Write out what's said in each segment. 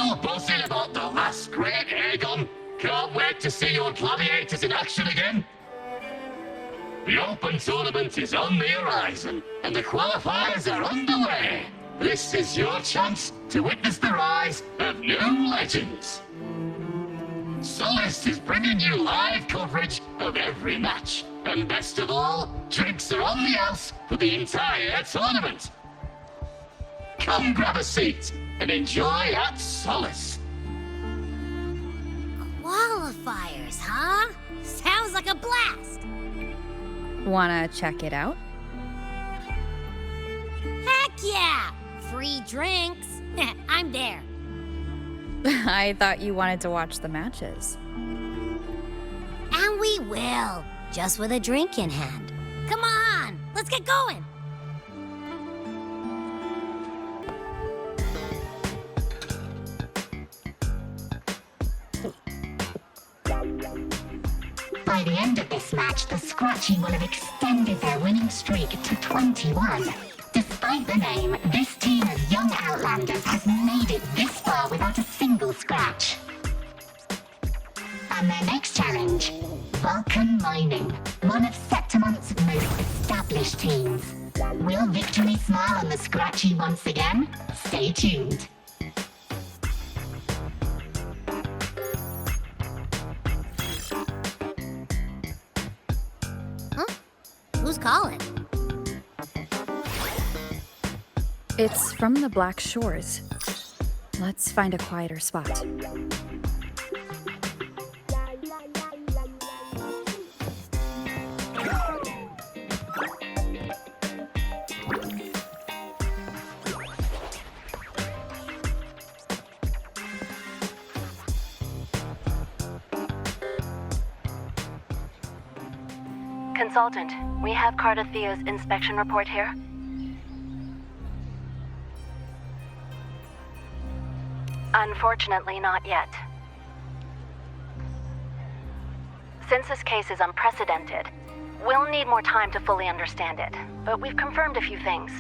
Still buzzing about the last great Aegon? Can't wait to see your gladiators in action again. The Open Tournament is on the horizon, and the qualifiers are underway. This is your chance to witness the rise of new legends. Solace is bringing you live coverage of every match. And best of all, drinks are on the house for the entire tournament. Come grab a seat and enjoy at Solace. Qualifiers, huh? Sounds like a blast! Wanna check it out? Heck yeah! Free drinks! I'm there. I thought you wanted to watch the matches. And we will, just with a drink in hand. Come on, let's get going! By the end of this match, the Scratchy will have extended their winning streak to 21. Despite the name, this team of young Outlanders has made it this far without a single scratch. And their next challenge, Vulcan Mining, one of Septimont's most established teams. Will victory smile on the Scratchy once again? Stay tuned. Huh? Who's calling? It's from the Black Shores. Let's find a quieter spot. Consultant, we have Cardathia's inspection report here. Unfortunately, not yet. Since this case is unprecedented, we'll need more time to fully understand it, but we've confirmed a few things.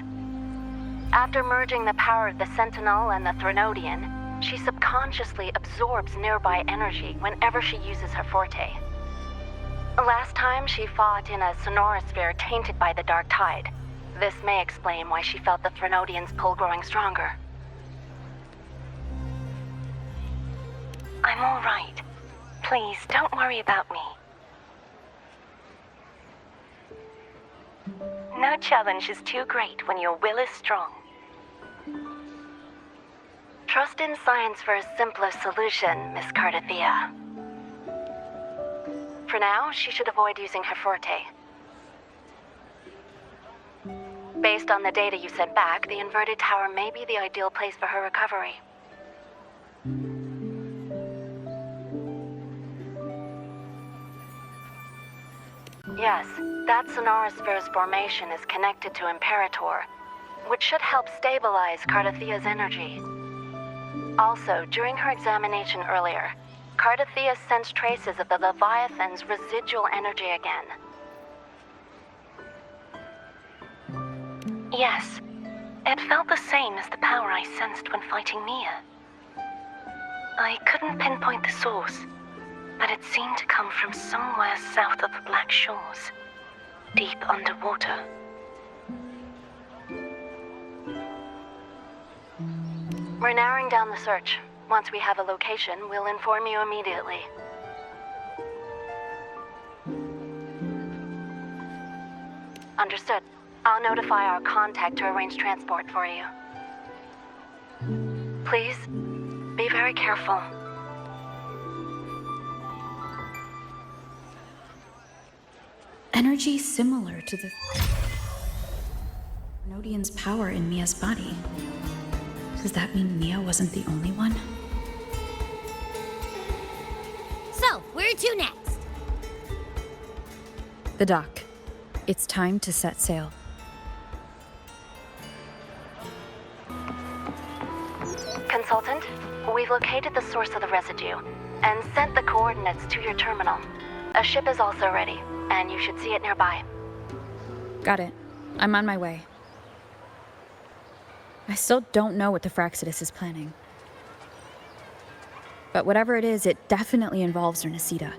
After merging the power of the Sentinel and the Threnodian, she subconsciously absorbs nearby energy whenever she uses her forte. Last time she fought in a sonorosphere tainted by the Dark Tide. This may explain why she felt the Threnodian's pull growing stronger. I'm all right. Please, don't worry about me. No challenge is too great when your will is strong. Trust in science for a simpler solution, Miss Cardathia. For now, she should avoid using her forte. Based on the data you sent back, the inverted tower may be the ideal place for her recovery. Yes, that sonorosphere's formation is connected to Imperator, which should help stabilize Cardathia's energy. Also, during her examination earlier, Cardathia sensed traces of the Leviathan's residual energy again. Yes, it felt the same as the power I sensed when fighting Mia. I couldn't pinpoint the source, but it seemed to come from somewhere south of the Black Shores, deep underwater. We're narrowing down the search. Once we have a location, we'll inform you immediately. Understood. I'll notify our contact to arrange transport for you. Please, be very careful. Energy similar to the Nodian's power in Mia's body. Does that mean Mia wasn't the only one? So, where to next? The dock. It's time to set sail. Consultant, we've located the source of the residue and sent the coordinates to your terminal. A ship is also ready, and you should see it nearby. Got it. I'm on my way. I still don't know what the Fractsidus is planning. But whatever it is, it definitely involves Rinascita.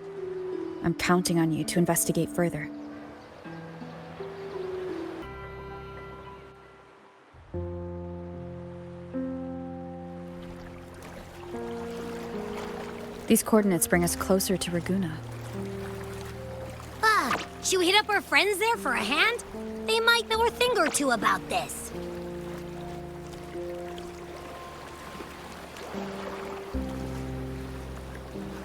I'm counting on you to investigate further. These coordinates bring us closer to Raguna. Should we hit up our friends there for a hand? They might know a thing or two about this.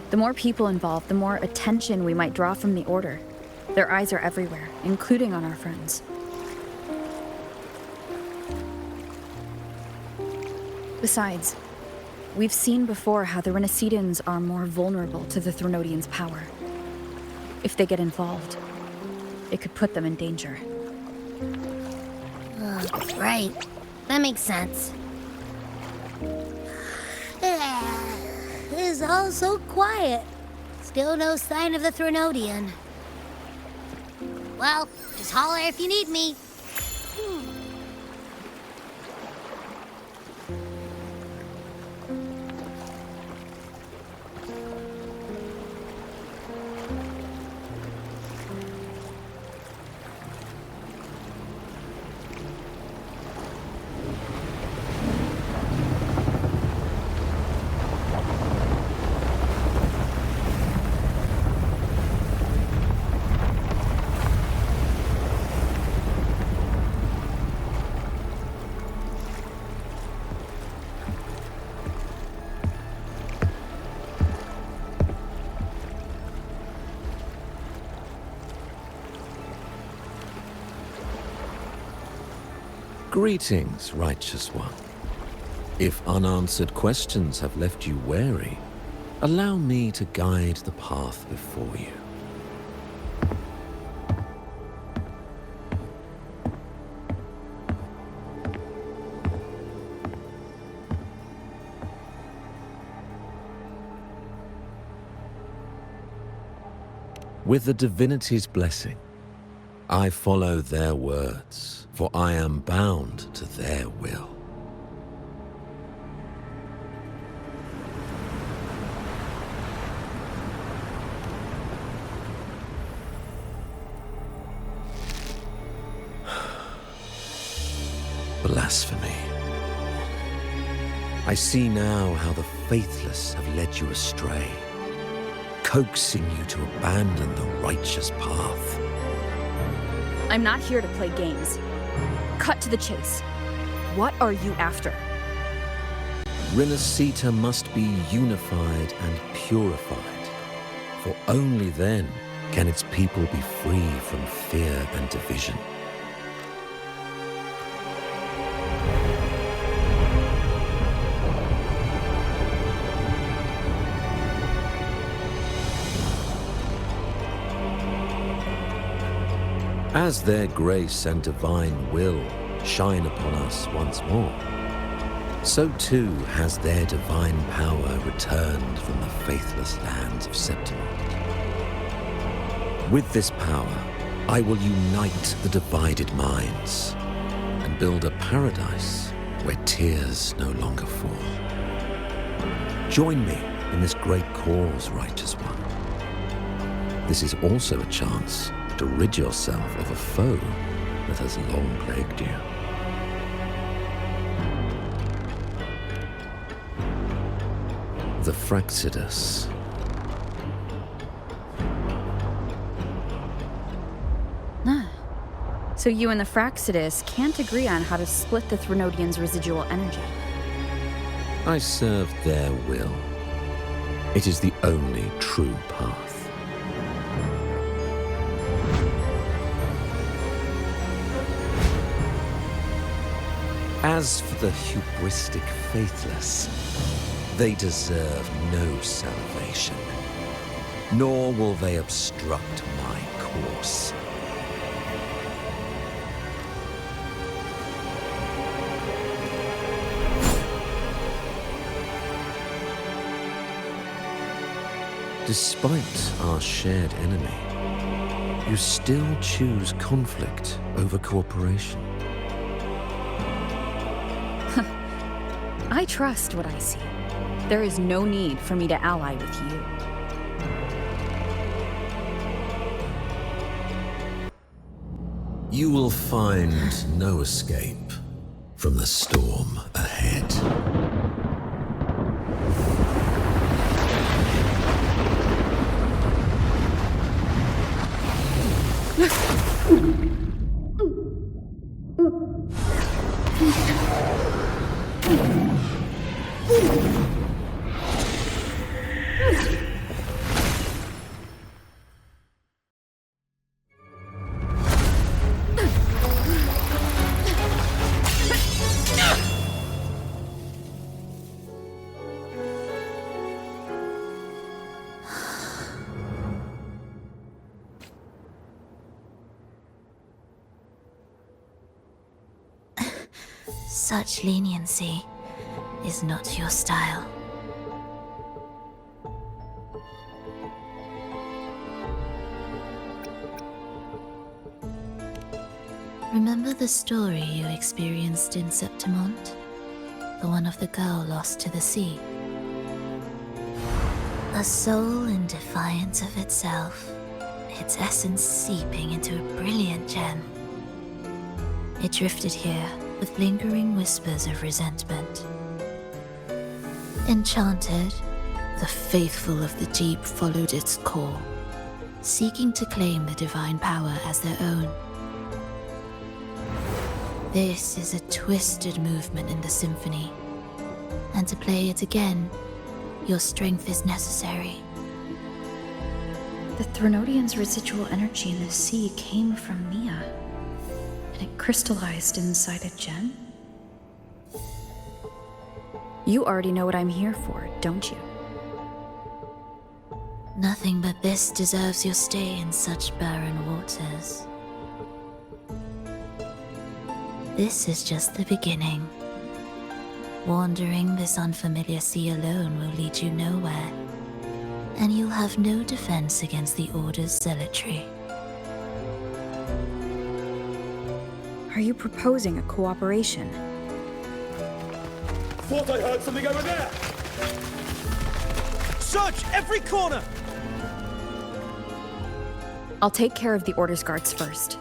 The more people involved, the more attention we might draw from the Order. Their eyes are everywhere, including on our friends. Besides, we've seen before how the Rinascitans are more vulnerable to the Threnodians' power. If they get involved, it could put them in danger. Right. That makes sense. It's all so quiet. Still no sign of the Threnodian. Well, just holler if you need me. Greetings, righteous one. If unanswered questions have left you wary, allow me to guide the path before you. With the divinity's blessing, I follow their words, for I am bound to their will. Blasphemy. I see now how the faithless have led you astray, coaxing you to abandon the righteous path. I'm not here to play games. Cut to the chase. What are you after? Rinascita must be unified and purified, for only then can its people be free from fear and division. As their grace and divine will shine upon us once more, so too has their divine power returned from the faithless lands of Septimont. With this power, I will unite the divided minds and build a paradise where tears no longer fall. Join me in this great cause, righteous one. This is also a chance to rid yourself of a foe that has long plagued you. The Fractsidus. So you and the Fractsidus can't agree on how to split the Threnodians' residual energy. I serve their will. It is the only true path. As for the hubristic faithless, they deserve no salvation, nor will they obstruct my course. Despite our shared enemy, you still choose conflict over cooperation. I trust what I see. There is no need for me to ally with you. You will find no escape from the storm ahead. Such leniency is not your style. Remember the story you experienced in Septimont? The one of the girl lost to the sea? A soul in defiance of itself, its essence seeping into a brilliant gem. It drifted here with lingering whispers of resentment. Enchanted, the faithful of the deep followed its call, seeking to claim the divine power as their own. This is a twisted movement in the symphony, and to play it again, your strength is necessary. The Threnodian's residual energy in the sea came from Mia, and it crystallized inside a gem? You already know what I'm here for, don't you? Nothing but this deserves your stay in such barren waters. This is just the beginning. Wandering this unfamiliar sea alone will lead you nowhere, and you'll have no defense against the Order's zealotry. Are you proposing a cooperation? Thought I heard something over there! Search every corner! I'll take care of the Order's guards first.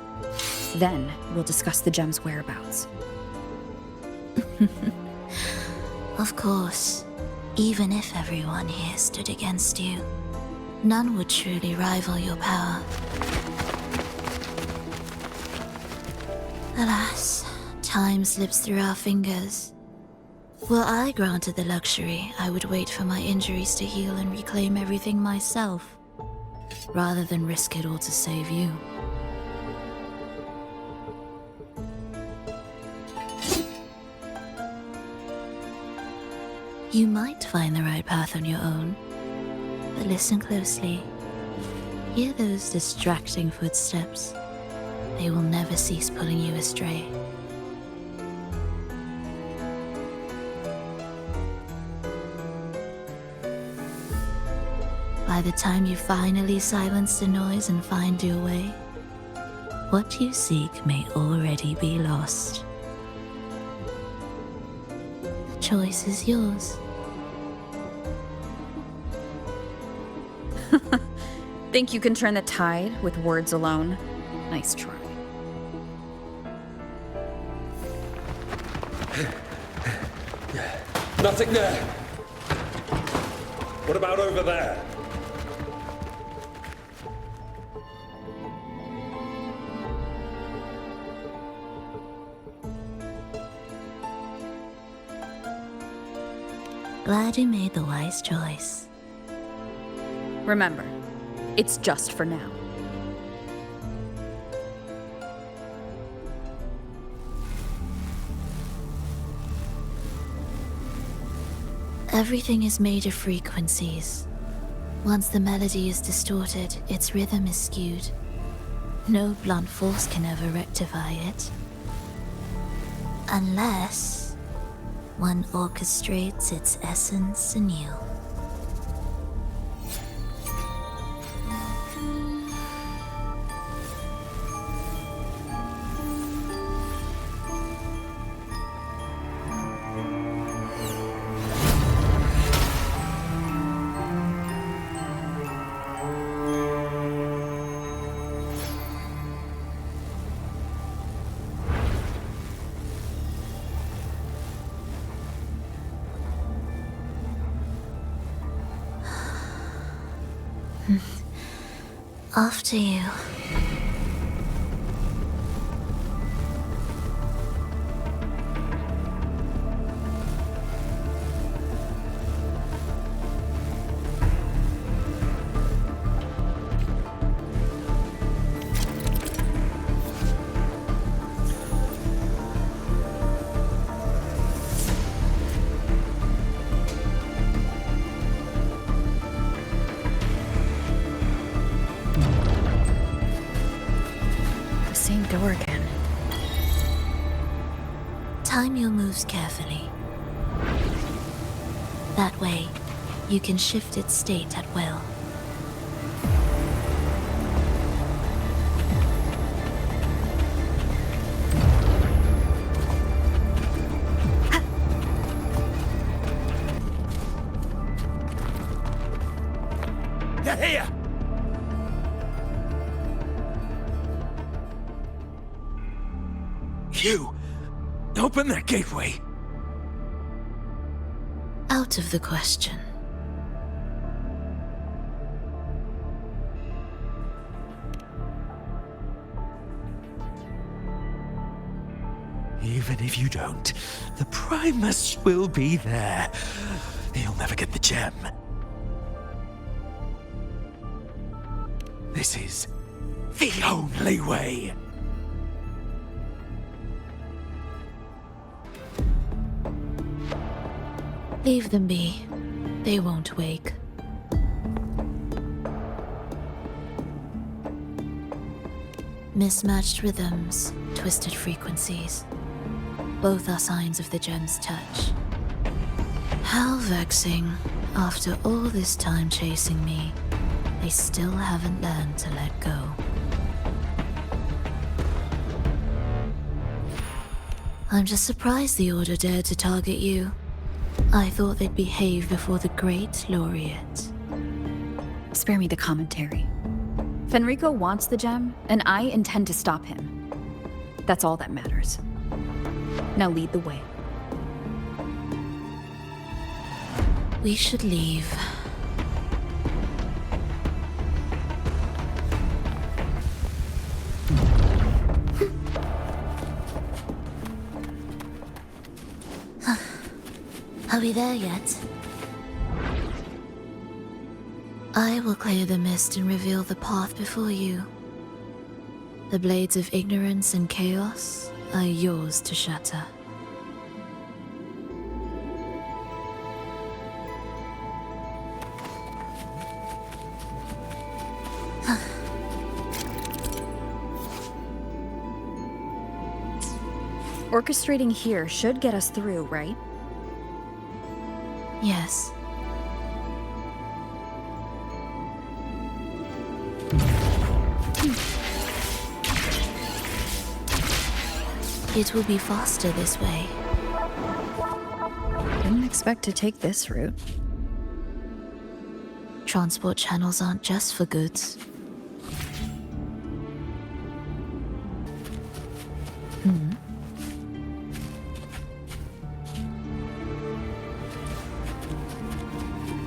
Then, we'll discuss the gem's whereabouts. Of course, even if everyone here stood against you, none would truly rival your power. Alas, time slips through our fingers. Were I granted the luxury, I would wait for my injuries to heal and reclaim everything myself, rather than risk it all to save you. You might find the right path on your own, but listen closely. Hear those distracting footsteps. They will never cease pulling you astray. By the time you finally silence the noise and find your way, what you seek may already be lost. The choice is yours. Think you can turn the tide with words alone? Nice try. Nothing there! What about over there? Glad you made the wise choice. Remember, it's just for now. Everything is made of frequencies. Once the melody is distorted, its rhythm is skewed. No blunt force can ever rectify it. Unless one orchestrates its essence anew. After you. Same door again. Time your moves carefully. That way, you can shift its state at will. They're here! You! Open that gateway! Out of the question. Even if you don't, the Primus will be there. He'll never get the gem. This is the only way. Leave them be. They won't wake. Mismatched rhythms, twisted frequencies. Both are signs of the gem's touch. How vexing. After all this time chasing me, they still haven't learned to let go. I'm just surprised the Order dared to target you. I thought they'd behave before the Great Laureate. Spare me the commentary. Fenrico wants the gem, and I intend to stop him. That's all that matters. Now lead the way. We should leave. Are we there yet? I will clear the mist and reveal the path before you. The blades of ignorance and chaos are yours to shatter. Orchestrating here should get us through, right? Yes. It will be faster this way. Didn't expect to take this route. Transport channels aren't just for goods.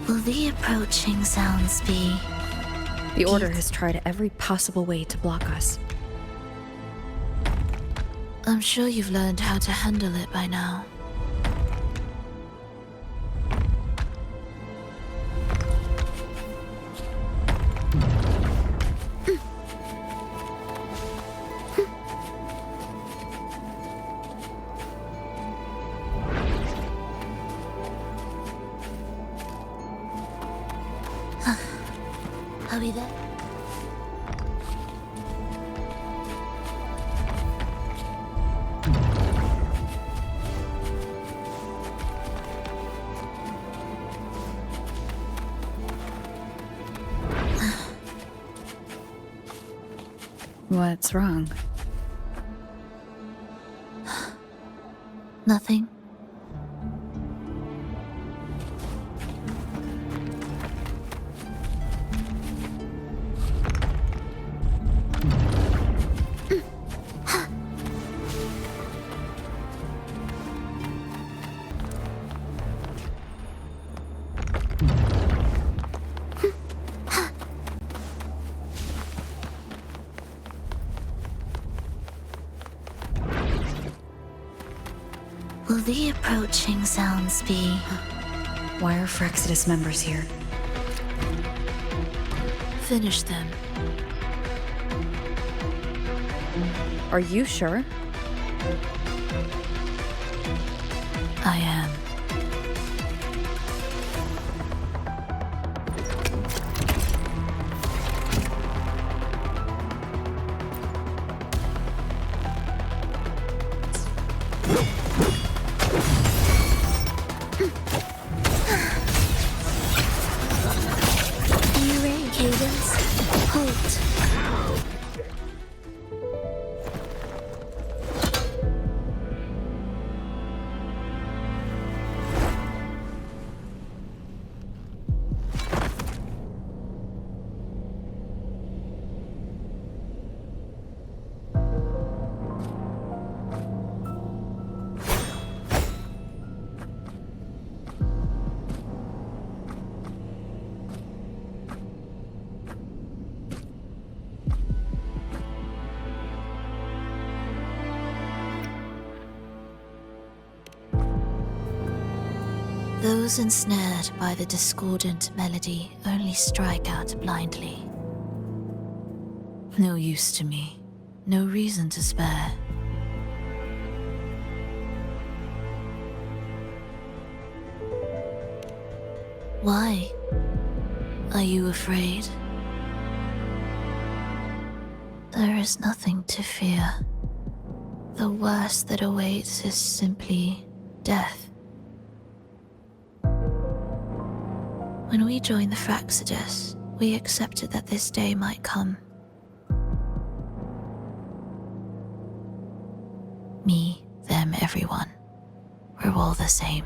Will the approaching sounds be... The Order has tried every possible way to block us. I'm sure you've learned how to handle it by now. Are we there? What's wrong? Nothing. Will the approaching sounds be... Why are Fractsidus members here? Finish them. Are you sure? I am. Cadence. Halt. Those ensnared by the discordant melody only strike out blindly. No use to me, no reason to spare. Why? Are you afraid? There is nothing to fear. The worst that awaits is simply death. When we joined the Fractsidus, we accepted that this day might come. Me, them, everyone. We're all the same.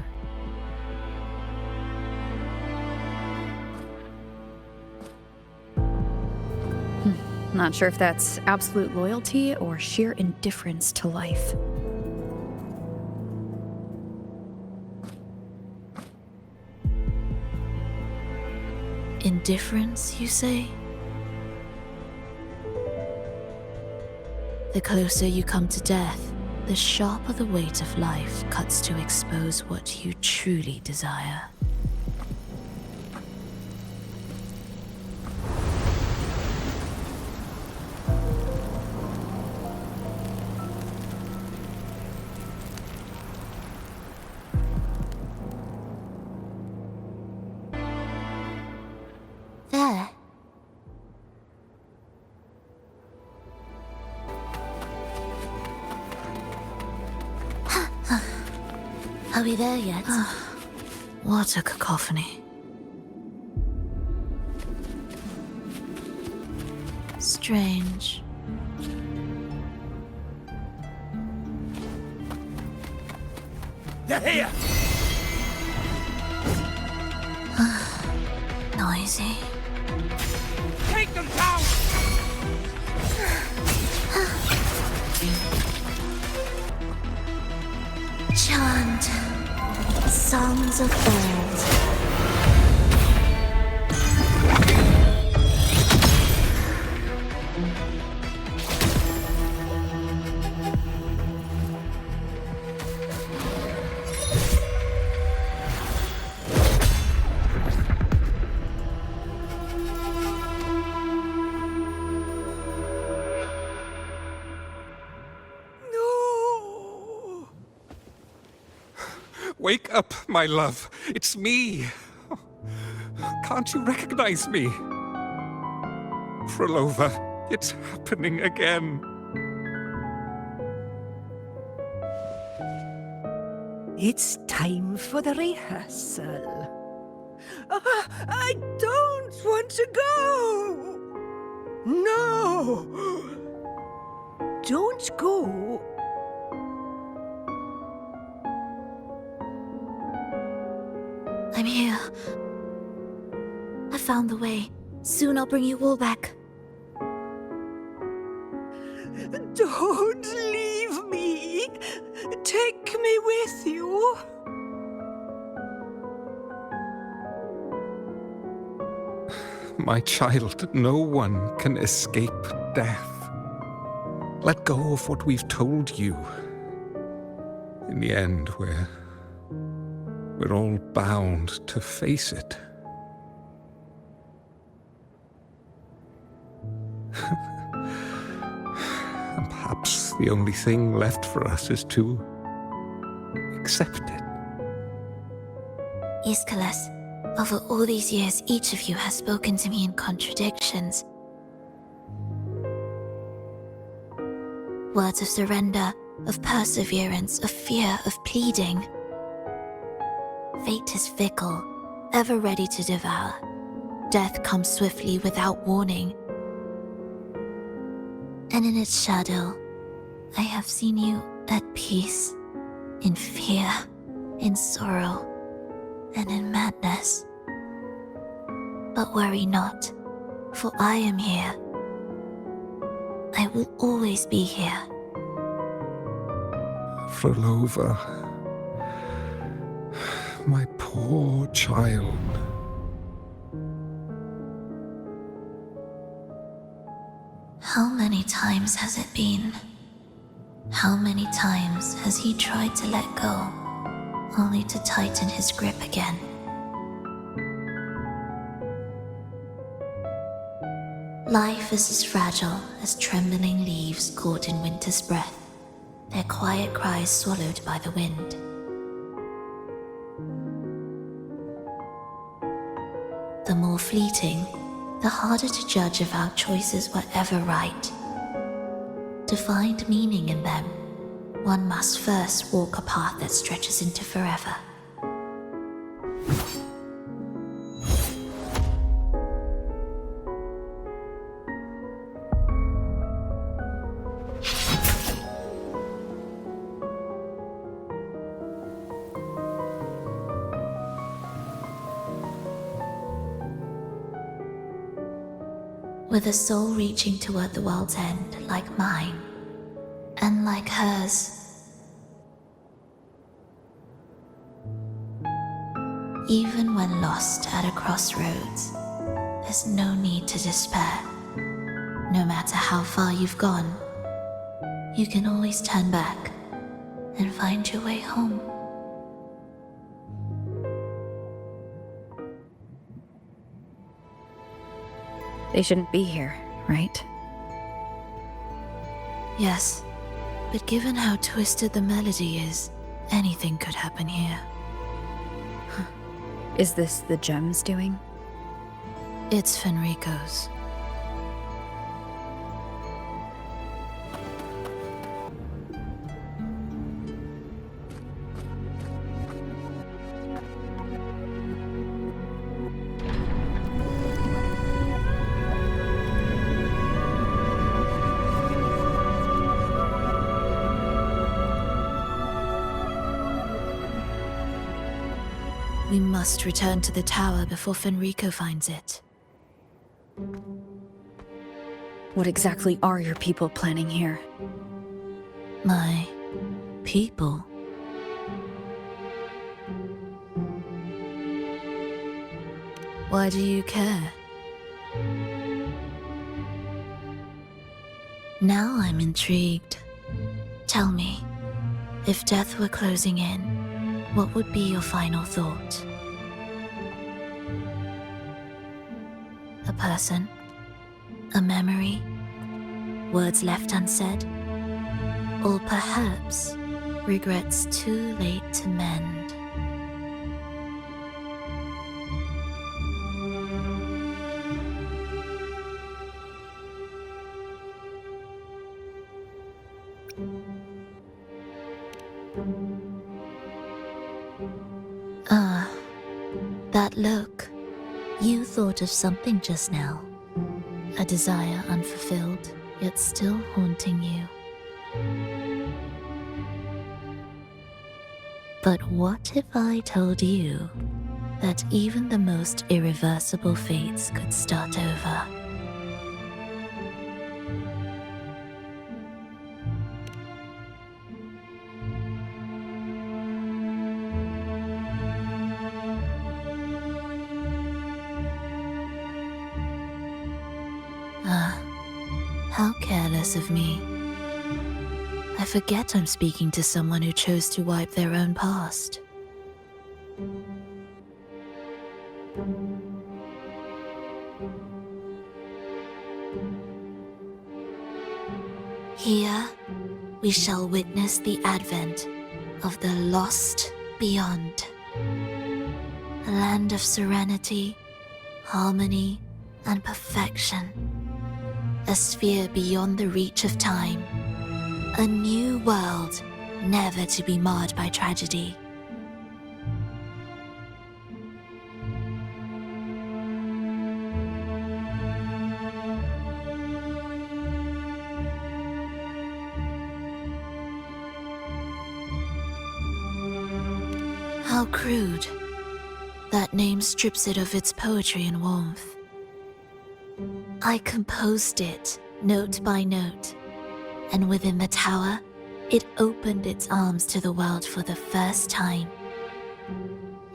Not sure if that's absolute loyalty or sheer indifference to life. Indifference, you say? The closer you come to death, the sharper the weight of life cuts to expose what you truly desire. There. Are we there yet? What a cacophony. Strange. They're here! Noisy. Take them down! Chant. Songs of old. Wake up, my love. It's me. Can't you recognize me? Phrolova, it's happening again. It's time for the rehearsal. I don't want to go! No! Don't go! I'm here. I found the way. Soon I'll bring you all back. Don't leave me! Take me with you! My child, no one can escape death. Let go of what we've told you. In the end, we're all bound to face it. And perhaps the only thing left for us is to accept it. Ischalus, over all these years, each of you has spoken to me in contradictions. Words of surrender, of perseverance, of fear, of pleading. Fate is fickle, ever ready to devour. Death comes swiftly without warning. And in its shadow, I have seen you at peace, in fear, in sorrow, and in madness. But worry not, for I am here. I will always be here. Phrolova, my poor child. How many times has it been? How many times has he tried to let go, only to tighten his grip again? Life is as fragile as trembling leaves caught in winter's breath, their quiet cries swallowed by the wind. The more fleeting, the harder to judge if our choices were ever right. To find meaning in them, one must first walk a path that stretches into forever. With a soul reaching toward the world's end like mine, and like hers. Even when lost at a crossroads, there's no need to despair. No matter how far you've gone, you can always turn back and find your way home. They shouldn't be here, right? Yes, but given how twisted the melody is, anything could happen here. Is this the gem's doing? It's Fenrico's. We must return to the tower before Fenrico finds it. What exactly are your people planning here? My people? Why do you care? Now I'm intrigued. Tell me, if death were closing in, what would be your final thought? A person? A memory? Words left unsaid? Or perhaps regrets too late to mend? That look. You thought of something just now. A desire unfulfilled, yet still haunting you. But what if I told you that even the most irreversible fates could start over? How careless of me. I forget I'm speaking to someone who chose to wipe their own past. Here, we shall witness the advent of the lost beyond. A land of serenity, harmony, and perfection. A sphere beyond the reach of time. A new world, never to be marred by tragedy. How crude. That name strips it of its poetry and warmth. I composed it, note by note, and within the tower, it opened its arms to the world for the first time.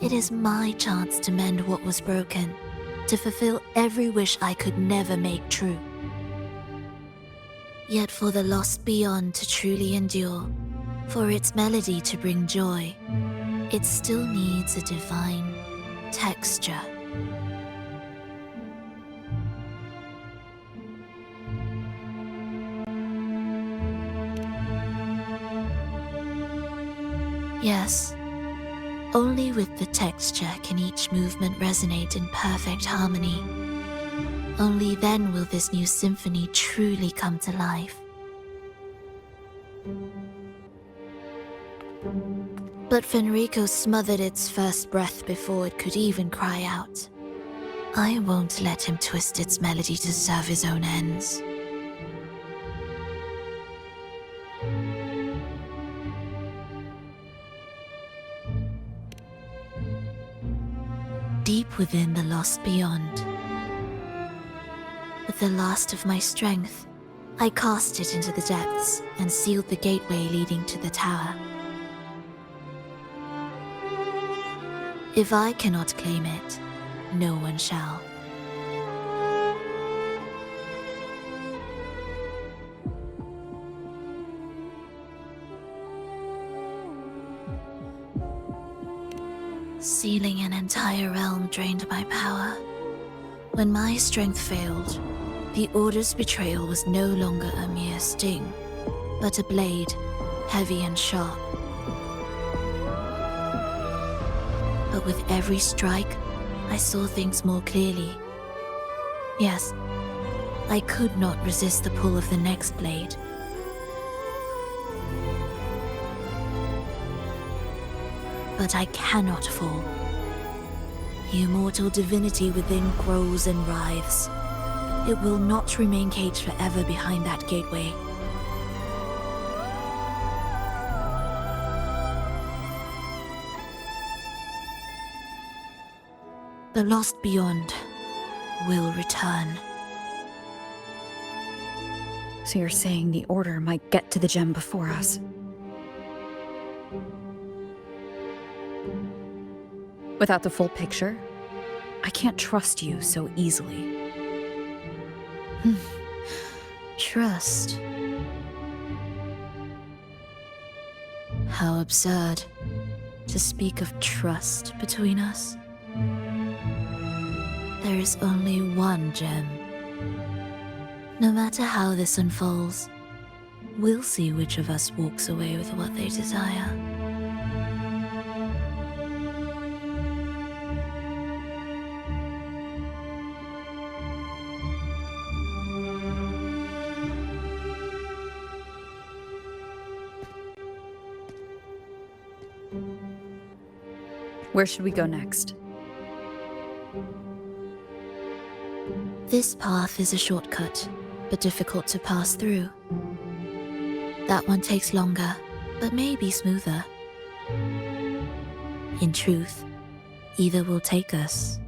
It is my chance to mend what was broken, to fulfill every wish I could never make true. Yet for the lost beyond to truly endure, for its melody to bring joy, it still needs a divine texture. Yes, only with the texture can each movement resonate in perfect harmony. Only then will this new symphony truly come to life. But Fenrico smothered its first breath before it could even cry out. I won't let him twist its melody to serve his own ends. Deep within the lost beyond, with the last of my strength, I cast it into the depths and sealed the gateway leading to the tower. If I cannot claim it, no one shall. Sealing an entire realm drained my power. When my strength failed, the Order's betrayal was no longer a mere sting, but a blade, heavy and sharp. But with every strike, I saw things more clearly. Yes, I could not resist the pull of the next blade. But I cannot fall. The immortal divinity within grows and writhes. It will not remain caged forever behind that gateway. The lost beyond will return. So you're saying the Order might get to the gem before us? Without the full picture, I can't trust you so easily. Trust? How absurd to speak of trust between us. There is only one gem. No matter how this unfolds, we'll see which of us walks away with what they desire. Where should we go next? This path is a shortcut, but difficult to pass through. That one takes longer, but may be smoother. In truth, either will take us.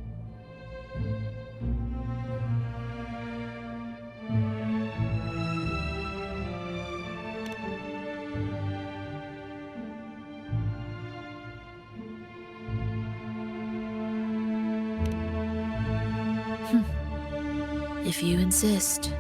If you insist.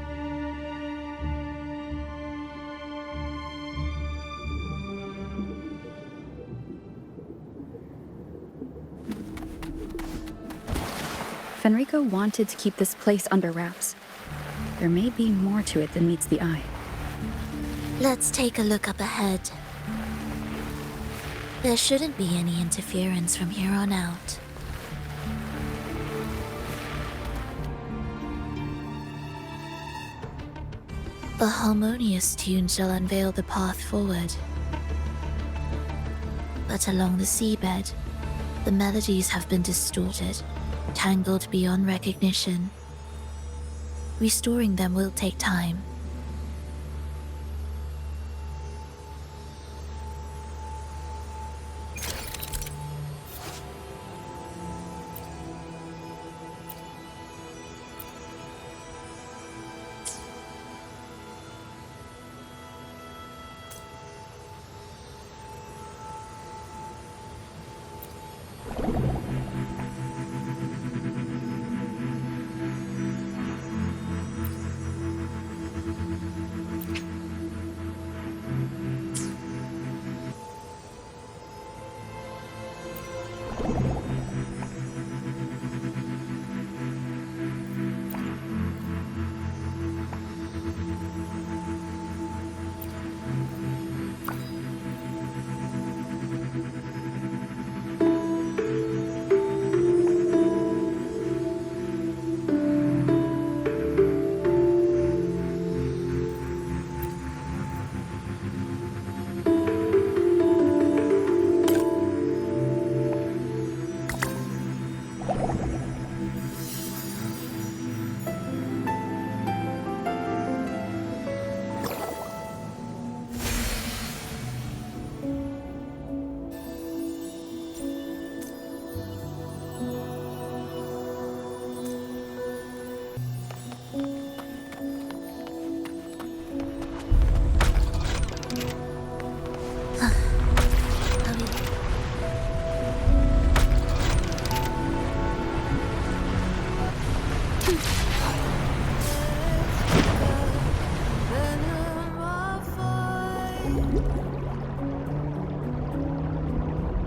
Fenrico wanted to keep this place under wraps. There may be more to it than meets the eye. Let's take a look up ahead. There shouldn't be any interference from here on out. A harmonious tune shall unveil the path forward. But along the seabed, the melodies have been distorted, tangled beyond recognition. Restoring them will take time.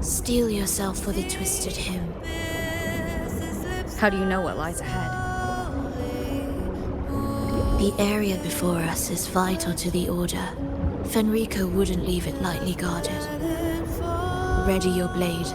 Steel yourself for the twisted hymn. How do you know what lies ahead? The area before us is vital to the Order. Fenrico wouldn't leave it lightly guarded. Ready your blade.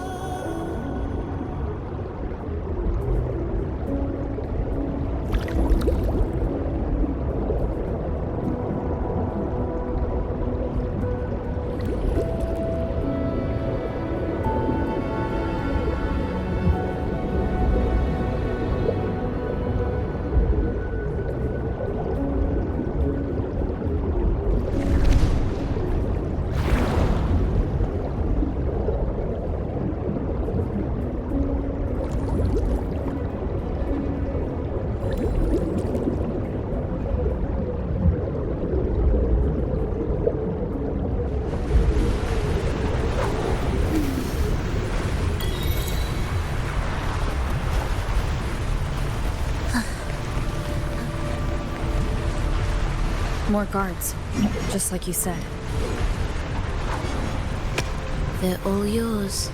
More guards, just like you said. They're all yours.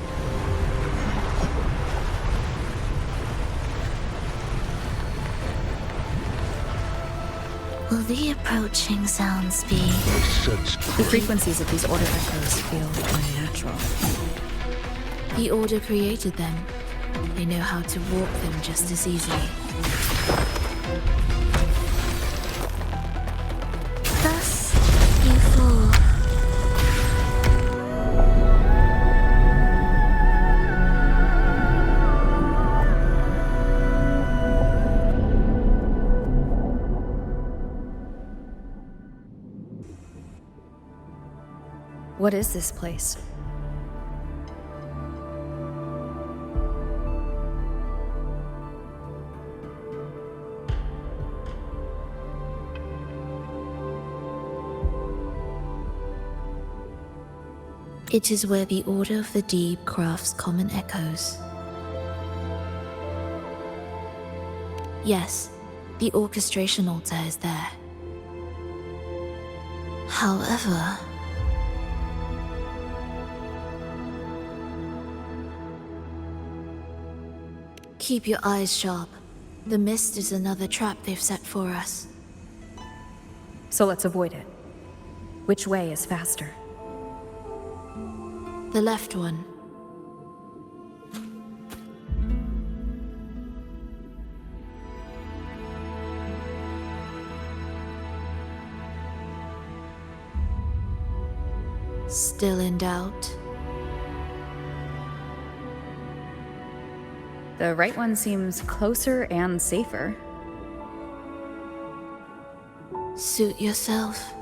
Will the approaching sounds be? The frequencies of these Order echoes feel unnatural. The Order created them. They know how to warp them just as easily. Thus, you fall. What is this place? It is where the Order of the Deep crafts common echoes. Yes, the orchestration altar is there. However, keep your eyes sharp. The mist is another trap they've set for us. So let's avoid it. Which way is faster? The left one. Still in doubt? The right one seems closer and safer. Suit yourself.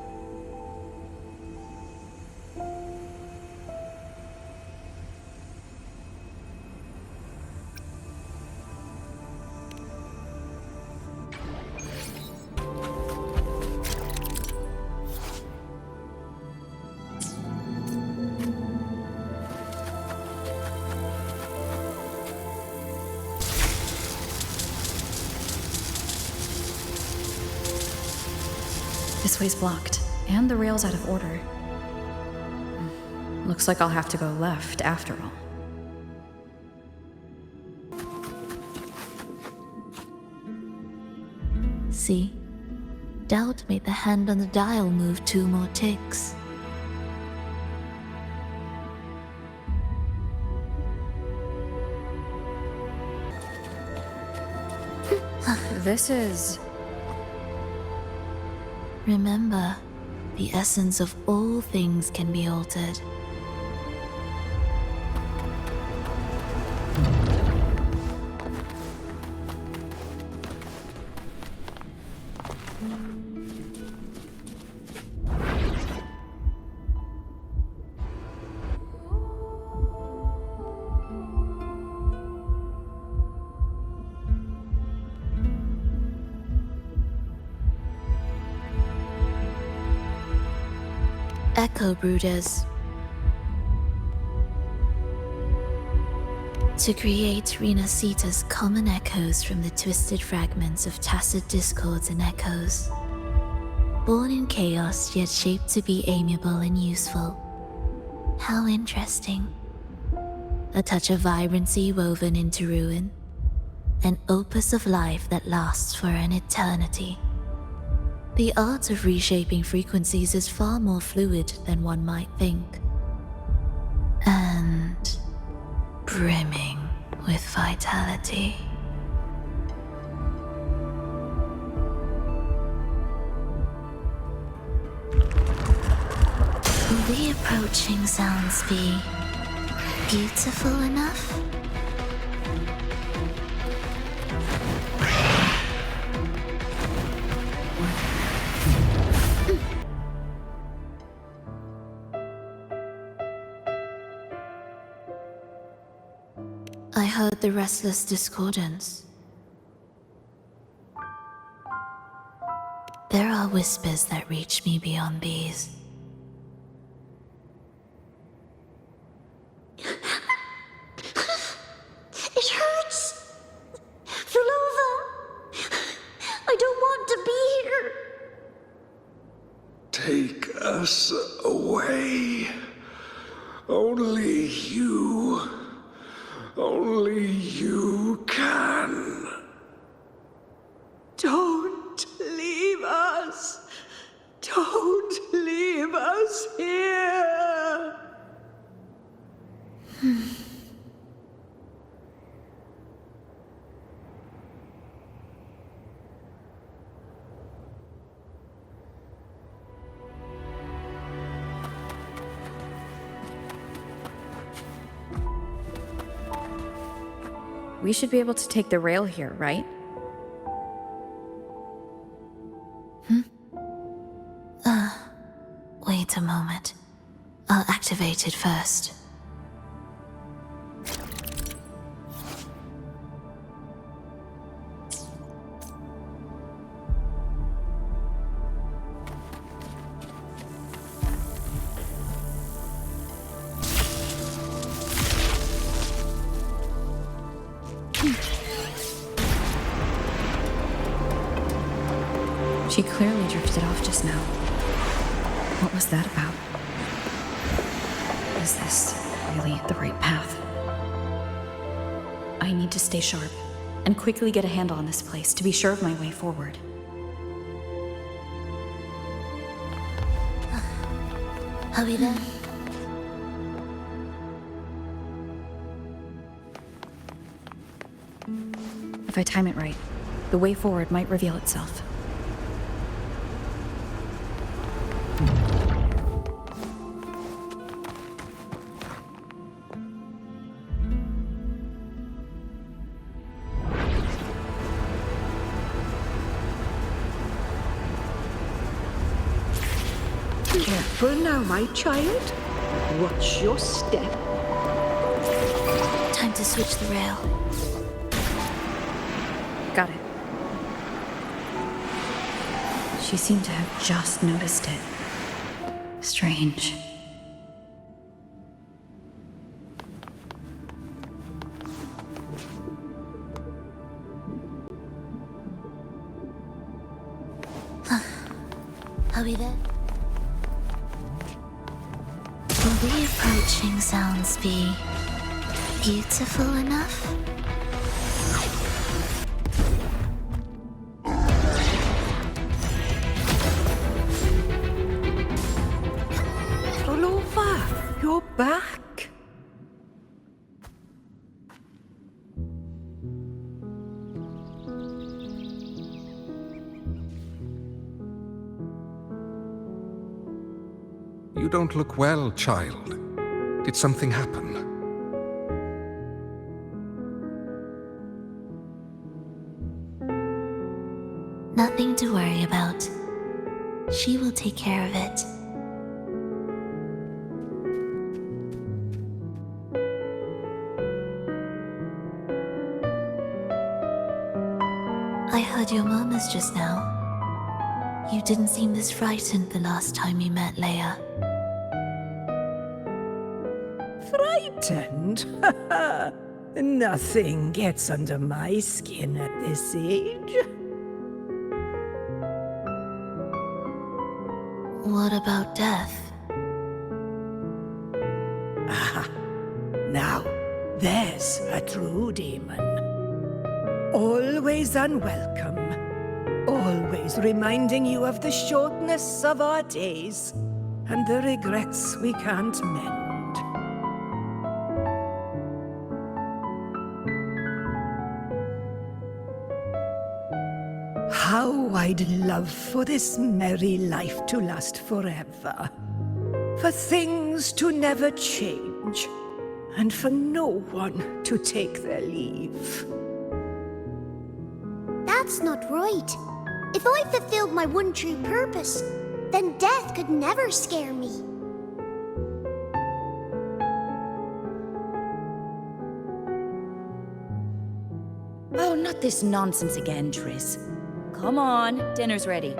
This way's blocked, and the rail's out of order. Looks like I'll have to go left after all. See? Doubt made the hand on the dial move 2 more ticks. This is... Remember, the essence of all things can be altered. Echo Brooders. To create Rinascita's common echoes from the twisted fragments of tacit discords and echoes. Born in chaos, yet shaped to be amiable and useful. How interesting. A touch of vibrancy woven into ruin. An opus of life that lasts for an eternity. The art of reshaping frequencies is far more fluid than one might think. And brimming with vitality. Will the approaching sounds be beautiful enough? I heard the restless discordance. There are whispers that reach me beyond these. It hurts! Phrolova! I don't want to be here! Take us away. Only you can. Don't leave us! Don't leave us here! We should be able to take the rail here, right? Wait a moment. I'll activate it first. She clearly drifted off just now. What was that about? Is this really the right path? I need to stay sharp. and quickly get a handle on this place to be sure of my way forward. Are we there? If I time it right, the way forward might reveal itself. Careful now, my child. Watch your step. Time to switch the rail. Got it. She seemed to have just noticed it. Strange. Are we there? Will the approaching sounds be beautiful enough? Phrolova, you're back. You don't look well, child. Did something happen? Nothing to worry about. She will take care of it. I heard your murmurs just now. You didn't seem this frightened the last time you met Leia. Frightened? Nothing gets under my skin at this age. What about death? Ah, now, there's a true demon. Always unwelcome. Always reminding you of the shortness of our days and the regrets we can't mend. How I'd love for this merry life to last forever. For things to never change, and for no one to take their leave. That's not right. If I fulfilled my one true purpose, then death could never scare me. Oh, not this nonsense again, Triss. Come on, dinner's ready.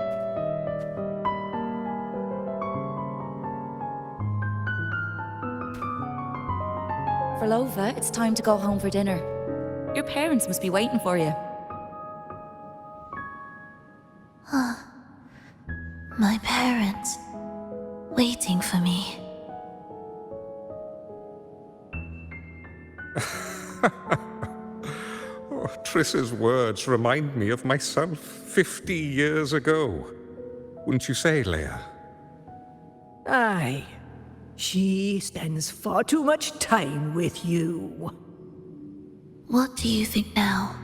Phrolova, it's time to go home for dinner. Your parents must be waiting for you. My parents, waiting for me. Triss's words remind me of myself 50 years ago. Wouldn't you say, Leia? Aye. She spends far too much time with you. What do you think now?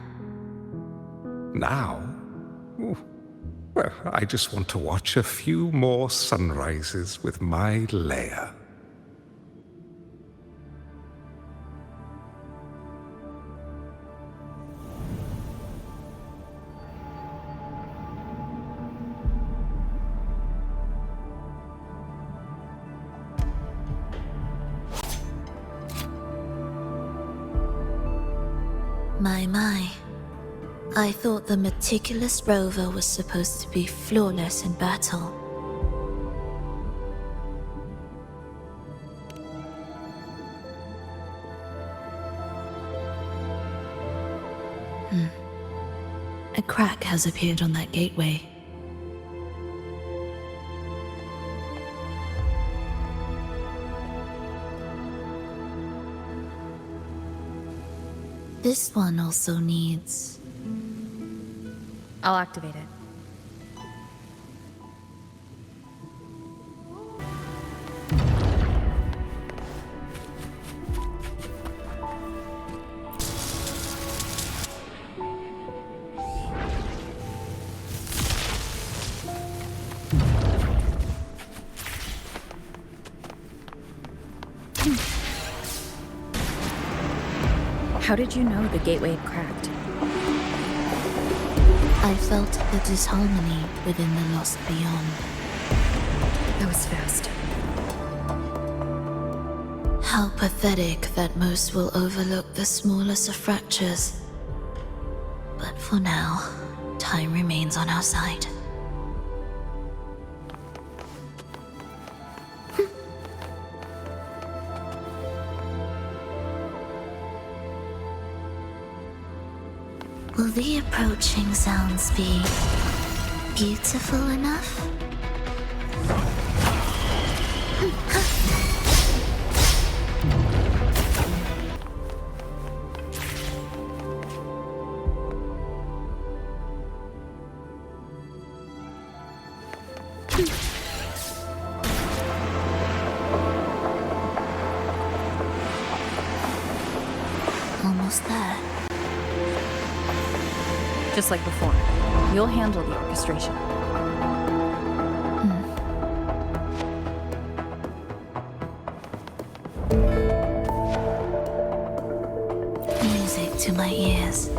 Now? Ooh. Well, I just want to watch a few more sunrises with my Leia. My. I thought the meticulous rover was supposed to be flawless in battle. A crack has appeared on that gateway. This one also needs... I'll activate it. How did you know the gateway had cracked? I felt the disharmony within the lost beyond. That was fast. How pathetic that most will overlook the smallest of fractures. But for now, time remains on our side. Will the approaching sounds be beautiful enough? Almost there. Just like before, you'll handle the orchestration. Music to my ears.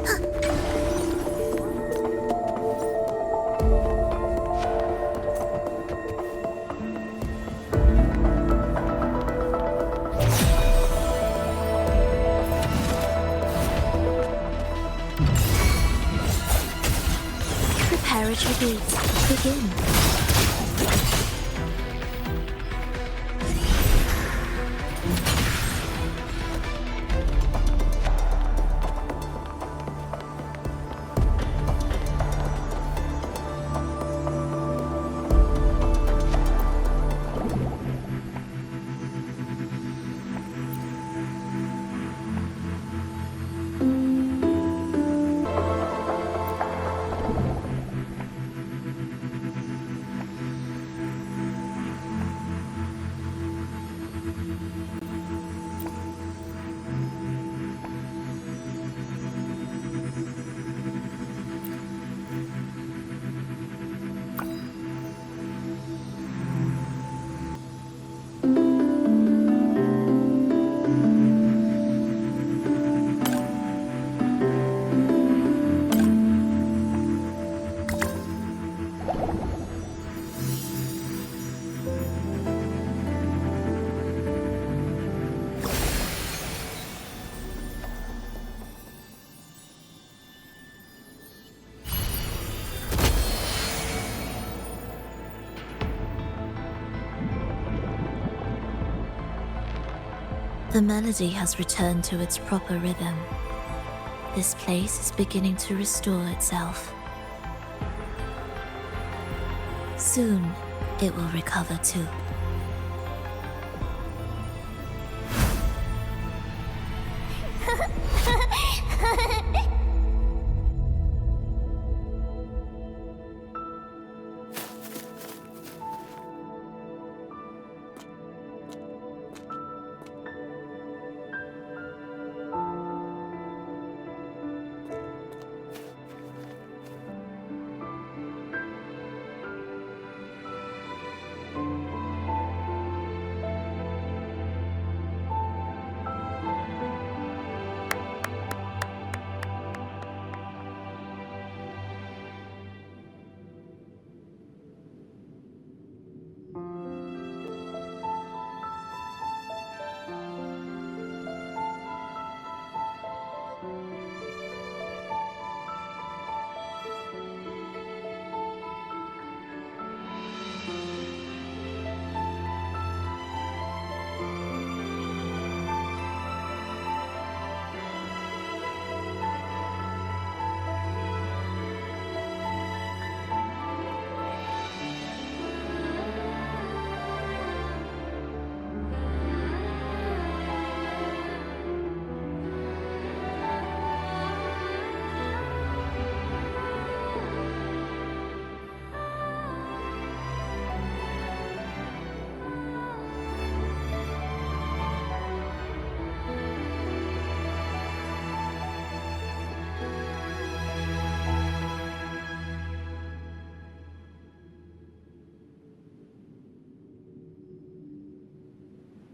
Preparatory beats begin. The melody has returned to its proper rhythm. This place is beginning to restore itself. Soon, it will recover too.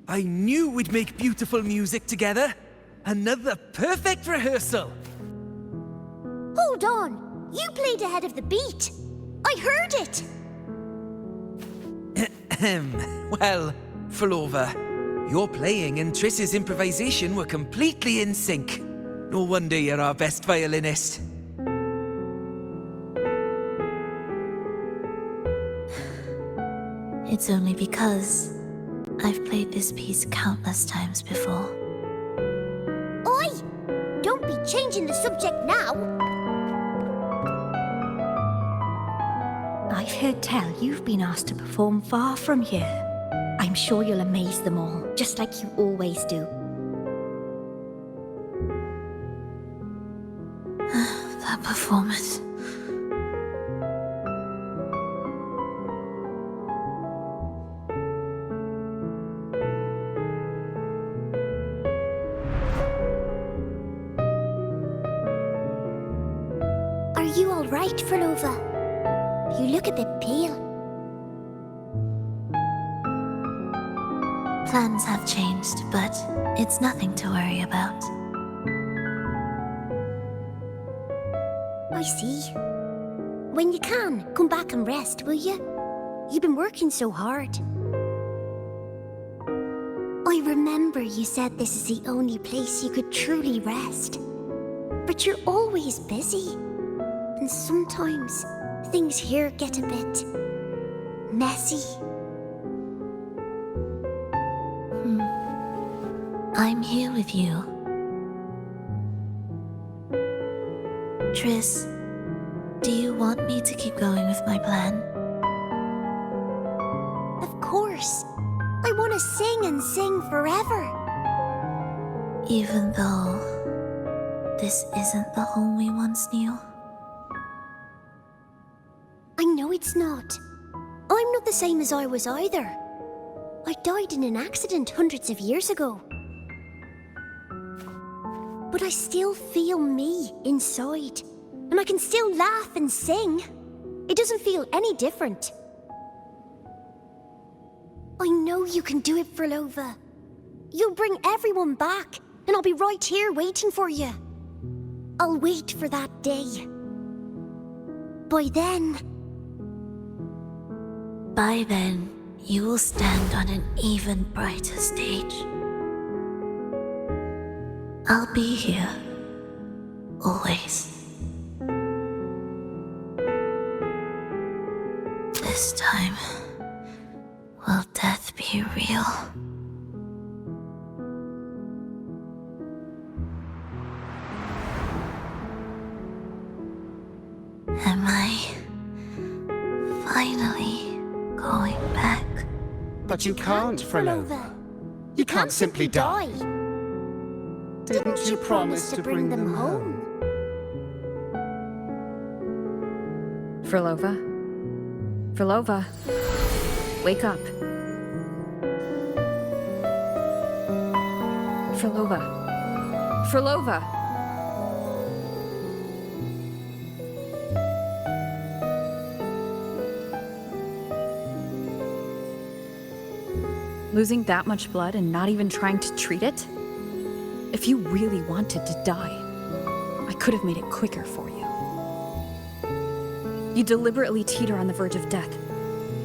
I knew we'd make beautiful music together. Another perfect rehearsal. Hold on! You played ahead of the beat! I heard it! Well, Phrolova, your playing and Triss's improvisation were completely in sync. No wonder you're our best violinist. It's only because I've played this piece countless times before. Oi! Don't be changing the subject now! I've heard tell you've been asked to perform far from here. I'm sure you'll amaze them all, just like you always do. That performance. Are you alright, Phrolova? You look a bit pale. Plans have changed, but it's nothing to worry about. I see. When you can, come back and rest, will you? You've been working so hard. I remember you said this is the only place you could truly rest. But you're always busy. And sometimes things here get a bit messy. I'm here with you. Triss, do you want me to keep going with my plan? Of course. I want to sing and sing forever. Even though this isn't the home we once knew? I know it's not. I'm not the same as I was either. I died in an accident hundreds of years ago. But I still feel me inside. And I can still laugh and sing. It doesn't feel any different. I know you can do it, Phrolova. You'll bring everyone back, and I'll be right here waiting for you. I'll wait for that day. By then, you will stand on an even brighter stage. I'll be here. Always. This time, will death be real? Am I finally going back? But you can't, Phrolova. You can't simply die. Didn't you promise to bring them home? Phrolova? Phrolova? Wake up. Phrolova? Phrolova? Losing that much blood and not even trying to treat it? If you really wanted to die, I could have made it quicker for you. You deliberately teeter on the verge of death.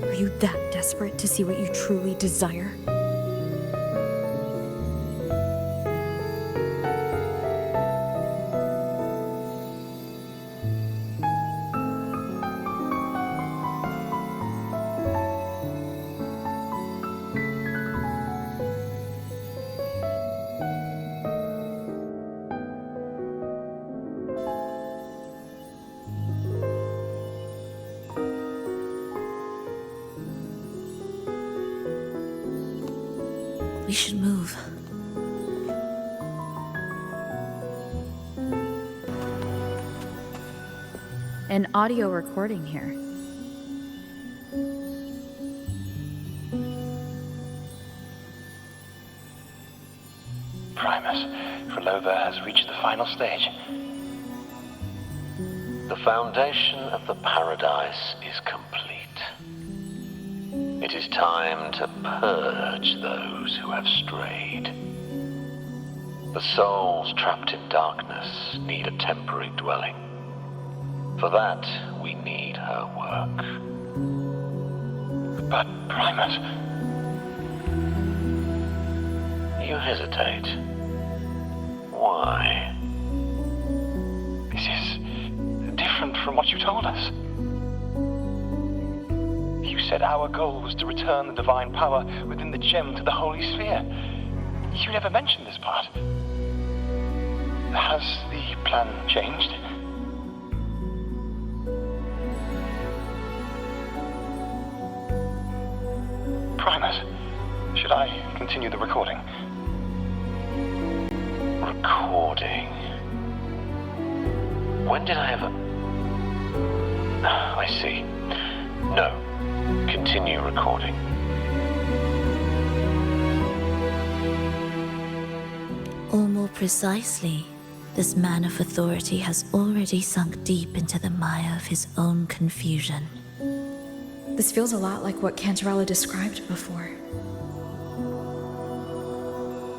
Are you that desperate to see what you truly desire? We should move. An audio recording here. Primus, Phrolova has reached the final stage. The foundation of the paradise is complete. It is time to purge those who have strayed. The souls trapped in darkness need a temporary dwelling. For that, we need her work. But, Primus... You hesitate. Why? This is different from what you told us. You said our goal was to return the divine power within the gem to the Holy Sphere. You never mentioned this part. Has the plan changed? Primus, should I continue the recording? Recording? When did I ever... I see. No. Continue recording. Or more precisely, this man of authority has already sunk deep into the mire of his own confusion. This feels a lot like what Cantarella described before.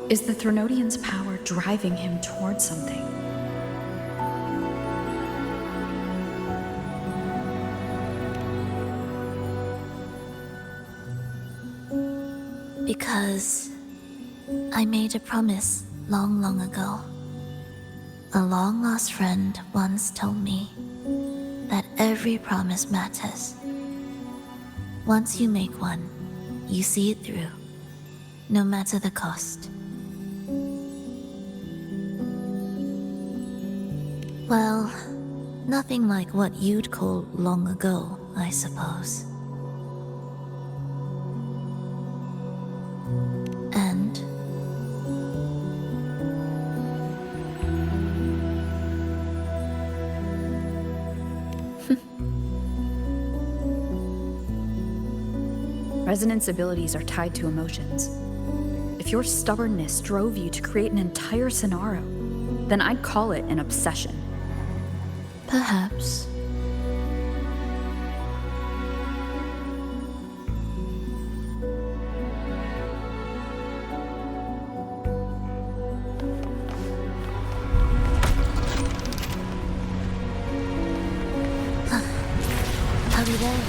Is the Threnodian's power driving him towards something? Because I made a promise long, long ago. A long-lost friend once told me that every promise matters. Once you make one, you see it through, no matter the cost. Well, nothing like what you'd call long ago, I suppose. And Resonance abilities are tied to emotions. If your stubbornness drove you to create an entire scenario, then I'd call it an obsession. perhaps. Are we there yet?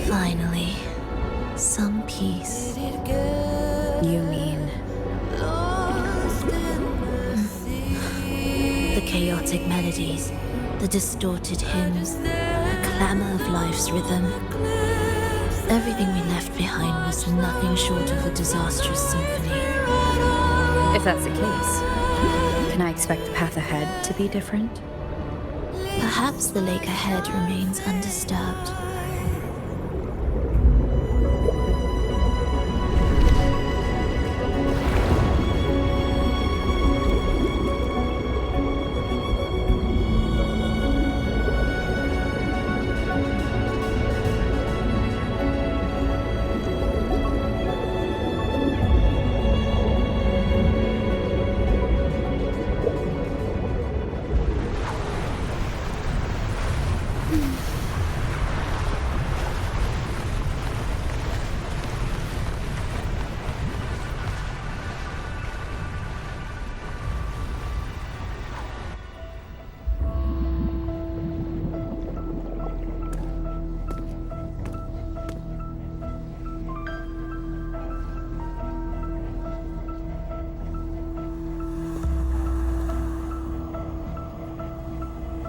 Finally, some peace. You mean... The chaotic melodies, the distorted hymns, the clamor of life's rhythm. Everything we left behind was nothing short of a disastrous symphony. If that's the case, can I expect the path ahead to be different? Perhaps the lake ahead remains undisturbed.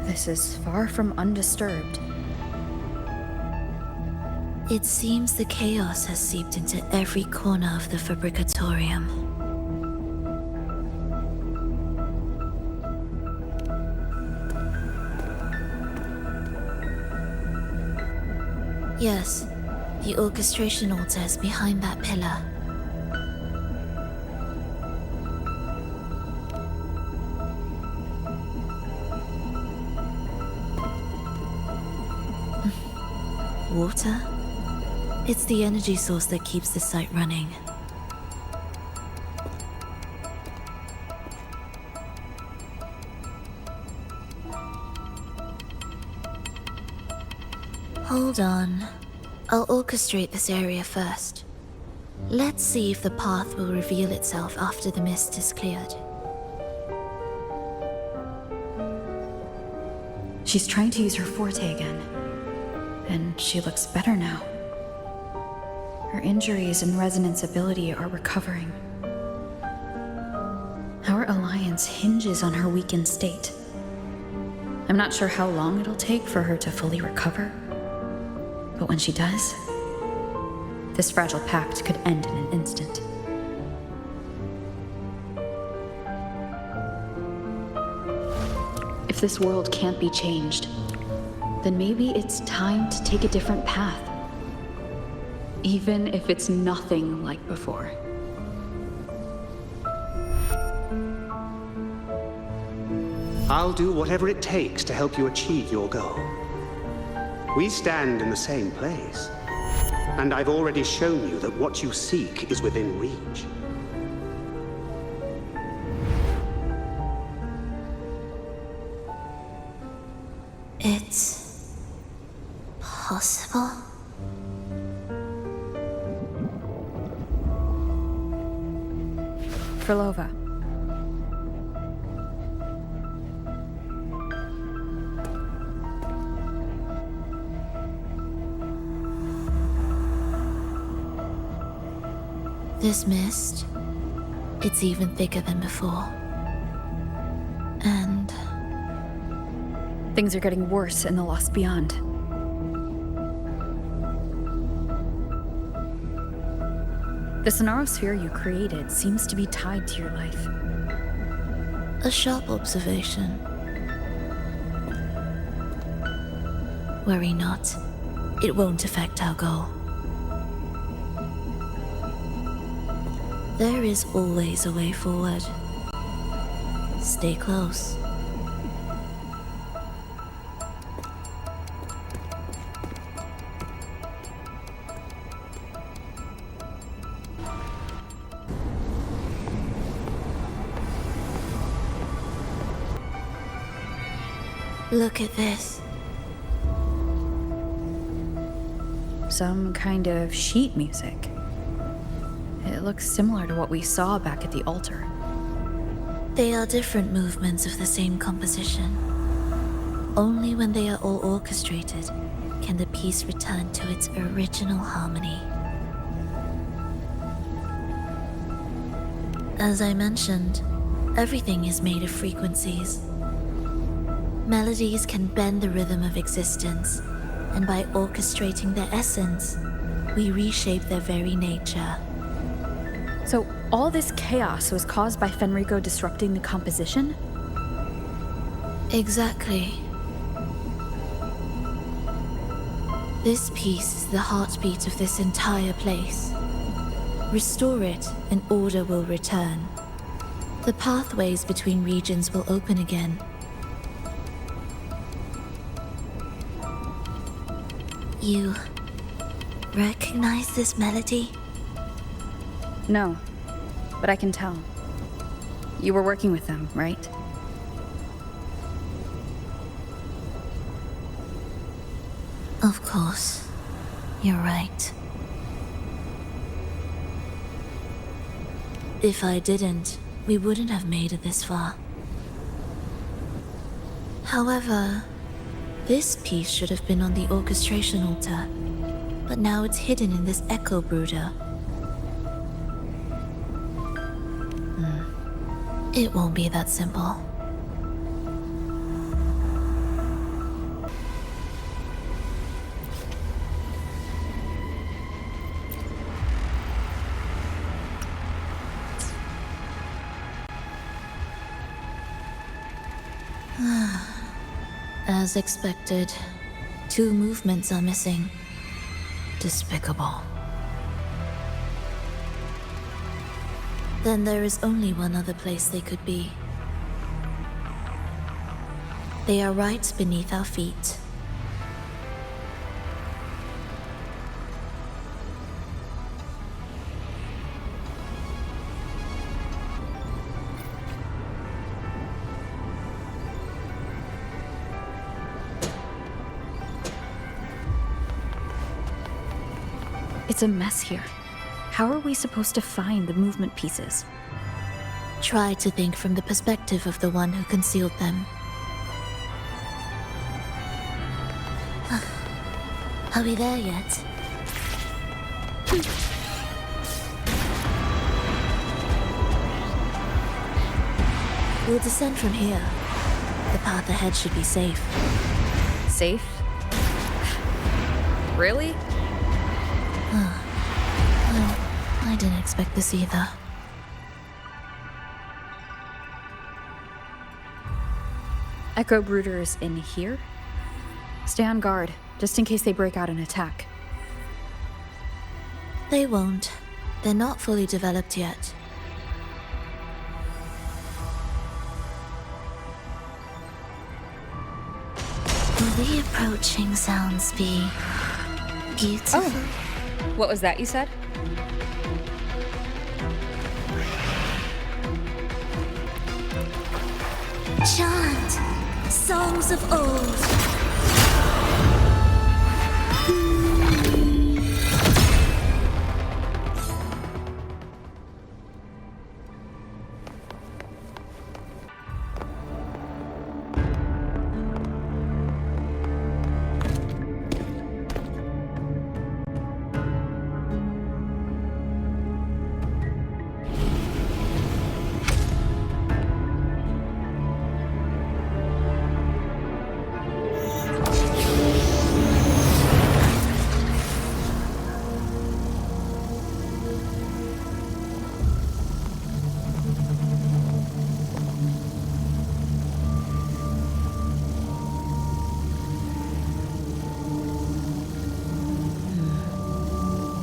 This is far from undisturbed. It seems the chaos has seeped into every corner of the Fabricatorium. Yes, the orchestration altar is behind that pillar. Water? It's the energy source that keeps the site running. Hold on. I'll orchestrate this area first. Let's see if the path will reveal itself after the mist is cleared. She's trying to use her forte again. And she looks better now. Her injuries and resonance ability are recovering. Our alliance hinges on her weakened state. I'm not sure how long it'll take for her to fully recover. But when she does, this fragile pact could end in an instant. If this world can't be changed, then maybe it's time to take a different path. Even if it's nothing like before. I'll do whatever it takes to help you achieve your goal. We stand in the same place, and I've already shown you that what you seek is within reach. It's possible? Phrolova. This mist, it's even thicker than before. And things are getting worse in the Lost Beyond. The Sonarosphere you created seems to be tied to your life. a sharp observation. Worry not. It won't affect our goal. There is always a way forward. Stay close. Look at this. Some kind of sheet music. It looks similar to what we saw back at the altar. They are different movements of the same composition. Only when they are all orchestrated can the piece return to its original harmony. As I mentioned, everything is made of frequencies. Melodies can bend the rhythm of existence, and by orchestrating their essence, we reshape their very nature. So all this chaos was caused by Fenrico disrupting the composition? Exactly. This piece is the heartbeat of this entire place. Restore it, and order will return. The pathways between regions will open again. You recognize this melody? No, but I can tell. You were working with them, right? Of course. You're right. If I didn't, we wouldn't have made it this far. However, this piece should have been on the orchestration altar, but now it's hidden in this echo brooder. It won't be that simple. As expected, 2 movements are missing. Despicable. Then there is only one other place they could be. They are right beneath our feet. It's a mess here. How are we supposed to find the movement pieces? Try to think from the perspective of the one who concealed them. Are we there yet? We'll descend from here. The path ahead should be safe. Safe? Really? Well, I didn't expect this either. Echo Brooders in here? Stay on guard, just in case they break out and attack. They won't. They're not fully developed yet. Will the approaching sounds be beautiful? Oh, what was that you said? Chant songs of old.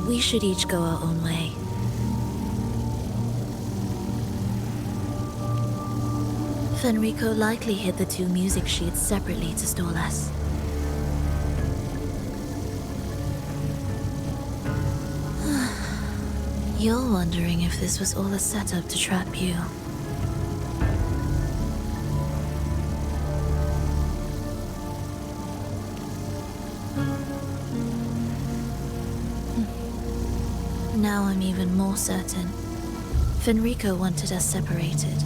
We should each go our own way. Fenrico likely hid the two music sheets separately to stall us. You're wondering if this was all a setup to trap you. Now I'm even more certain. Fenrico wanted us separated.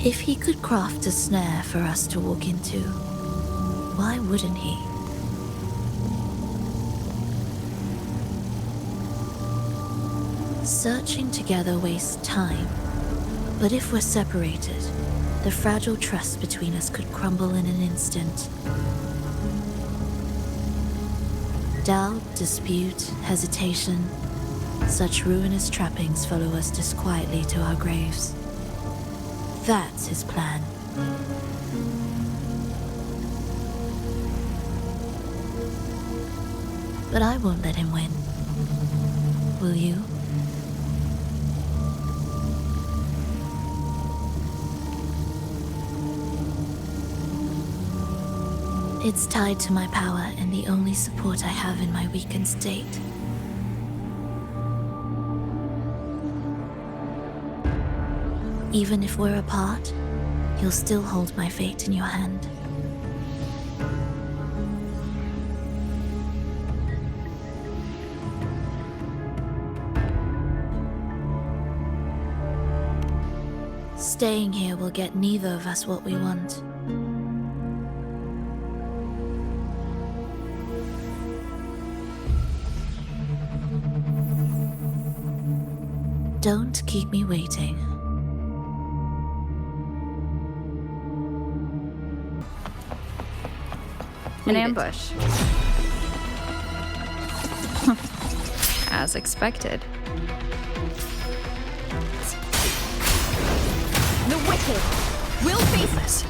If he could craft a snare for us to walk into, why wouldn't he? Searching together wastes time, but if we're separated, the fragile trust between us could crumble in an instant. Doubt, dispute, hesitation, such ruinous trappings follow us disquietly to our graves. That's his plan. But I won't let him win. Will you? It's tied to my power and the only support I have in my weakened state. Even if we're apart, you'll still hold my fate in your hand. Staying here will get neither of us what we want. Don't keep me waiting. An ambush. As expected. The wicked will face us.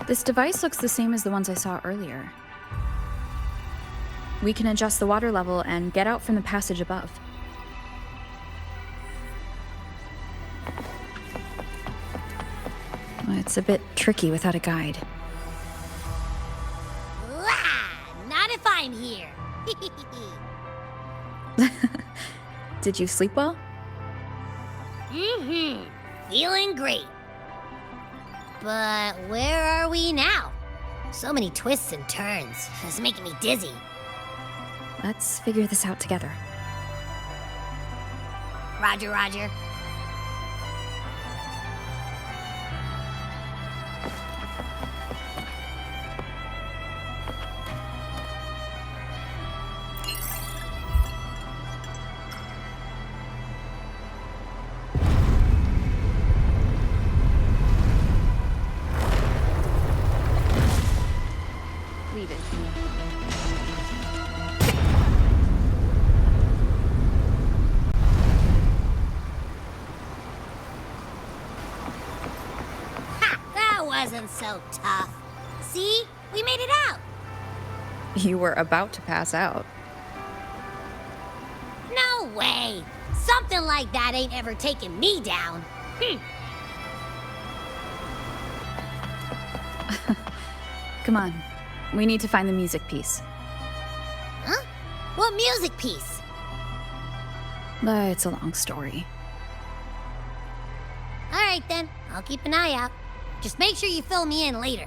This device looks the same as the ones I saw earlier. We can adjust the water level and get out from the passage above. It's a bit tricky without a guide. Not if I'm here. Did you sleep well? Feeling great. But where are we now? So many twists and turns. It's making me dizzy. Let's figure this out together. Roger, roger. Leave it. That wasn't so tough. See? We made it out. You were about to pass out. No way. Something like that ain't ever taken me down. Come on. We need to find the music piece. Huh? What music piece? It's a long story. All right then. I'll keep an eye out. Just make sure you fill me in later.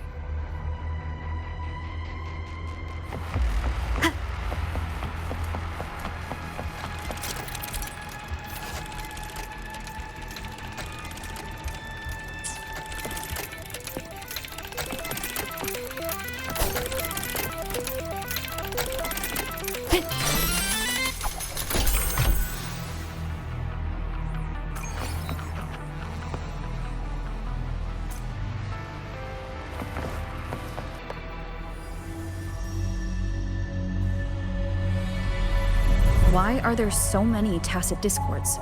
Why are there so many tacit discords?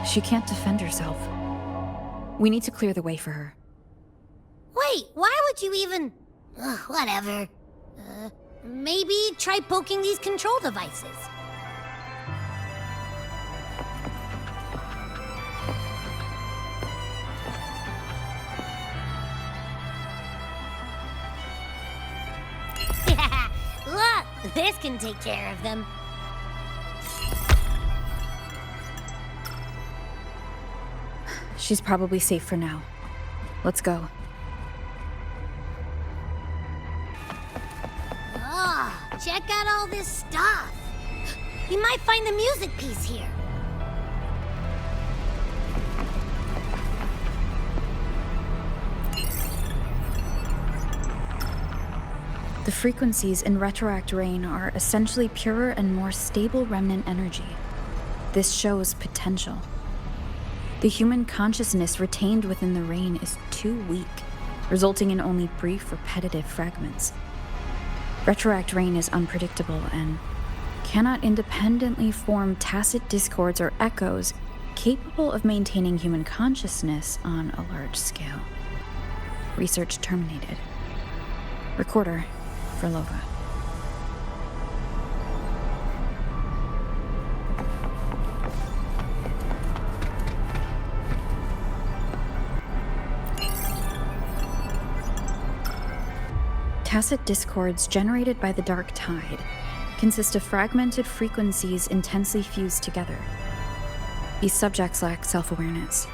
She can't defend herself. We need to clear the way for her. Wait, why would you even... whatever. Maybe try poking these control devices. Look, this can take care of them. She's probably safe for now. Let's go. Oh, check out all this stuff. We might find the music piece here. The frequencies in Retroact Rain are essentially purer and more stable remnant energy. This shows potential. The human consciousness retained within the rain is too weak, resulting in only brief, repetitive fragments. Retroact Rain is unpredictable and cannot independently form tacit discords or echoes capable of maintaining human consciousness on a large scale. Research terminated. Recorder, Phrolova. Tacit discords generated by the dark tide consist of fragmented frequencies intensely fused together. These subjects lack self-awareness.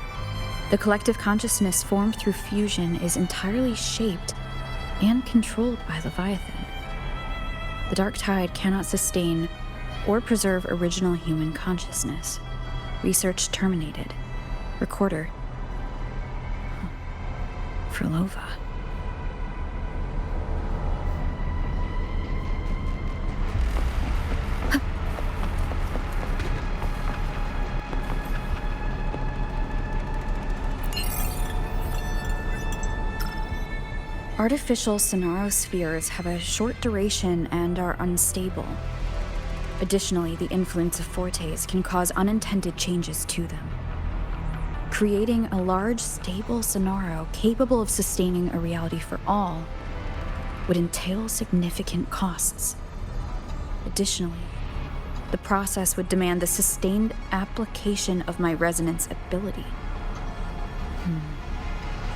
The collective consciousness formed through fusion is entirely shaped and controlled by Leviathan. The dark tide cannot sustain or preserve original human consciousness. Research terminated. Recorder. Phrolova. Artificial sonarospheres have a short duration and are unstable. Additionally, the influence of fortes can cause unintended changes to them. Creating a large, stable sonaro capable of sustaining a reality for all would entail significant costs. Additionally, the process would demand the sustained application of my resonance ability.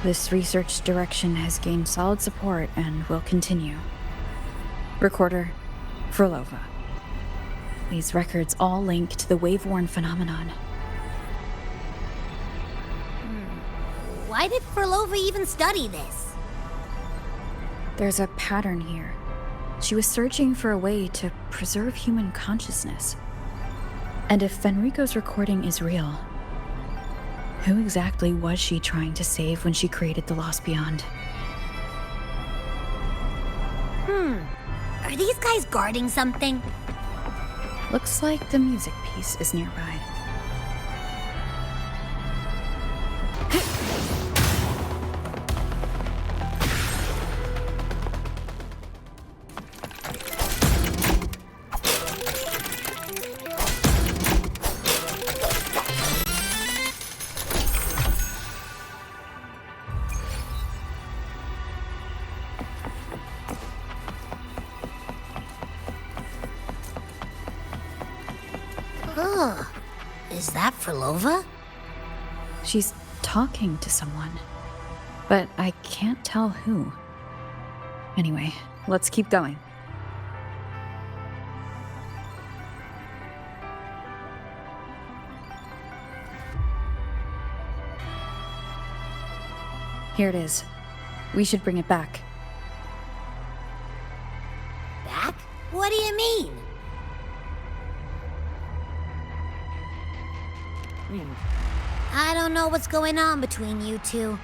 This research direction has gained solid support and will continue. Recorder, Phrolova. These records all link to the wave-worn phenomenon. Why did Phrolova even study this? There's a pattern here. She was searching for a way to preserve human consciousness. And if Fenrico's recording is real, who exactly was she trying to save when she created the Lost Beyond? Are these guys guarding something? Looks like the music piece is nearby. Is that Phrolova? She's talking to someone, but I can't tell who. Anyway, let's keep going. Here it is. We should bring it back. Back? What do you mean? I don't know what's going on between you two,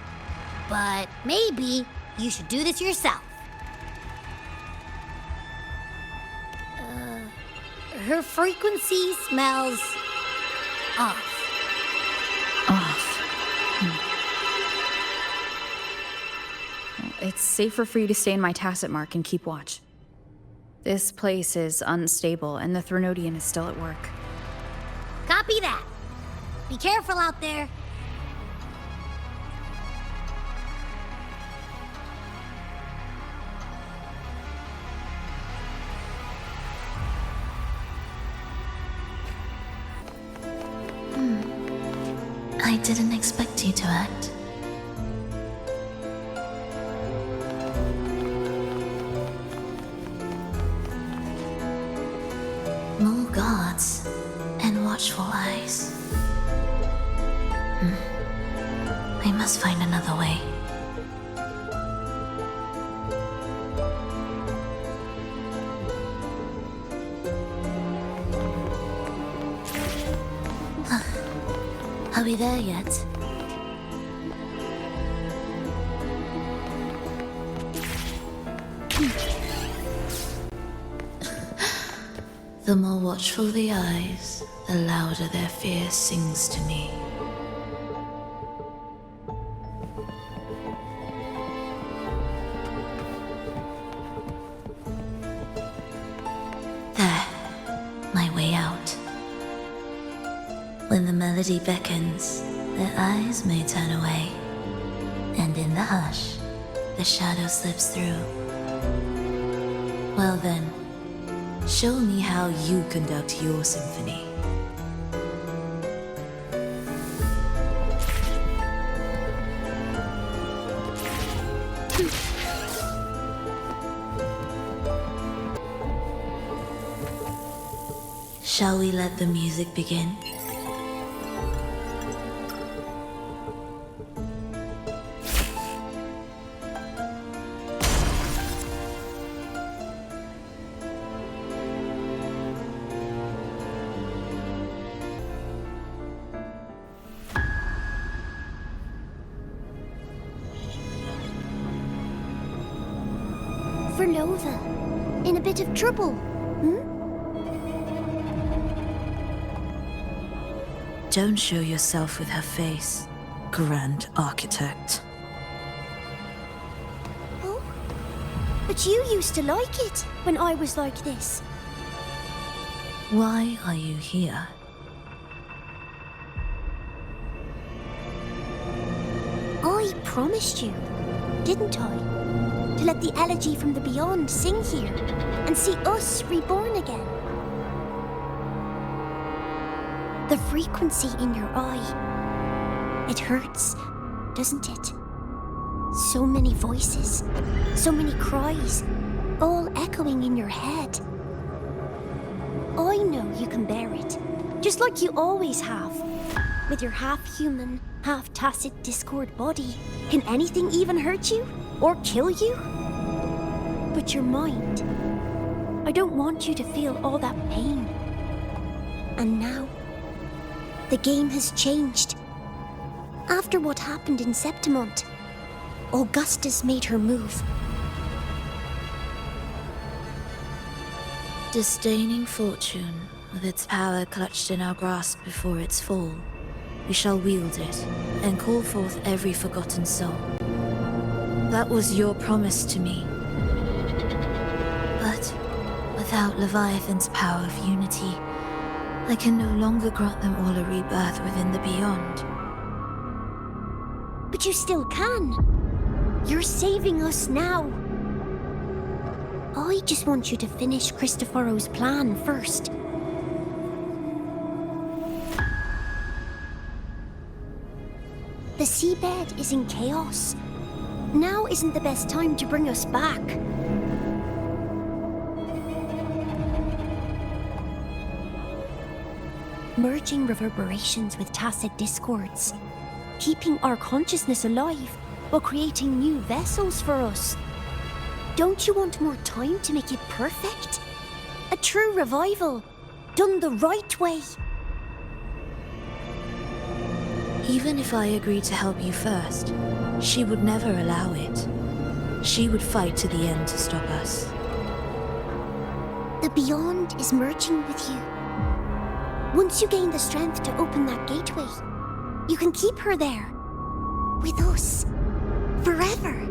but maybe you should do this yourself. Her frequency smells off. It's safer for you to stay in my tacit mark and keep watch. This place is unstable, and the Threnodian is still at work. Copy that. Be careful out there. I didn't expect you to act. More guards and watchful eyes. I must find another way. Are we there yet? The more watchful the eyes, the louder their fear sings to me. There, my way out. When the melody beckons, their eyes may turn away, and in the hush, the shadow slips through. Well then, show me how you conduct your symphony. Shall we let the music begin? Phrolova, in a bit of trouble, Don't show yourself with her face, Grand Architect. Oh, but you used to like it when I was like this. Why are you here? I promised you, didn't I? To let the elegy from the beyond sing here and see us reborn again. The frequency in your eye, it hurts, doesn't it? So many voices, so many cries, all echoing in your head. I know you can bear it, just like you always have, with your half-human, half tacit discord body. Can anything even hurt you? Or kill you? But your mind, I don't want you to feel all that pain. And now, the game has changed. After what happened in Septimont, Augustus made her move. Disdaining fortune, with its power clutched in our grasp before its fall, we shall wield it and call forth every forgotten soul. That was your promise to me. But without Leviathan's power of unity, I can no longer grant them all a rebirth within the beyond. But you still can. You're saving us now. I just want you to finish Cristoforo's plan first. The seabed is in chaos. Now isn't the best time to bring us back. Merging reverberations with tacit discords, keeping our consciousness alive while creating new vessels for us. Don't you want more time to make it perfect? A true revival, done the right way. Even if I agreed to help you first, she would never allow it. She would fight to the end to stop us. The Beyond is merging with you. Once you gain the strength to open that gateway, you can keep her there. With us. Forever.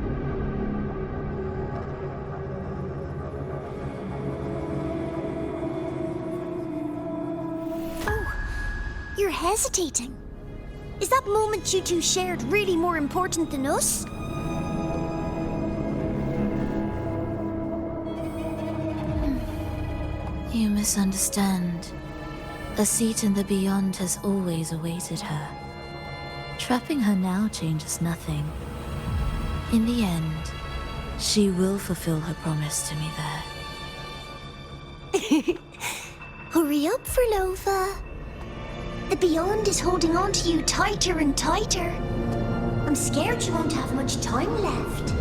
Oh, you're hesitating. Is that moment you two shared really more important than us? You misunderstand. A seat in the Beyond has always awaited her. Trapping her now changes nothing. In the end, she will fulfill her promise to me there. Hurry up, Phrolova. The Beyond is holding on to you tighter and tighter. I'm scared you won't have much time left.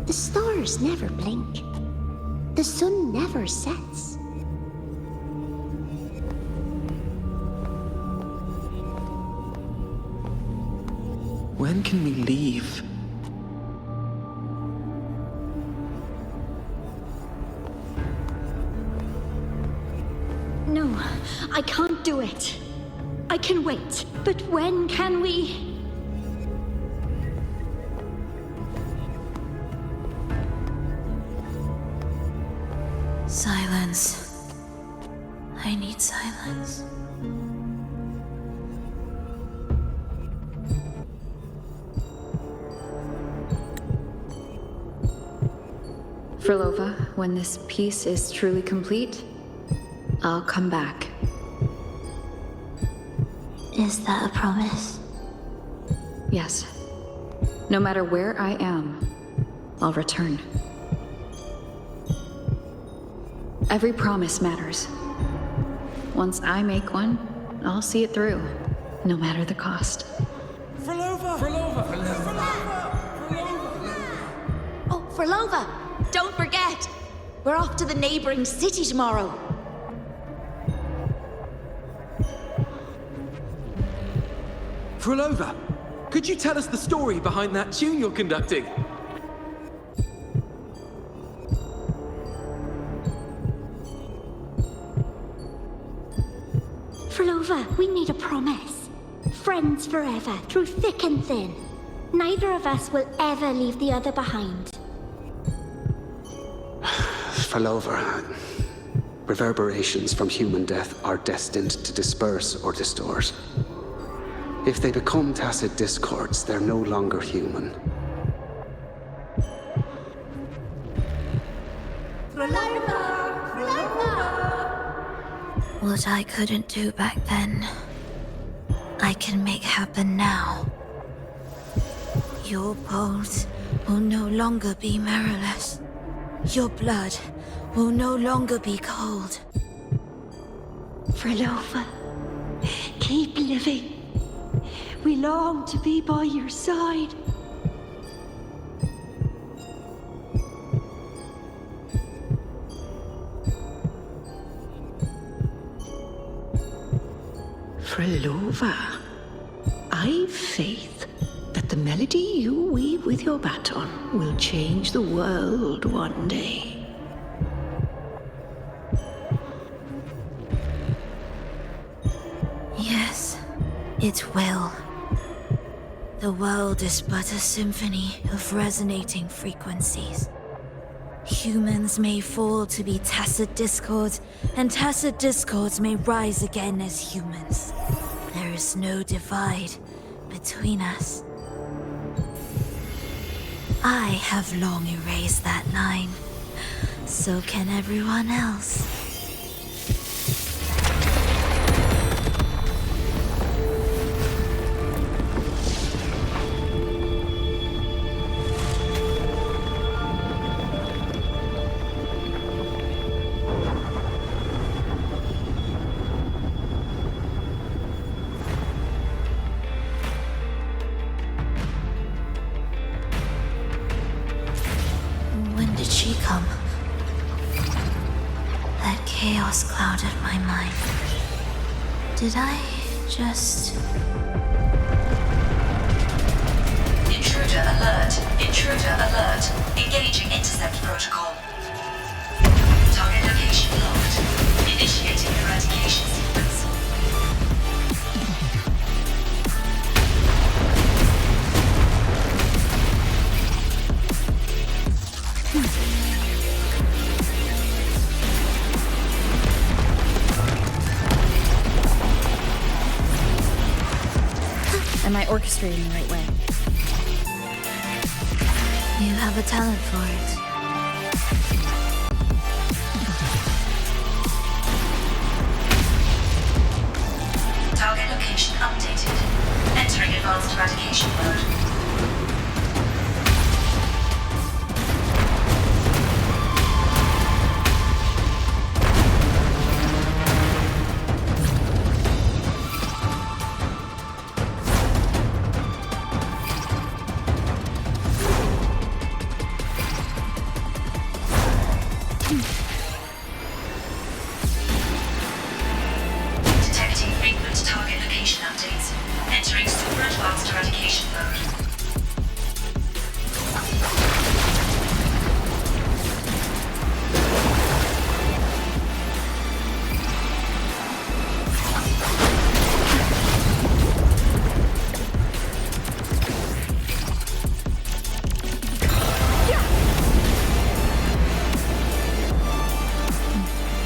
The stars never blink. The sun never sets. When can we leave? No, I can't do it. I can wait, but when can we? Silence. I need silence. Phrolova, when this piece is truly complete, I'll come back. Is that a promise? Yes. No matter where I am, I'll return. Every promise matters. Once I make one, I'll see it through, no matter the cost. Phrolova! Phrolova! Oh, Phrolova! Don't forget! We're off to the neighboring city tomorrow. Phrolova! Could you tell us the story behind that tune you're conducting? Phrolova, we made a promise. Friends forever, through thick and thin. Neither of us will ever leave the other behind. Phrolova, reverberations from human death are destined to disperse or distort. If they become tacit discords, they're no longer human. What I couldn't do back then, I can make happen now. Your bones will no longer be marrowless. Your blood will no longer be cold. Phrolova, keep living. We long to be by your side. Phrolova, I've faith that the melody you weave with your baton will change the world one day. Yes, it will. The world is but a symphony of resonating frequencies. Humans may fall to be tacit discords, and tacit discords may rise again as humans. There is no divide between us. I have long erased that line. So can everyone else. When did she come? That chaos clouded my mind. Did I just... Intruder alert. Intruder alert. Engaging intercept protocol. Target location locked. Initiating eradication sequence. Am I orchestrating the right way? You have a talent for it. Target location updated. Entering advanced eradication mode. Detecting frequent target location updates. Entering super advanced eradication mode.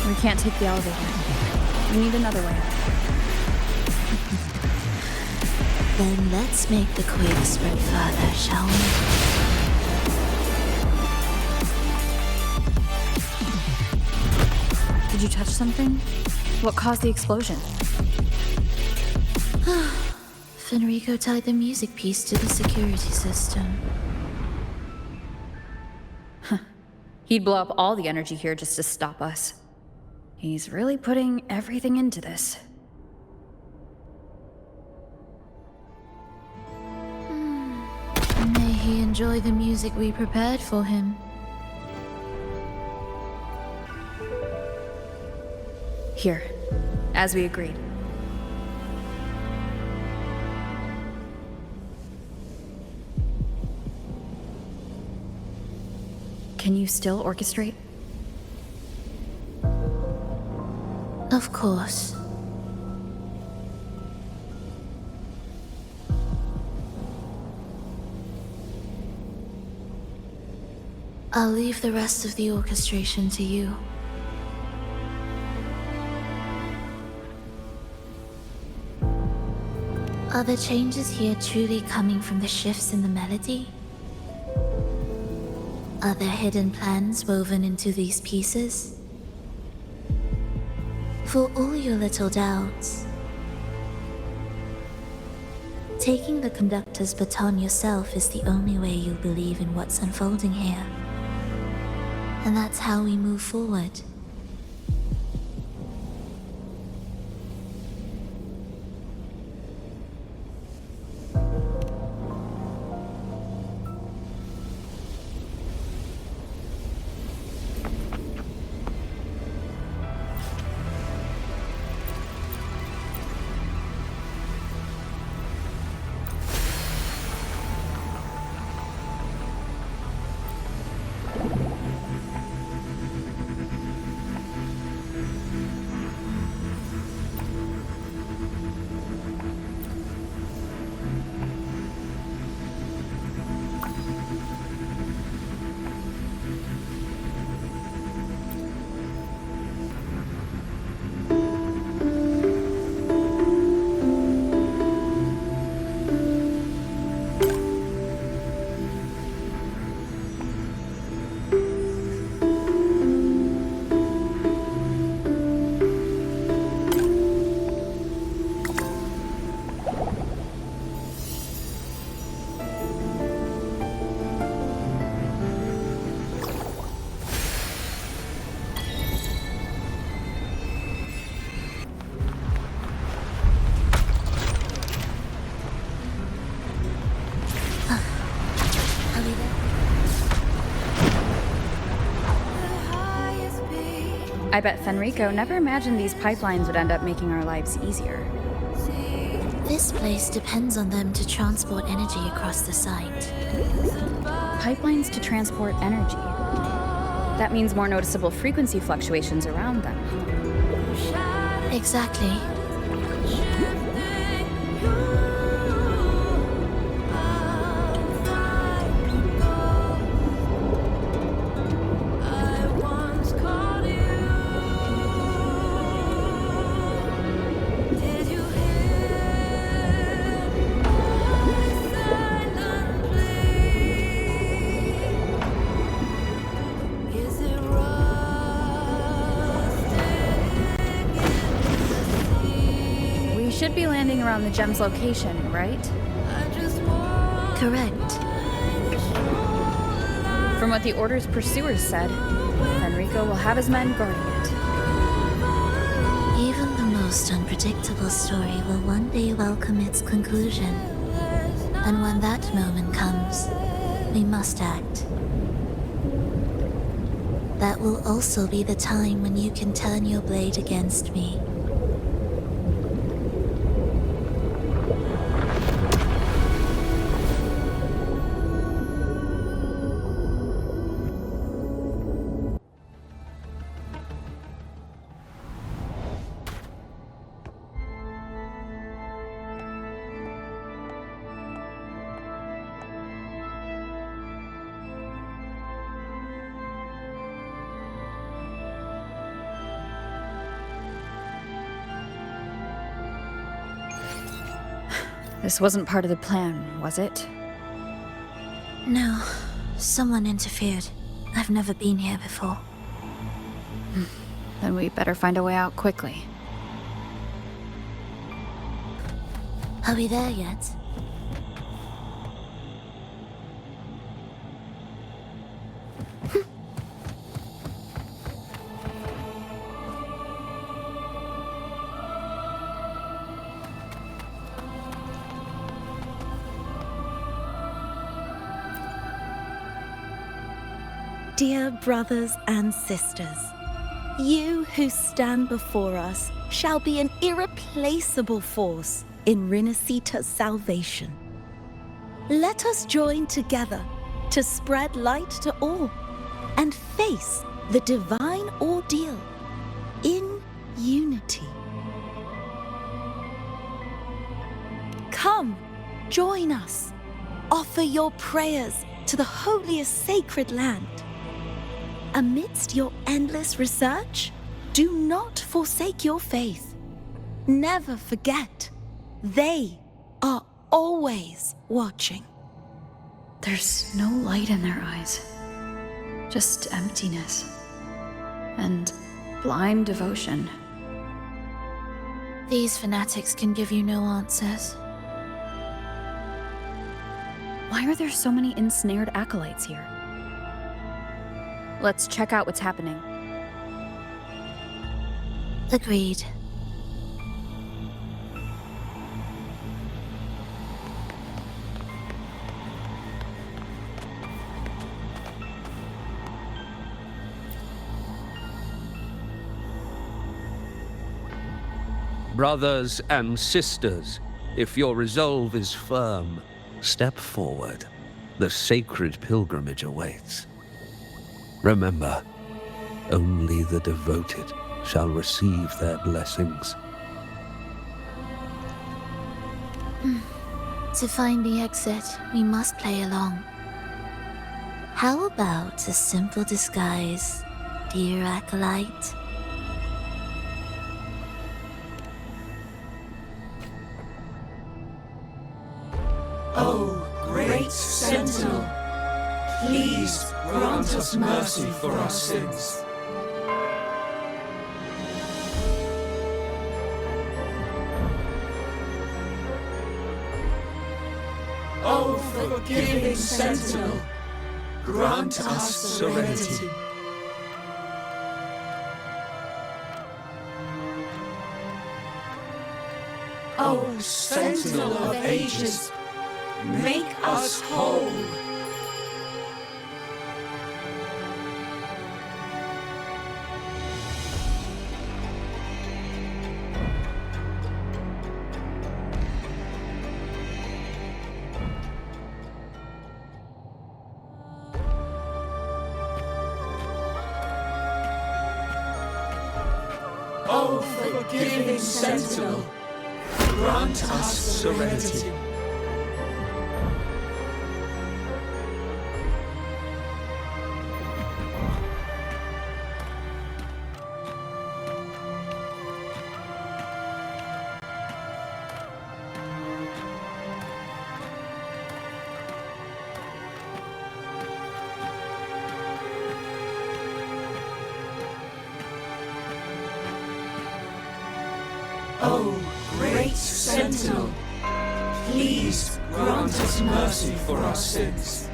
We can't take the elevator. We need another way. Then let's make the quake spread further, shall we? Did you touch something? What caused the explosion? Fenrico tied the music piece to the security system. He'd blow up all the energy here just to stop us. He's really putting everything into this. May he enjoy the music we prepared for him. Here, as we agreed. Can you still orchestrate? Of course. I'll leave the rest of the orchestration to you. Are the changes here truly coming from the shifts in the melody? Are there hidden plans woven into these pieces? For all your little doubts, taking the conductor's baton yourself is the only way you'll believe in what's unfolding here. And that's how we move forward. I bet Fenrico never imagined these pipelines would end up making our lives easier. This place depends on them to transport energy across the site. Pipelines to transport energy. That means more noticeable frequency fluctuations around them. Exactly. Should be landing around the gem's location, right? Correct. From what the Order's pursuers said, Fenrico will have his men guarding it. Even the most unpredictable story will one day welcome its conclusion. And when that moment comes, we must act. That will also be the time when you can turn your blade against me. This wasn't part of the plan, was it? No. Someone interfered. I've never been here before. Then we better find a way out quickly. Are we there yet? Dear brothers and sisters, you who stand before us shall be an irreplaceable force in Rinascita's salvation. Let us join together to spread light to all and face the divine ordeal in unity. Come, join us. Offer your prayers to the holiest sacred land. Amidst your endless research, do not forsake your faith. Never forget, they are always watching. There's no light in their eyes, just emptiness and blind devotion. These fanatics can give you no answers. Why are there so many ensnared acolytes here? Let's check out what's happening. Agreed. Brothers and sisters, if your resolve is firm, step forward. The sacred pilgrimage awaits. Remember, only the devoted shall receive their blessings. To find the exit, we must play along. How about a simple disguise, dear acolyte? Oh, great Sentinel, please grant us mercy for our sins. Oh, forgiving Sentinel, grant us serenity. Oh, Sentinel of ages, make us whole. Oh, forgiving Sentinel, grant us serenity. Oh, great Sentinel, please grant us mercy for our sins.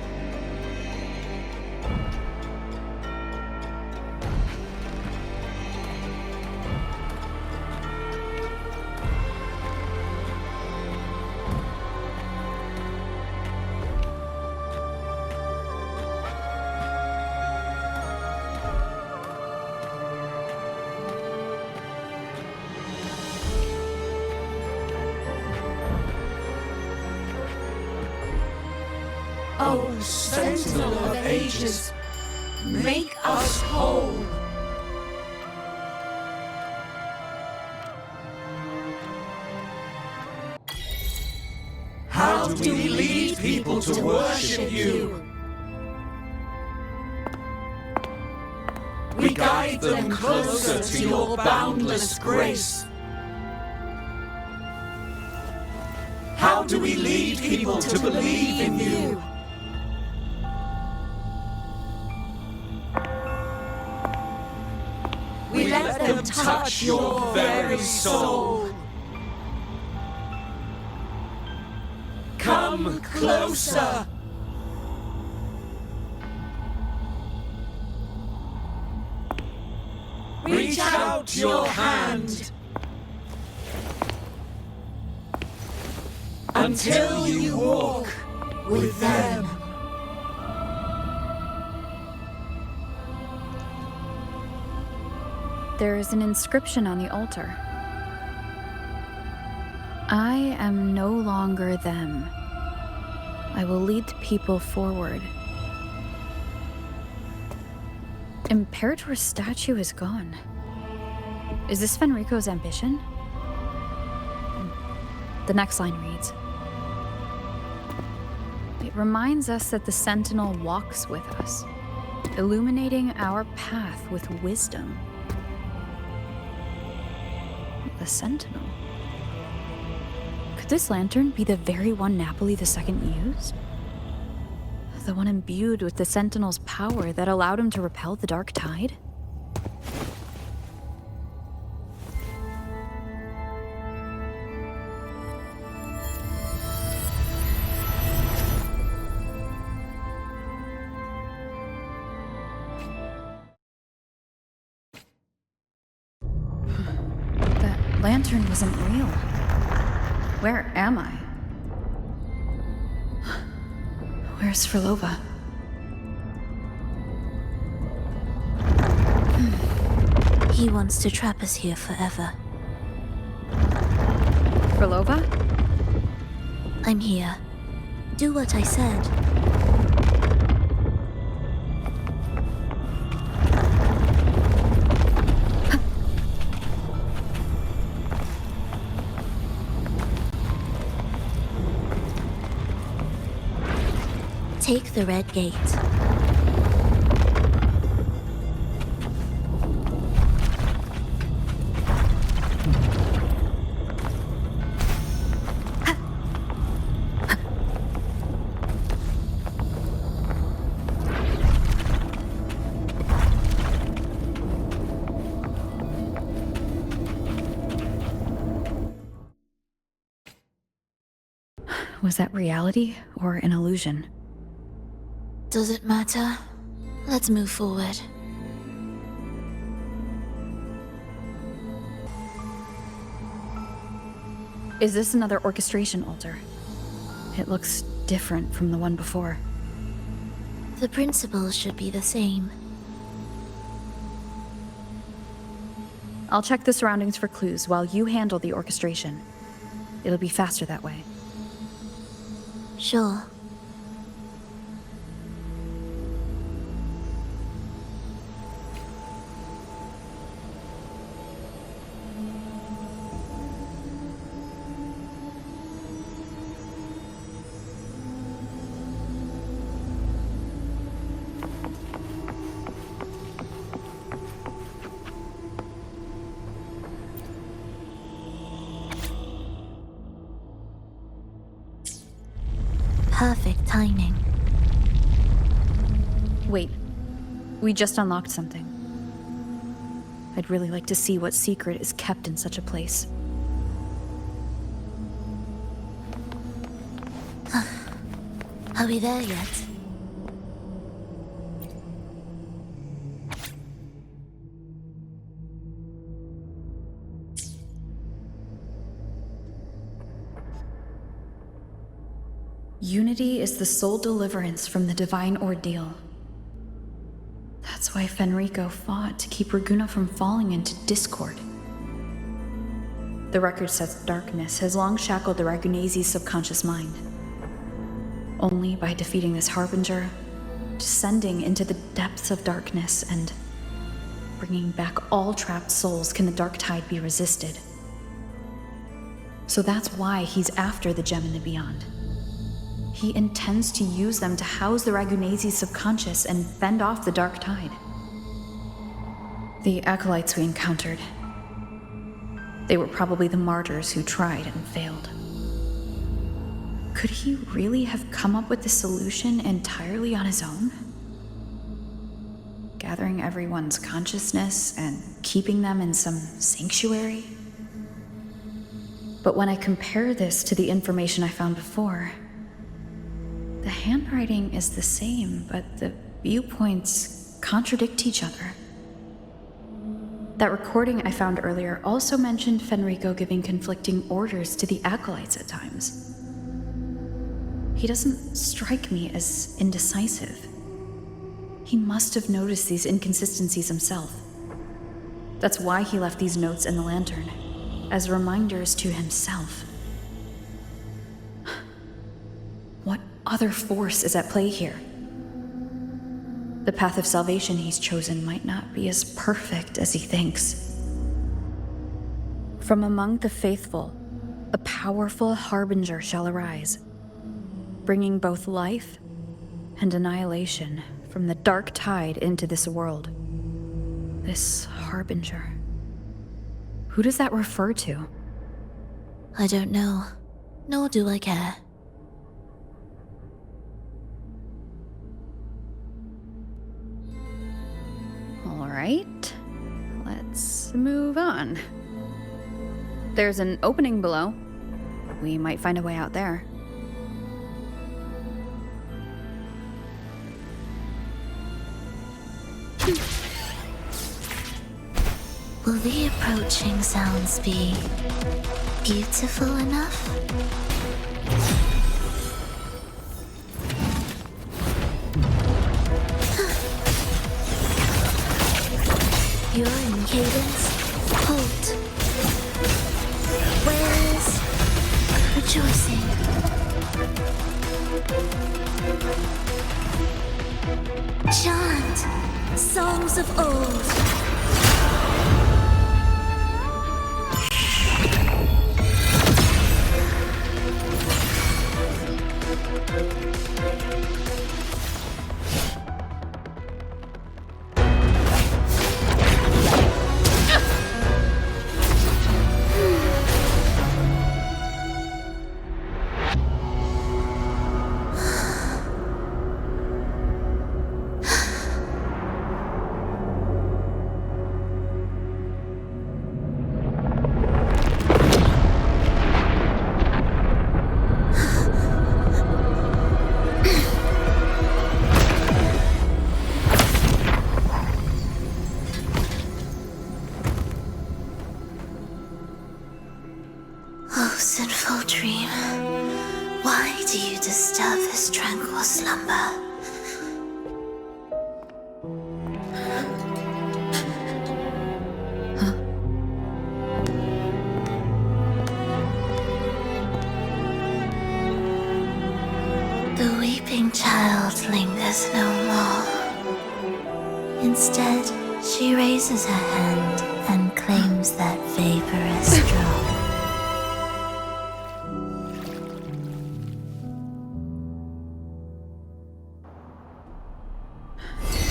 Oh, Sentinel of ages, make us whole. How do we lead people to worship you? We guide them closer to your boundless grace. How do we lead people to believe in you? We let them touch your very soul. Come closer. Reach out your hand until you walk with them. There is an inscription on the altar. I am no longer them. I will lead the people forward. Imperator's statue is gone. Is this Fenrico's ambition? The next line reads, it reminds us that the Sentinel walks with us, illuminating our path with wisdom. The Sentinel? Could this lantern be the very one Napoli II used? The one imbued with the Sentinel's power that allowed him to repel the Dark Tide? lantern wasn't real. Where am I? Where's Phrolova? He wants to trap us here forever. Phrolova? I'm here. Do what I said. Take the red gate. Was that reality or an illusion? Does it matter? Let's move forward. Is this another orchestration altar? It looks different from the one before. The principles should be the same. I'll check the surroundings for clues while you handle the orchestration. It'll be faster that way. Sure. Perfect timing. Wait, we just unlocked something. I'd really like to see what secret is kept in such a place. Are we there yet? Unity is the sole deliverance from the divine ordeal. That's why Fenrico fought to keep Raguna from falling into discord. The record says darkness has long shackled the Ragunese's subconscious mind. Only by defeating this harbinger, descending into the depths of darkness, and bringing back all trapped souls can the dark tide be resisted. So that's why he's after the gem in the beyond. He intends to use them to house the Ragunese's subconscious and fend off the dark tide. The acolytes we encountered, they were probably the martyrs who tried and failed. Could he really have come up with the solution entirely on his own? Gathering everyone's consciousness and keeping them in some sanctuary? But when I compare this to the information I found before, the handwriting is the same, but the viewpoints contradict each other. That recording I found earlier also mentioned Fenrico giving conflicting orders to the acolytes at times. He doesn't strike me as indecisive. He must have noticed these inconsistencies himself. That's why he left these notes in the lantern, as reminders to himself. What other force is at play here? The path of salvation he's chosen might not be as perfect as he thinks. From among the faithful, a powerful harbinger shall arise, bringing both life and annihilation from the dark tide into this world. This harbinger. Who does that refer to? I don't know, nor do I care. Alright, let's move on. There's an opening below. We might find a way out there. Will the approaching sounds be beautiful enough? You're in cadence. Halt. Where's rejoicing? Chant songs of old. Instead, she raises her hand and claims that vaporous drop.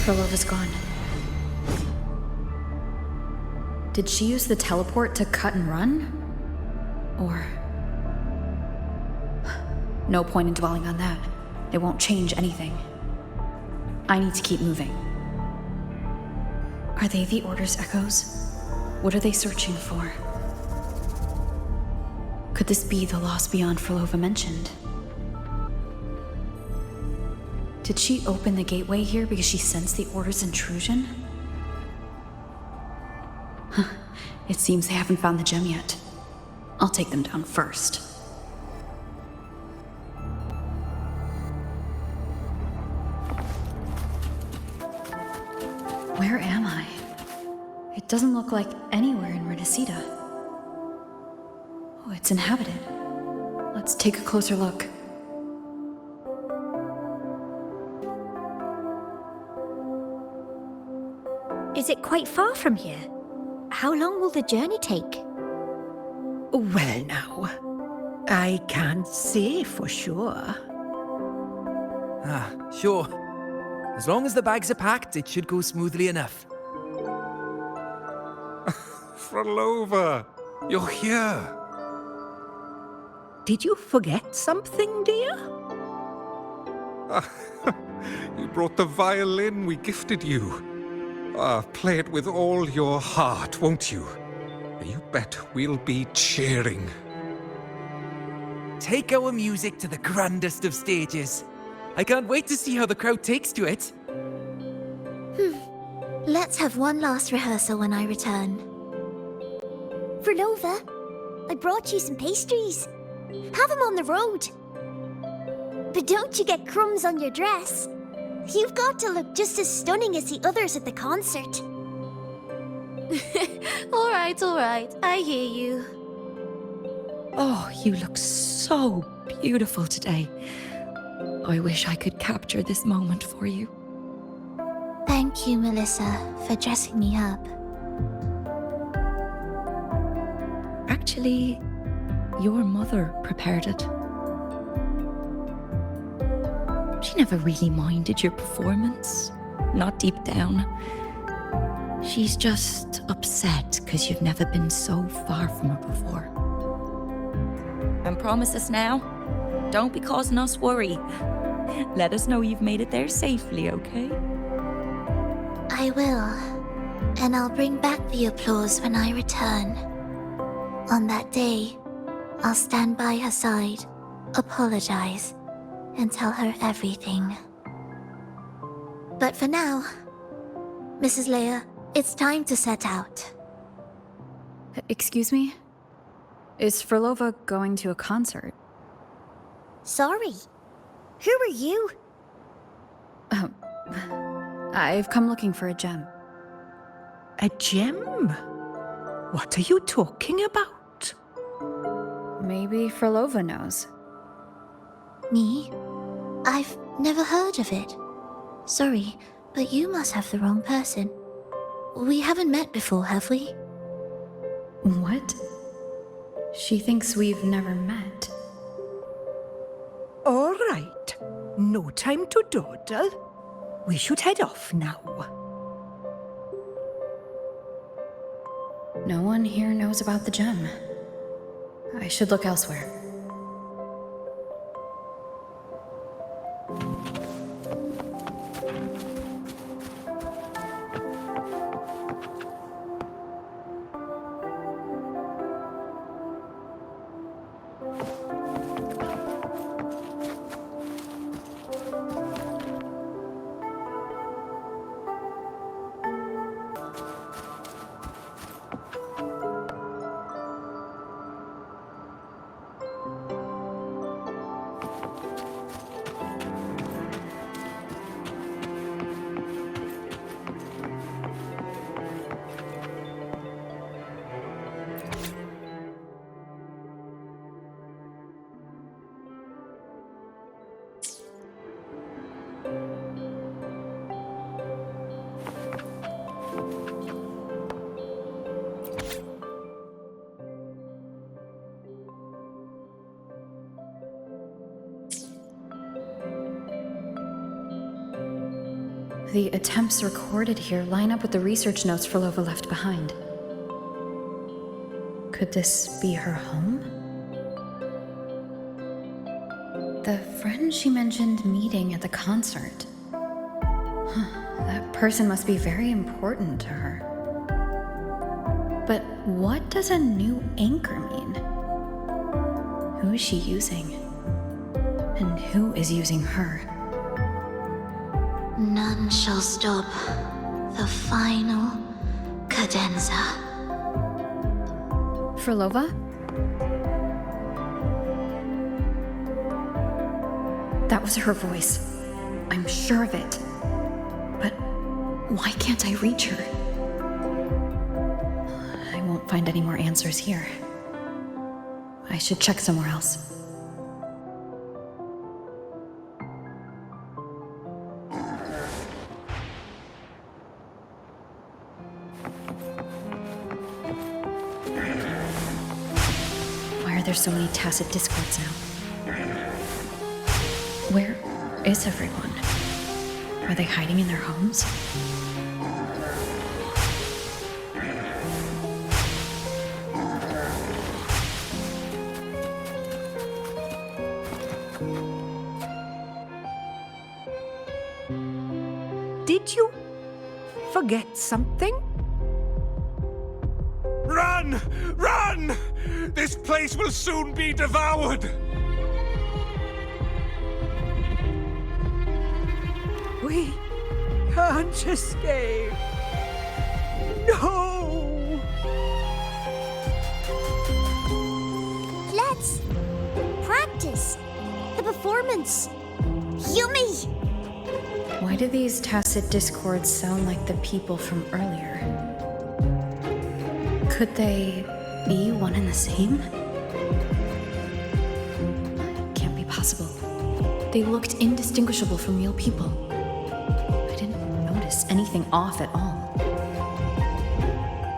Phrolova's gone. Did she use the teleport to cut and run? Or... No point in dwelling on that. It won't change anything. I need to keep moving. Are they the Order's echoes? What are they searching for? Could this be the lost beyond Phrolova mentioned? Did she open the gateway here because she sensed the Order's intrusion? Huh. It seems they haven't found the gem yet. I'll take them down first. Where am I? It doesn't look like anywhere in Rinascita. Oh, it's inhabited. Let's take a closer look. Is it quite far from here? How long will the journey take? Well now, I can't say for sure. Sure. As long as the bags are packed, it should go smoothly enough. Phrolova, you're here. Did you forget something, dear? You brought the violin we gifted you. Play it with all your heart, won't you? You bet we'll be cheering. Take our music to the grandest of stages. I can't wait to see how the crowd takes to it. Let's have one last rehearsal when I return. Phrolova, I brought you some pastries. Have them on the road. But don't you get crumbs on your dress. You've got to look just as stunning as the others at the concert. All right, I hear you. Oh, you look so beautiful today. I wish I could capture this moment for you. Thank you, Melissa, for dressing me up. Actually, your mother prepared it. She never really minded your performance, not deep down. She's just upset because you've never been so far from her before. And promise us now, don't be causing us worry. Let us know you've made it there safely, okay? I will, and I'll bring back the applause when I return. On that day, I'll stand by her side, apologize, and tell her everything. But for now, Mrs. Leia, it's time to set out. Excuse me? Is Phrolova going to a concert? Sorry. Who are you? I've come looking for a gem. A gem? What are you talking about? Maybe Phrolova knows. Me? I've never heard of it. Sorry, but you must have the wrong person. We haven't met before, have we? What? She thinks we've never met. All right. No time to dawdle. We should head off now. No one here knows about the gem. I should look elsewhere. The attempts recorded here line up with the research notes Phrolova left behind. Could this be her home? The friend she mentioned meeting at the concert. That person must be very important to her. But what does a new anchor mean? Who is she using? And who is using her? None shall stop the final cadenza. Phrolova? That was her voice. I'm sure of it. But why can't I reach her? I won't find any more answers here. I should check somewhere else. There's so many tacit discords now. Where is everyone? Are they hiding in their homes? Did you forget something? Run! Run! This place will soon be devoured! We can't escape. No! Let's practice the performance. Yummy! Why do these tacit discords sound like the people from earlier? Could they be one and the same? Can't be possible. They looked indistinguishable from real people. I didn't notice anything off at all.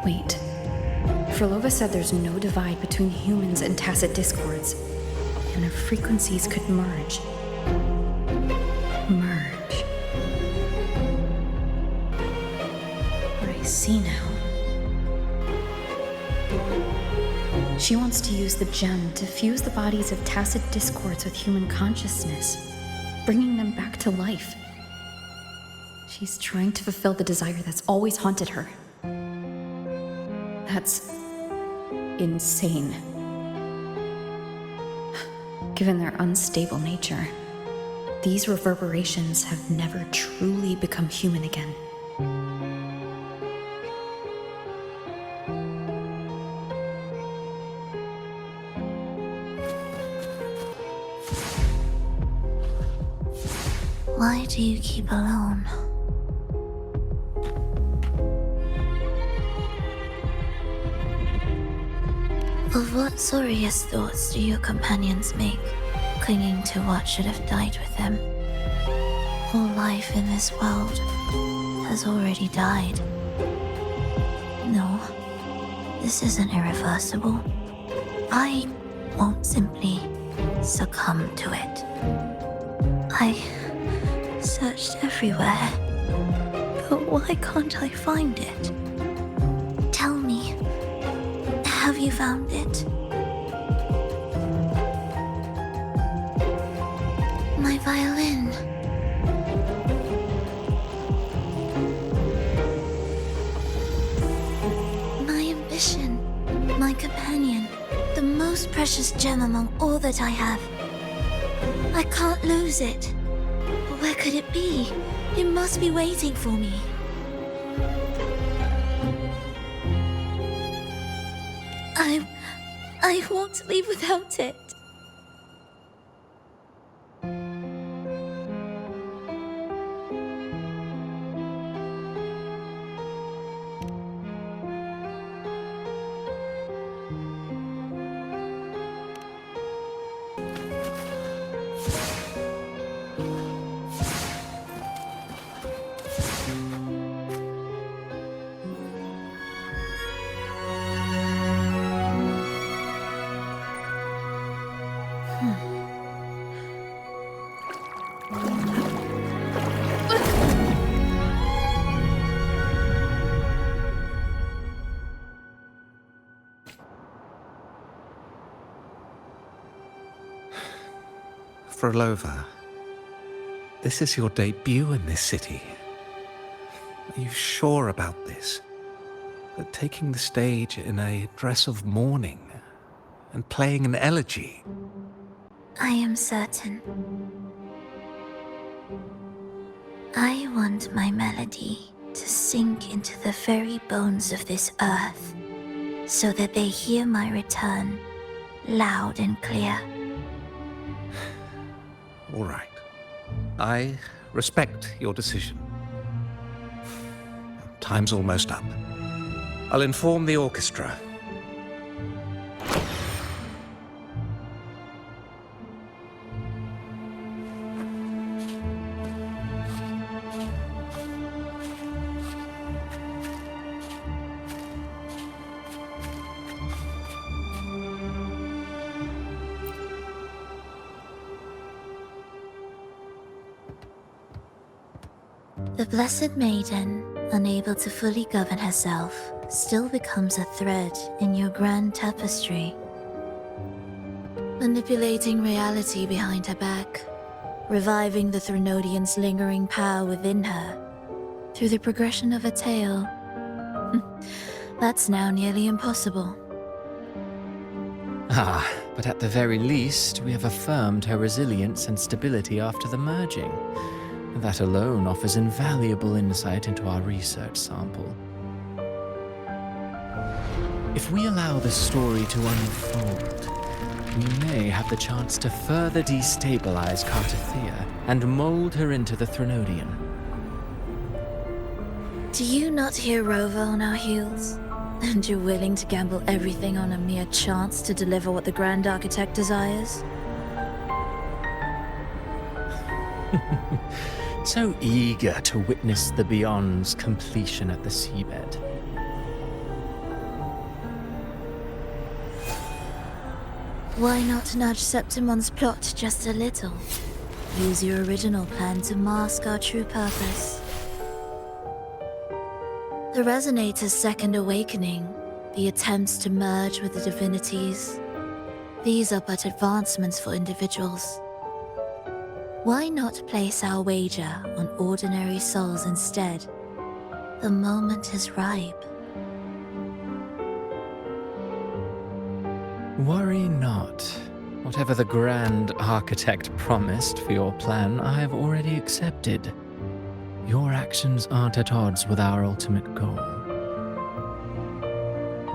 Wait. Phrolova said there's no divide between humans and tacit discords, and their frequencies could merge. Merge. I see now. She wants to use the gem to fuse the bodies of tacit discords with human consciousness, bringing them back to life. She's trying to fulfill the desire that's always haunted her. That's insane. Given their unstable nature, these reverberations have never truly become human again. Why do you keep alone? Of what sorriest thoughts do your companions make, clinging to what should have died with them? All life in this world has already died. No, this isn't irreversible. I won't simply succumb to it. I searched everywhere, but why can't I find it? Tell me, have you found it? My violin. My ambition. My companion. The most precious gem among all that I have. I can't lose it. Where could it be? It must be waiting for me. I won't leave without it. Phrolova, this is your debut in this city. Are you sure about this? That taking the stage in a dress of mourning and playing an elegy? I am certain. I want my melody to sink into the very bones of this earth, so that they hear my return loud and clear. All right. I respect your decision. Time's almost up. I'll inform the orchestra. The Blessed Maiden, unable to fully govern herself, still becomes a thread in your grand tapestry. Manipulating reality behind her back, reviving the Threnodian's lingering power within her, through the progression of a tale. That's now nearly impossible. Ah, but at the very least, we have affirmed her resilience and stability after the merging. That alone offers invaluable insight into our research sample. If we allow the story to unfold, we may have the chance to further destabilize Cartathea and mold her into the Threnodian. Do you not hear Rova on our heels? And you're willing to gamble everything on a mere chance to deliver what the Grand Architect desires? So eager to witness the Beyond's completion at the seabed. Why not nudge Septimont's plot just a little? Use your original plan to mask our true purpose. The Resonator's second awakening, the attempts to merge with the divinities, these are but advancements for individuals. Why not place our wager on ordinary souls instead? The moment is ripe. Worry not. Whatever the Grand Architect promised for your plan, I have already accepted. Your actions aren't at odds with our ultimate goal.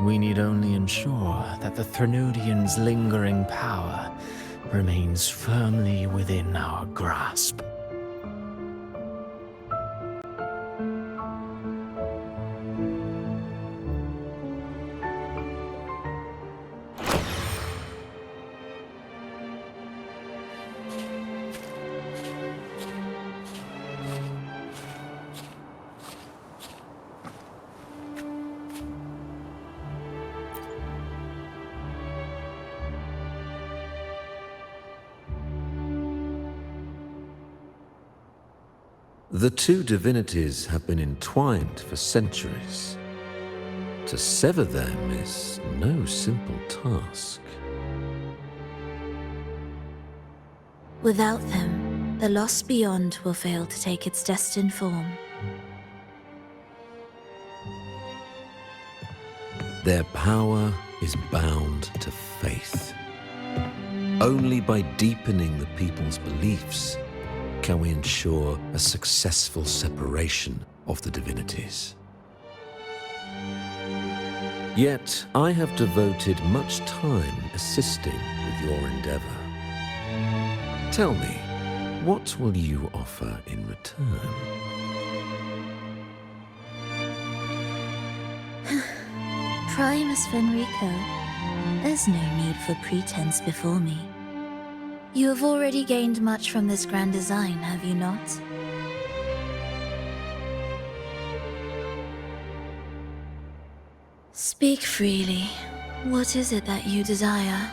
We need only ensure that the Threnodian's lingering power remains firmly within our grasp. The two divinities have been entwined for centuries. To sever them is no simple task. Without them, the lost beyond will fail to take its destined form. Their power is bound to faith. Only by deepening the people's beliefs can we ensure a successful separation of the divinities. Yet, I have devoted much time assisting with your endeavor. Tell me, what will you offer in return? Primus Fenrico, there's no need for pretense before me. You have already gained much from this grand design, have you not? Speak freely. What is it that you desire?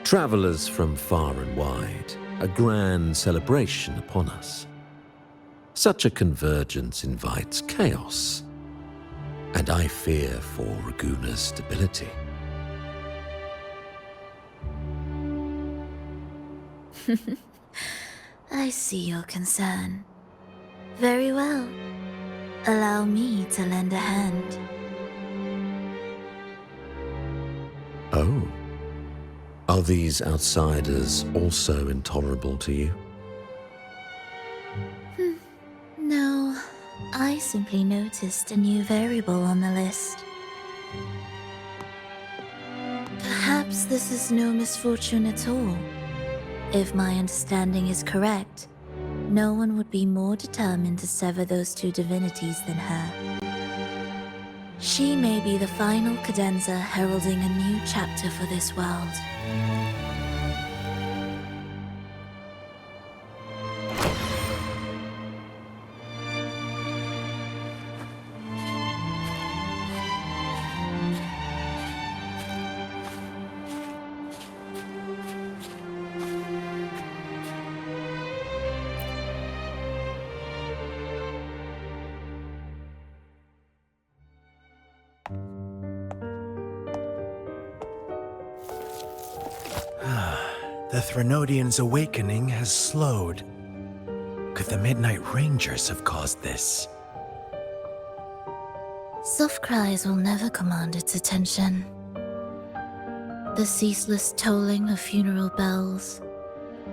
Travelers from far and wide, a grand celebration upon us. Such a convergence invites chaos, and I fear for Raguna's stability. I see your concern. Very well. Allow me to lend a hand. Oh. Are these outsiders also intolerable to you? No, I simply noticed a new variable on the list. Perhaps this is no misfortune at all. If my understanding is correct, no one would be more determined to sever those two divinities than her. She may be the final cadenza heralding a new chapter for this world. The Threnodian's awakening has slowed. Could the Midnight Rangers have caused this? Soft cries will never command its attention. The ceaseless tolling of funeral bells,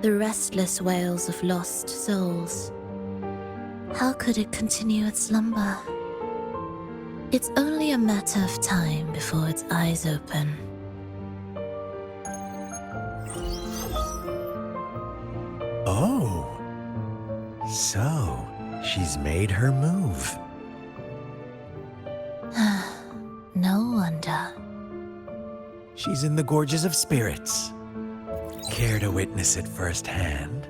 the restless wails of lost souls. How could it continue its slumber? It's only a matter of time before its eyes open. Oh, so she's made her move. No wonder. She's in the Gorges of Spirits. Care to witness it firsthand?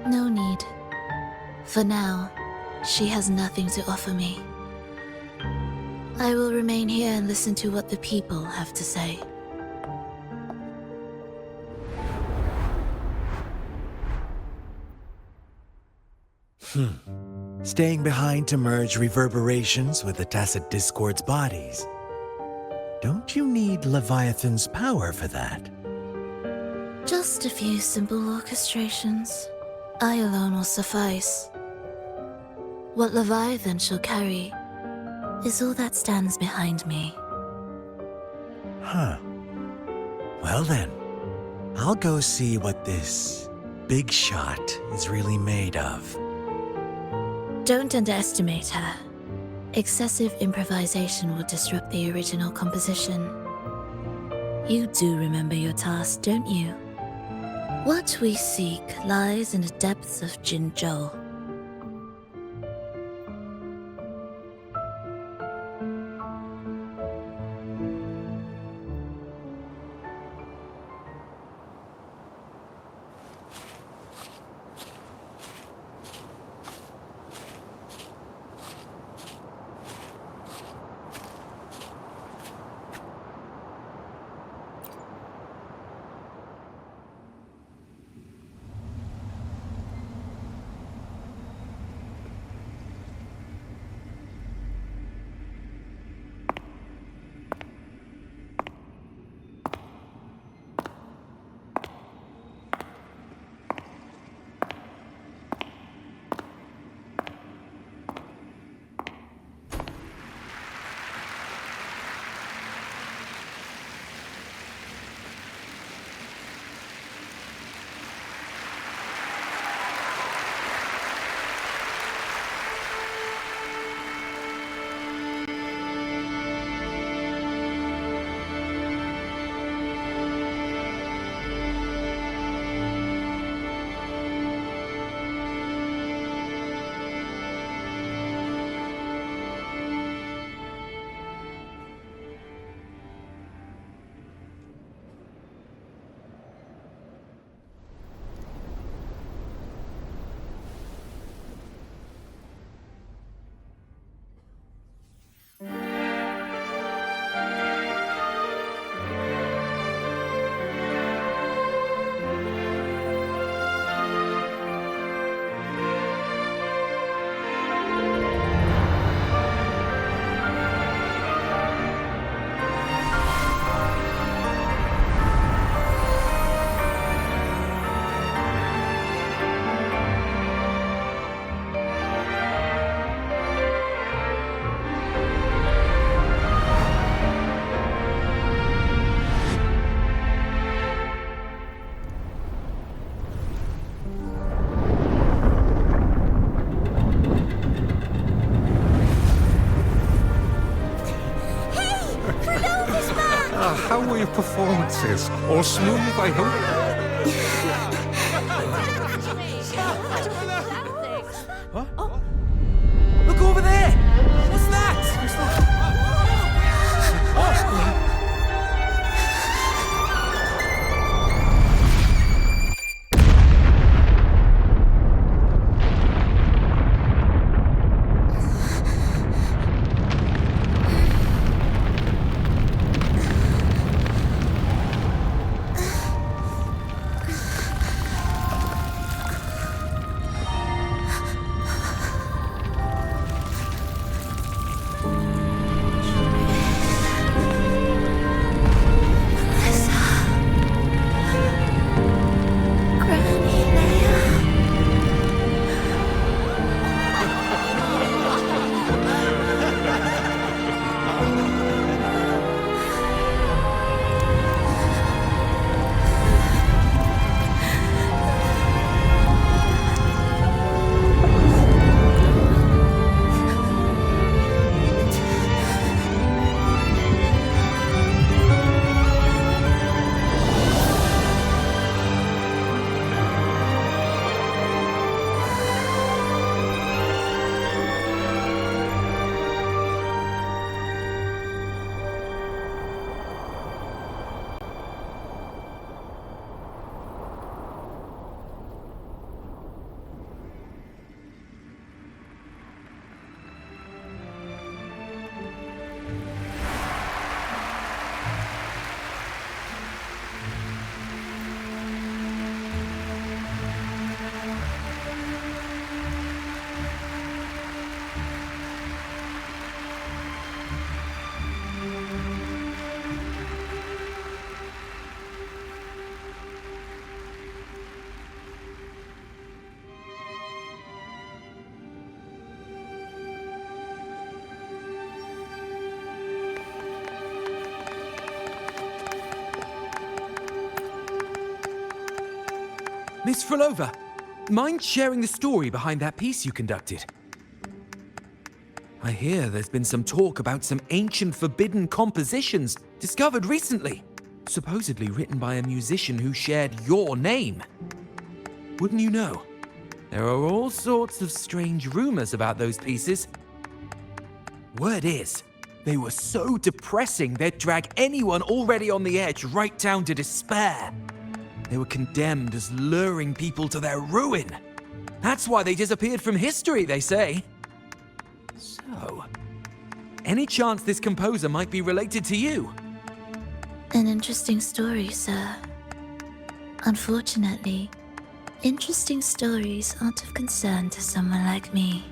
No need. For now, she has nothing to offer me. I will remain here and listen to what the people have to say. Staying behind to merge reverberations with the Tacit Discord's bodies. Don't you need Leviathan's power for that? Just a few simple orchestrations. I alone will suffice. What Leviathan shall carry is all that stands behind me. Huh. Well then, I'll go see what this big shot is really made of. Don't underestimate her. Excessive improvisation will disrupt the original composition. You do remember your task, don't you? What we seek lies in the depths of Jinzhou. your performances. All smooth, I hope? Look over there! What's that? Miss Phrolova, mind sharing the story behind that piece you conducted? I hear there's been some talk about some ancient forbidden compositions discovered recently, supposedly written by a musician who shared your name. Wouldn't you know? There are all sorts of strange rumors about those pieces. Word is, they were so depressing they'd drag anyone already on the edge right down to despair. They were condemned as luring people to their ruin. That's why they disappeared from history, they say. So, any chance this composer might be related to you? An interesting story, sir. Unfortunately, interesting stories aren't of concern to someone like me.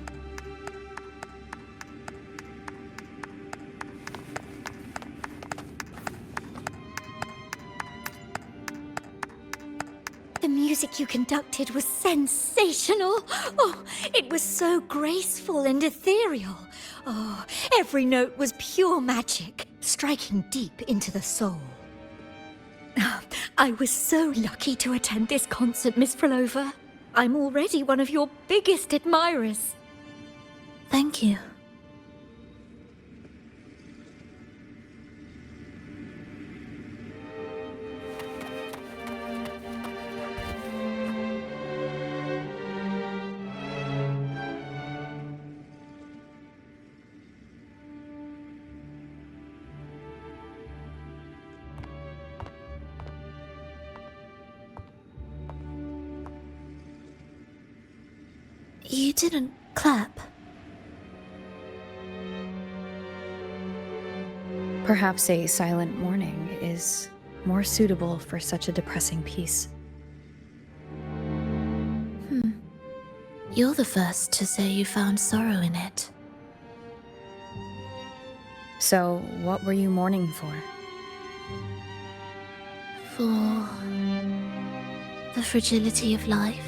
The music you conducted was sensational. Oh, it was so graceful and ethereal. Oh, every note was pure magic, striking deep into the soul. I was so lucky to attend this concert, Miss Phrolova. I'm already one of your biggest admirers. Thank you. You didn't clap. Perhaps a silent mourning is more suitable for such a depressing piece. You're the first to say you found sorrow in it. So, what were you mourning for? For the fragility of life.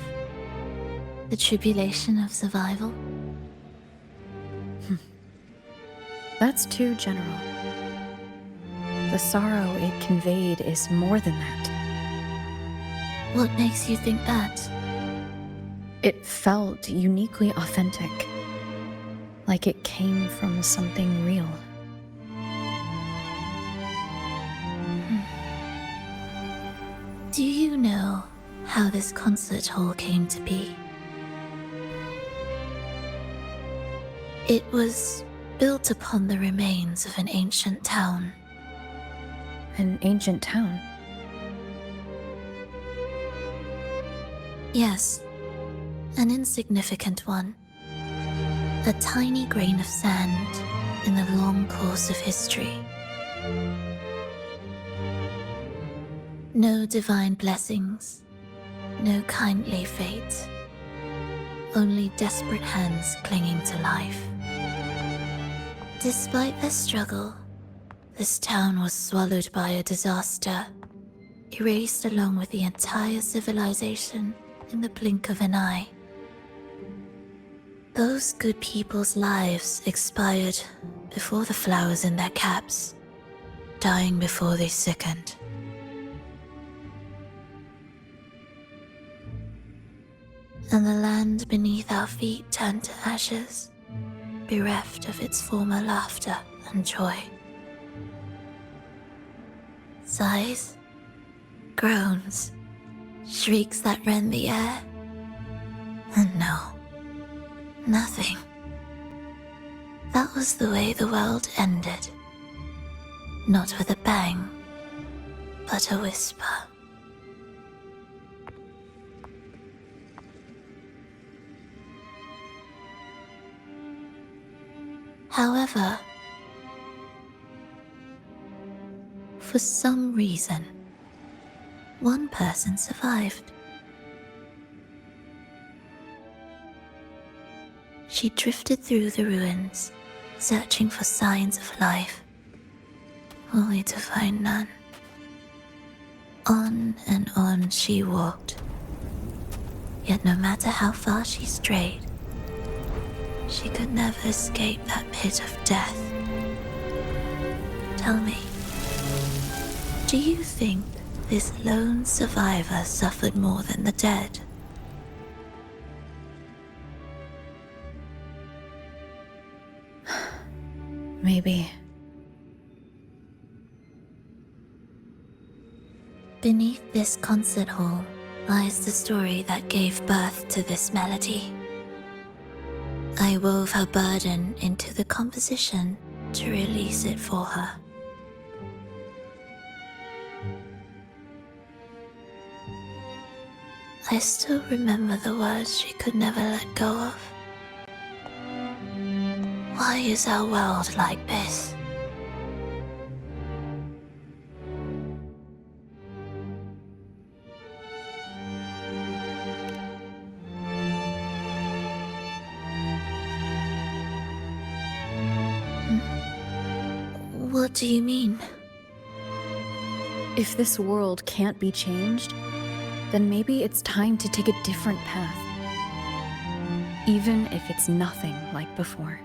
The tribulation of survival. That's too general. The sorrow it conveyed is more than that. What makes you think that? It felt uniquely authentic, like it came from something real. how this concert hall came to be. It was built upon the remains of an ancient town. An ancient town? Yes, an insignificant one. A tiny grain of sand in the long course of history. No divine blessings, no kindly fate. Only desperate hands clinging to life. Despite their struggle, this town was swallowed by a disaster, erased along with the entire civilization in the blink of an eye. Those good people's lives expired before the flowers in their caps, dying before they sickened. And the land beneath our feet turned to ashes, bereft of its former laughter and joy. Sighs, groans, shrieks that rend the air. And no, nothing. That was the way the world ended. Not with a bang, but a whisper. However, for some reason, one person survived. She drifted through the ruins, searching for signs of life, only to find none. On and on she walked, yet no matter how far she strayed, she could never escape that pit of death. Tell me, do you think this lone survivor suffered more than the dead? Maybe. Beneath this concert hall lies the story that gave birth to this melody. I wove her burden into the composition to release it for her. I still remember the words she could never let go of. Why is our world like this? What do you mean? If this world can't be changed, then maybe it's time to take a different path. Even if it's nothing like before.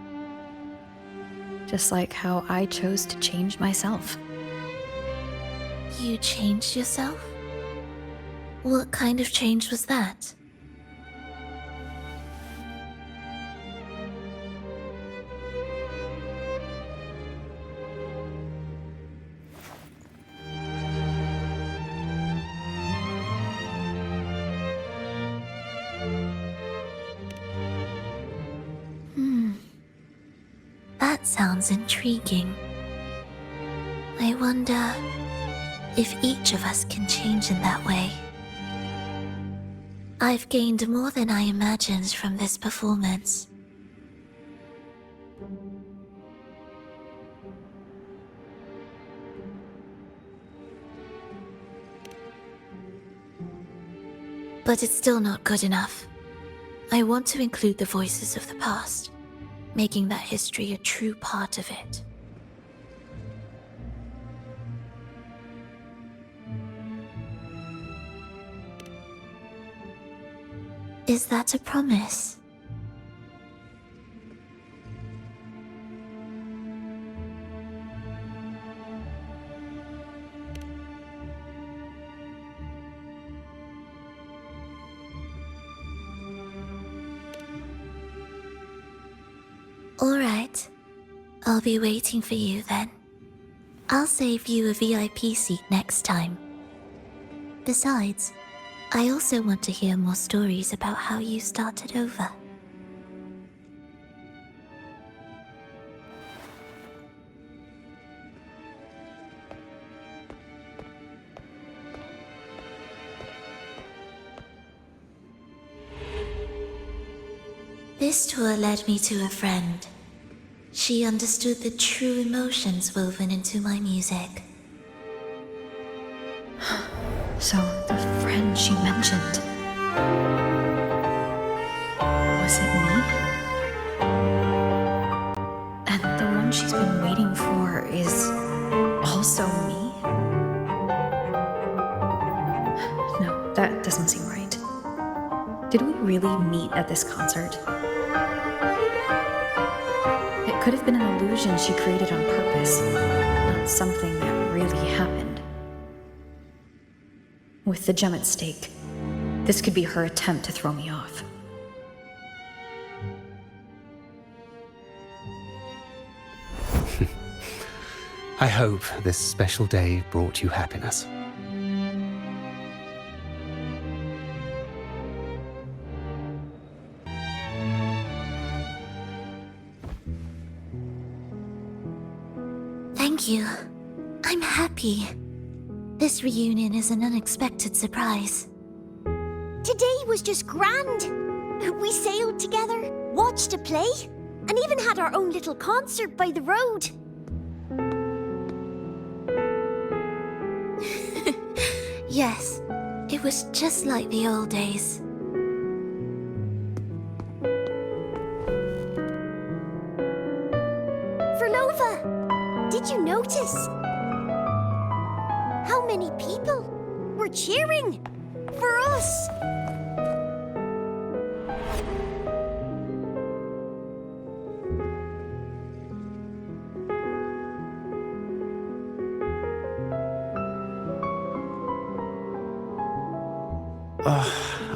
Just like how I chose to change myself. You changed yourself? What kind of change was that? That sounds intriguing. I wonder if each of us can change in that way. I've gained more than I imagined from this performance. But it's still not good enough. I want to include the voices of the past, making that history a true part of it. Is that a promise? All right. I'll be waiting for you then. I'll save you a VIP seat next time. Besides, I also want to hear more stories about how you started over. This tour led me to a friend. She understood the true emotions woven into my music. So, the friend she mentioned... was it me? And the one she's been waiting for is... also me? No, that doesn't seem right. Did we really meet at this concert? It could have been an illusion she created on purpose, not something that really happened. With the gem at stake, this could be her attempt to throw me off. I hope this special day brought you happiness. Thank you. I'm happy. This reunion is an unexpected surprise. Today was just grand. We sailed together, watched a play, and even had our own little concert by the road. Yes, it was just like the old days. Phrolova, did you notice? How many people were cheering for us?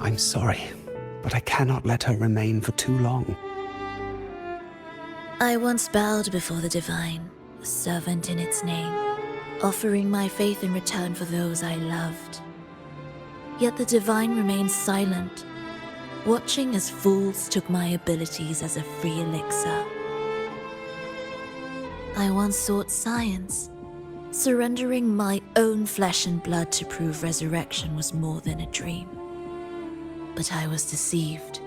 I'm sorry, but I cannot let her remain for too long. I once bowed before the Divine, a servant in its name, offering my faith in return for those I loved. Yet the Divine remains silent, watching as fools took my abilities as a free elixir. I once sought science, surrendering my own flesh and blood to prove resurrection was more than a dream. But I was deceived,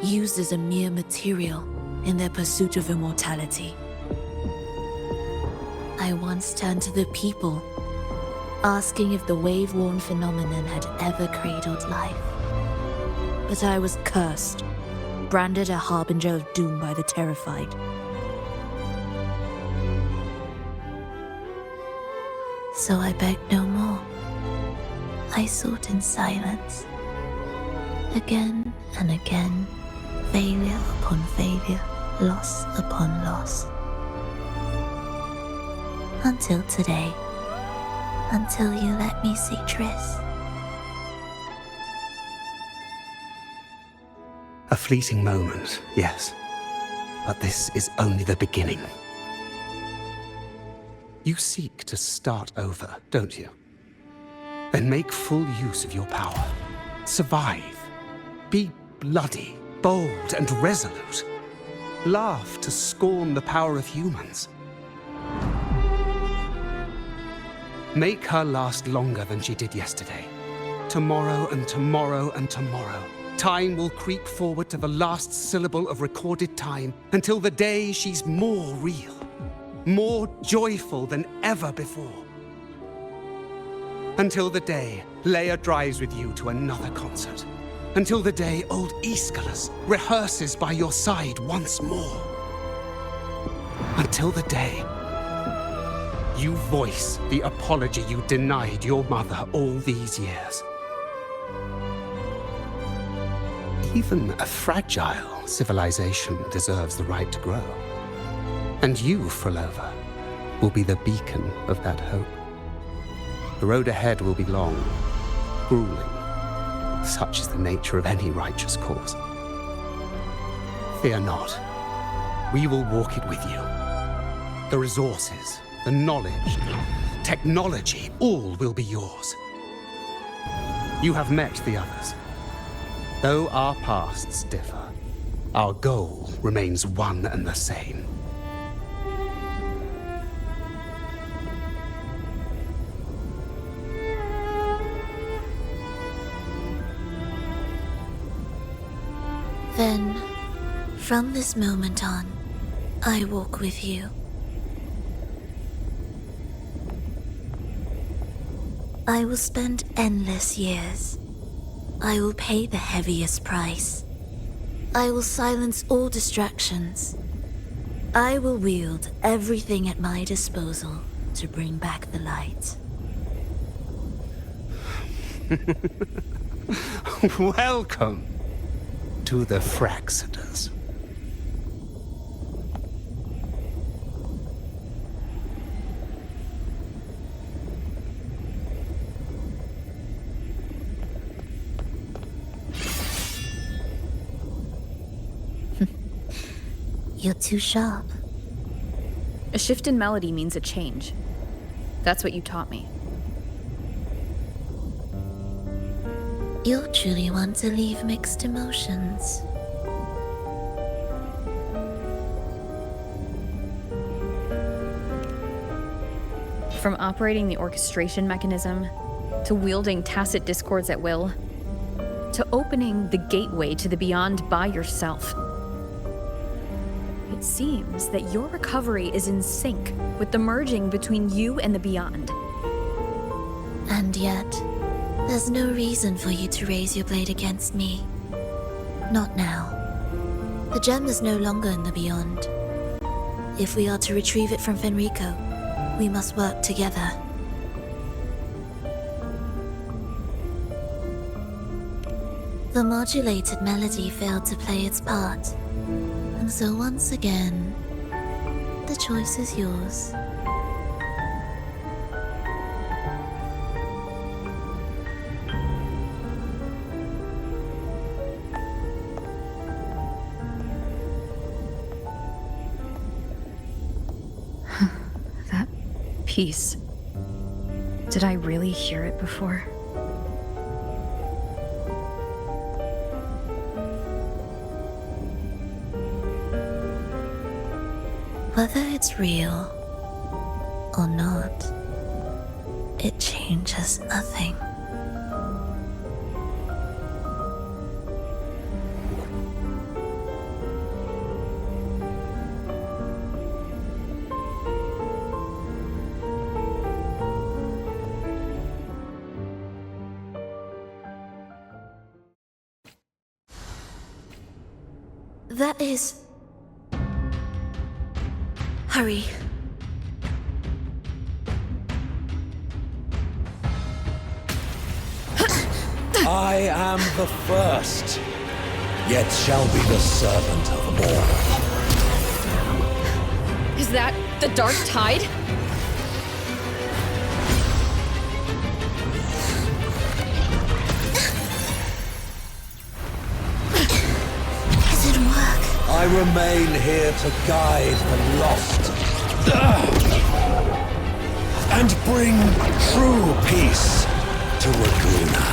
used as a mere material in their pursuit of immortality. I once turned to the people, asking if the wave-worn phenomenon had ever cradled life. But I was cursed, branded a harbinger of doom by the terrified. So I begged no more. I sought in silence. Again and again, failure upon failure, loss upon loss. Until today. Until you let me see Triss. A fleeting moment, yes. But this is only the beginning. You seek to start over, don't you? Then make full use of your power. Survive. Be bloody, bold, and resolute. Laugh to scorn the power of humans. Make her last longer than she did yesterday. Tomorrow and tomorrow and tomorrow. Time will creep forward to the last syllable of recorded time until the day she's more real, more joyful than ever before. Until the day Leia drives with you to another concert. Until the day old Aeschylus rehearses by your side once more. Until the day you voice the apology you denied your mother all these years. Even a fragile civilization deserves the right to grow. And you, Phrolova, will be the beacon of that hope. The road ahead will be long, grueling. Such is the nature of any righteous cause. Fear not. We will walk it with you. The resources, the knowledge, technology, all will be yours. You have met the others. Though our pasts differ, our goal remains one and the same. Then, from this moment on, I walk with you. I will spend endless years. I will pay the heaviest price. I will silence all distractions. I will wield everything at my disposal to bring back the light. Welcome to the Fractsidus. You're too sharp. A shift in melody means a change. That's what you taught me. You'll truly want to leave mixed emotions. From operating the orchestration mechanism, to wielding tacit discords at will, to opening the gateway to the beyond by yourself. It seems that your recovery is in sync with the merging between you and the beyond. And yet, there's no reason for you to raise your blade against me. Not now. The gem is no longer in the beyond. If we are to retrieve it from Fenrico, we must work together. The modulated melody failed to play its part. And so once again, the choice is yours. That piece. Did I really hear it before? Whether it's real or not, it changes nothing. That is... Hurry. I am the first, yet shall be the servant of all. Is that the Dark Tide? It didn't work. I remain here to guide the lost and bring true peace to Laguna.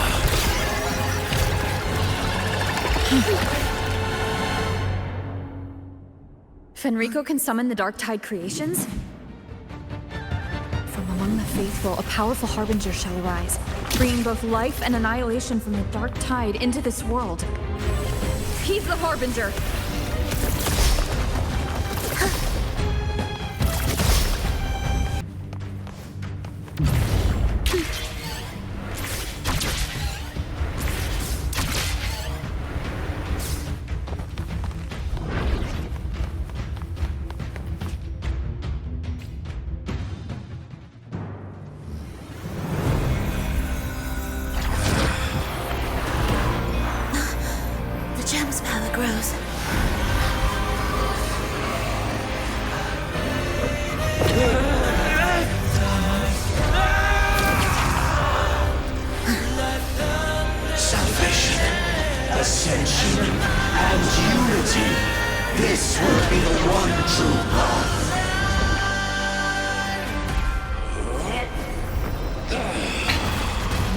Fenrico can summon the Dark Tide creations? From among the faithful, a powerful harbinger shall arise, bringing both life and annihilation from the Dark Tide into this world. He's the harbinger!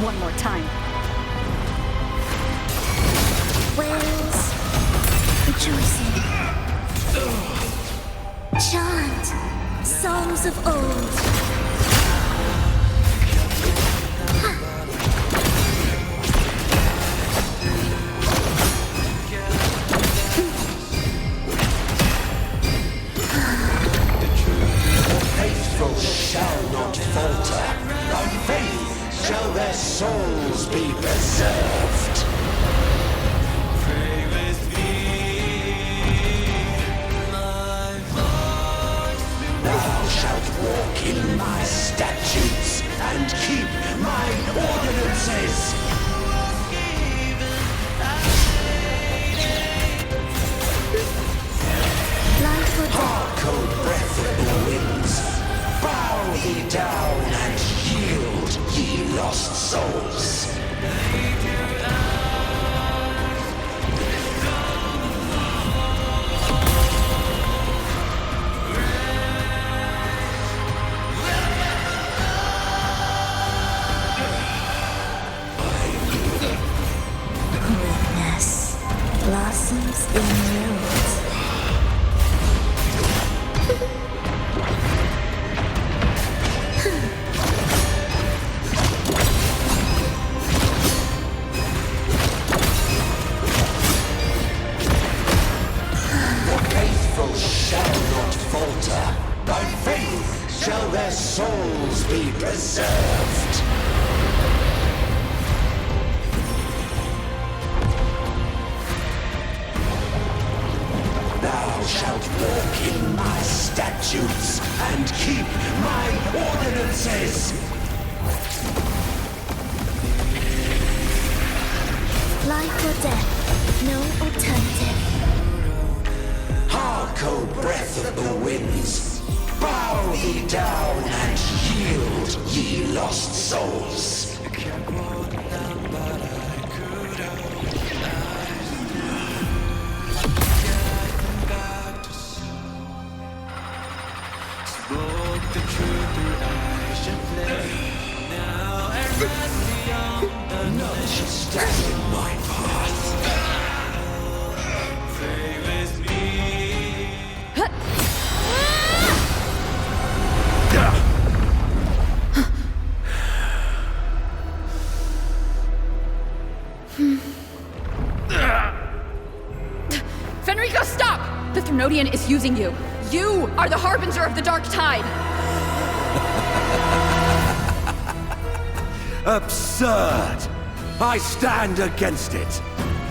One more time. Chant songs of old. Shall not falter. By faith shall their souls be preserved. Pray with me, my voice. Thou shalt walk in my statutes and keep my ordinances. Life or death. Cold breath of the winds. Bow thee down and yield, ye lost souls. Greatness blossoms in ruins. Shall their souls be preserved? Thou shalt walk in my statutes and keep my ordinances. Life or death, no alternative. Hark, O breath of the winds. Bow thee down and yield, ye lost souls. Spoke the truth through eyes should play. Now and rest beyond none should stand in my path. Pray with me. Fenrico, stop! The Thrunodian is using you. You are the harbinger of the Dark Tide. Absurd! I stand against it.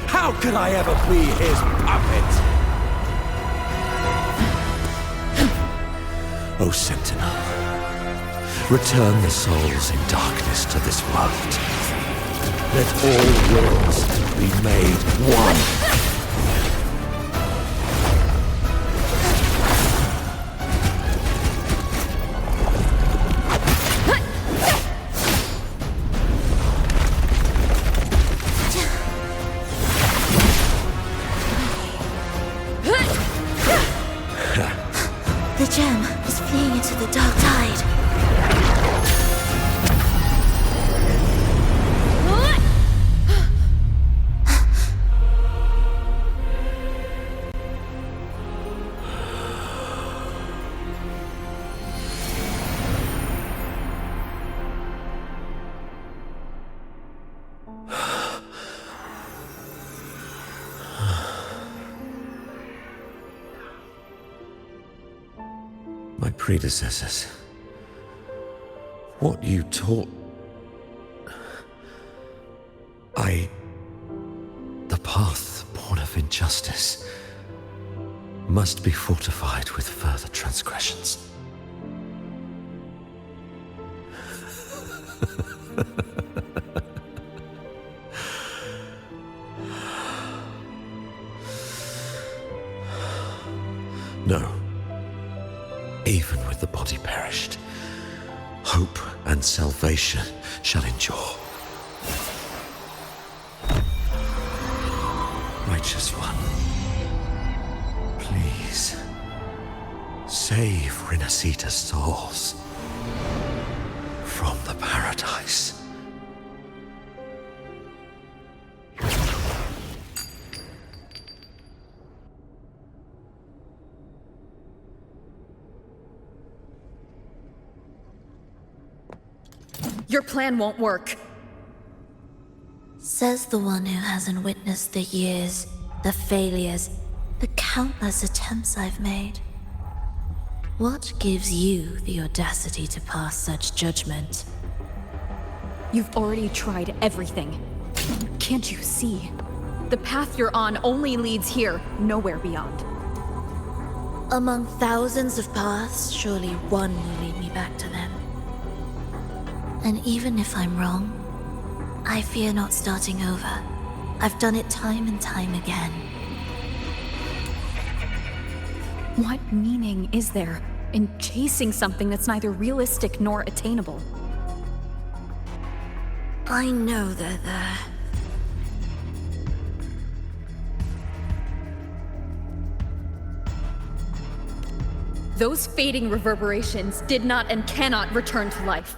How could I ever be his puppet? O Sentinel, return the souls in darkness to this world. Let all worlds be made one. The gem is fleeing into the Dark Tide. My predecessors, what you taught, the path born of injustice must be fortified with further transgressions. No. Even with the body perished, hope and salvation shall endure. Righteous One, please save Rinascita's souls from the paradise. Your plan won't work. Says the one who hasn't witnessed the years, the failures, the countless attempts I've made. What gives you the audacity to pass such judgment? You've already tried everything. Can't you see? The path you're on only leads here, nowhere beyond. Among thousands of paths, surely one will lead me back to them. And even if I'm wrong, I fear not starting over. I've done it time and time again. What meaning is there in chasing something that's neither realistic nor attainable? I know they're there. Those fading reverberations did not and cannot return to life.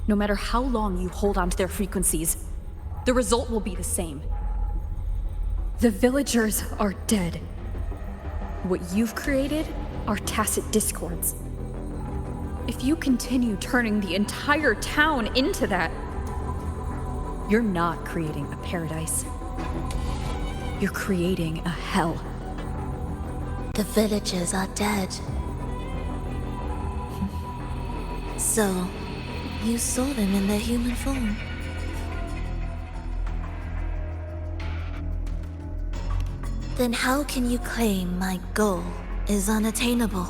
No matter how long you hold on to their frequencies, the result will be the same. The villagers are dead. What you've created are tacit discords. If you continue turning the entire town into that, you're not creating a paradise. You're creating a hell. The villagers are dead. So, you saw them in their human form. Then how can you claim my goal is unattainable?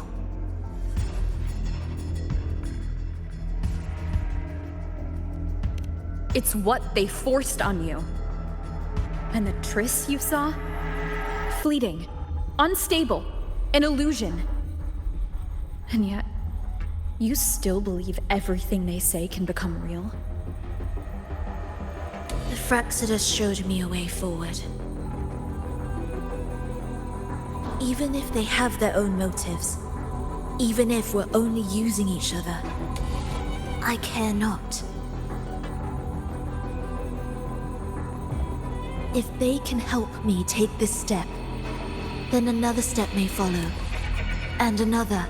It's what they forced on you. And the tryst you saw? Fleeting, unstable, an illusion. And yet, you still believe everything they say can become real? The Fractsidus showed me a way forward. Even if they have their own motives, even if we're only using each other, I care not. If they can help me take this step, then another step may follow, and another.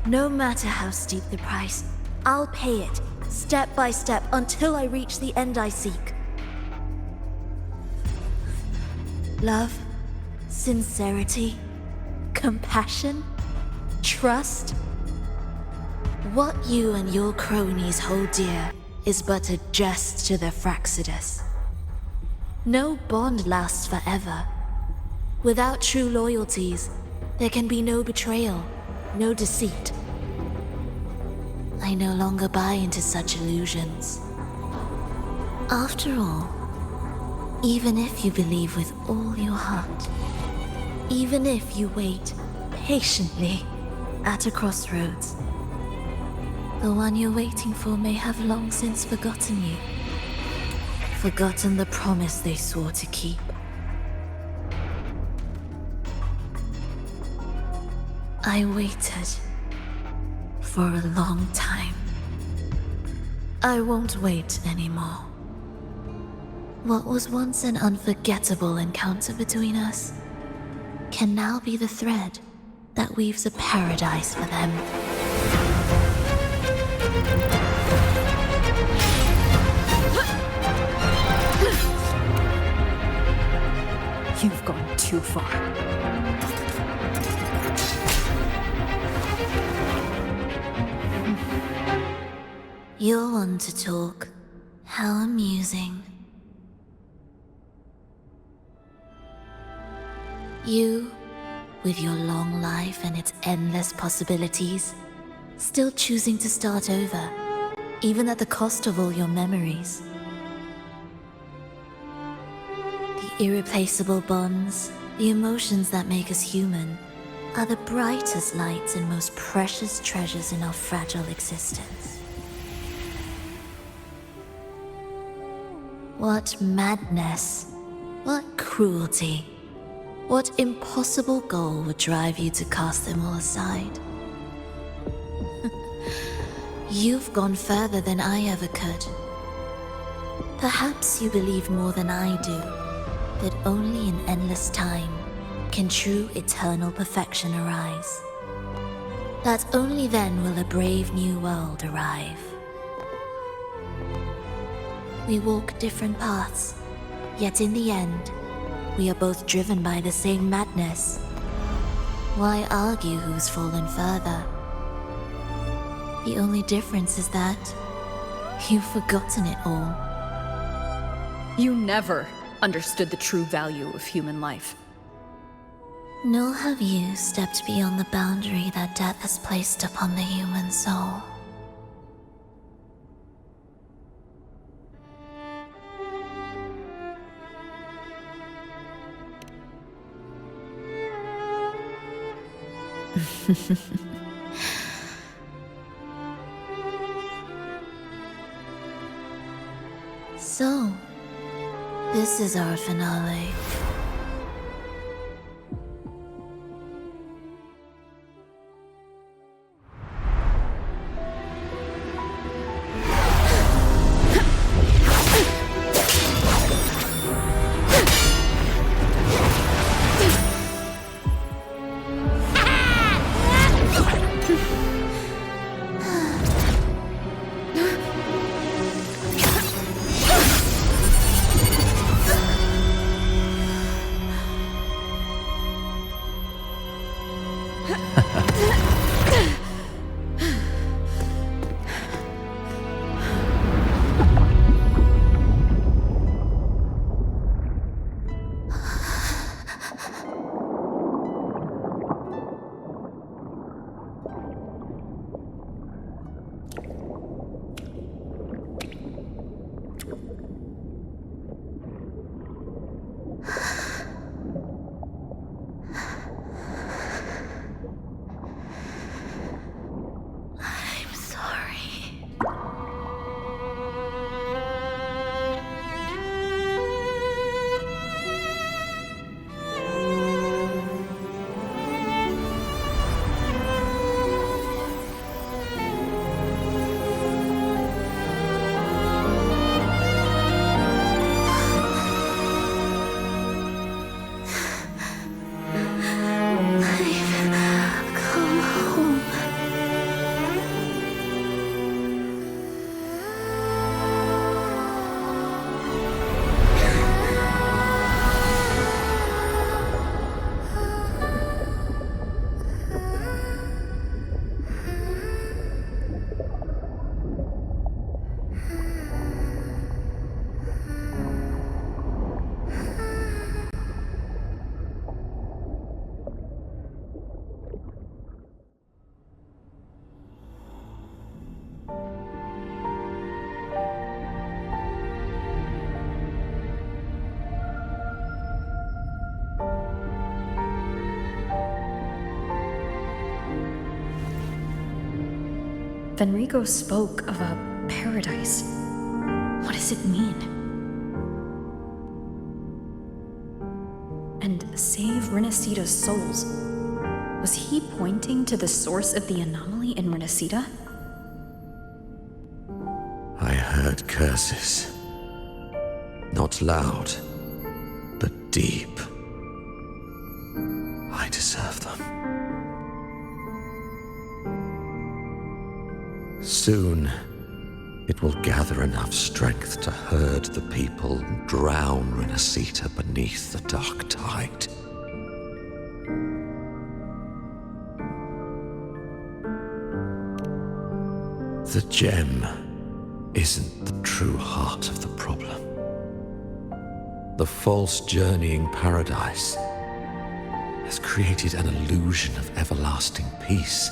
No matter how steep the price, I'll pay it, step by step, until I reach the end I seek. Love, sincerity, compassion, trust. What you and your cronies hold dear is but a jest to the Fractsidus. No bond lasts forever. Without true loyalties, there can be no betrayal, no deceit. I no longer buy into such illusions. After all, even if you believe with all your heart, even if you wait patiently at a crossroads, the one you're waiting for may have long since forgotten you. Forgotten the promise they swore to keep. I waited for a long time. I won't wait anymore. What was once an unforgettable encounter between us can now be the thread that weaves a paradise for them. You've gone too far. You're one to talk. How amusing. You, with your long life and its endless possibilities, still choosing to start over, even at the cost of all your memories. The irreplaceable bonds, the emotions that make us human, are the brightest lights and most precious treasures in our fragile existence. What madness, what cruelty, what impossible goal would drive you to cast them all aside? You've gone further than I ever could. Perhaps you believe more than I do, that only in endless time can true eternal perfection arise. That only then will a brave new world arrive. We walk different paths, yet in the end, we are both driven by the same madness. Why argue who's fallen further? The only difference is that you've forgotten it all. You never understood the true value of human life. Nor have you stepped beyond the boundary that death has placed upon the human soul. So, this is our finale. Fenrico spoke of a paradise. What does it mean? And save Rinascita's souls. Was he pointing to the source of the anomaly in Rinascita? I heard curses. Not loud, but deep. I deserve them. Soon, it will gather enough strength to herd the people and drown Rinascita beneath the dark tide. The gem isn't the true heart of the problem. The false journeying paradise has created an illusion of everlasting peace,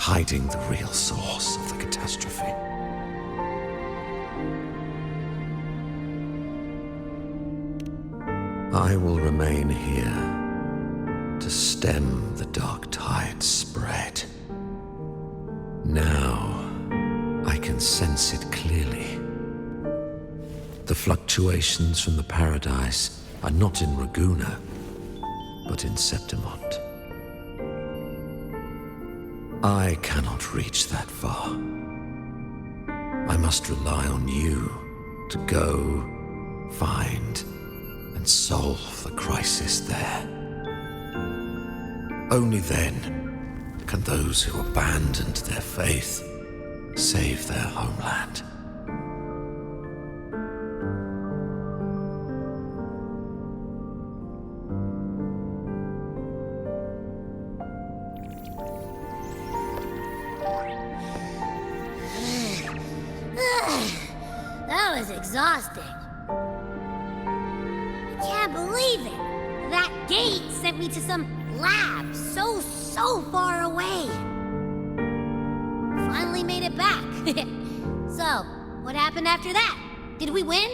hiding the real source of the catastrophe. I will remain here to stem the dark tide's spread. Now, I can sense it clearly. The fluctuations from the paradise are not in Raguna, but in Septimont. I cannot reach that far. I must rely on you to go, find, and solve the crisis there. Only then can those who abandoned their faith save their homeland. was exhausting. I can't believe it. That gate sent me to some lab so far away. Finally made it back. So, what happened after that? Did we win?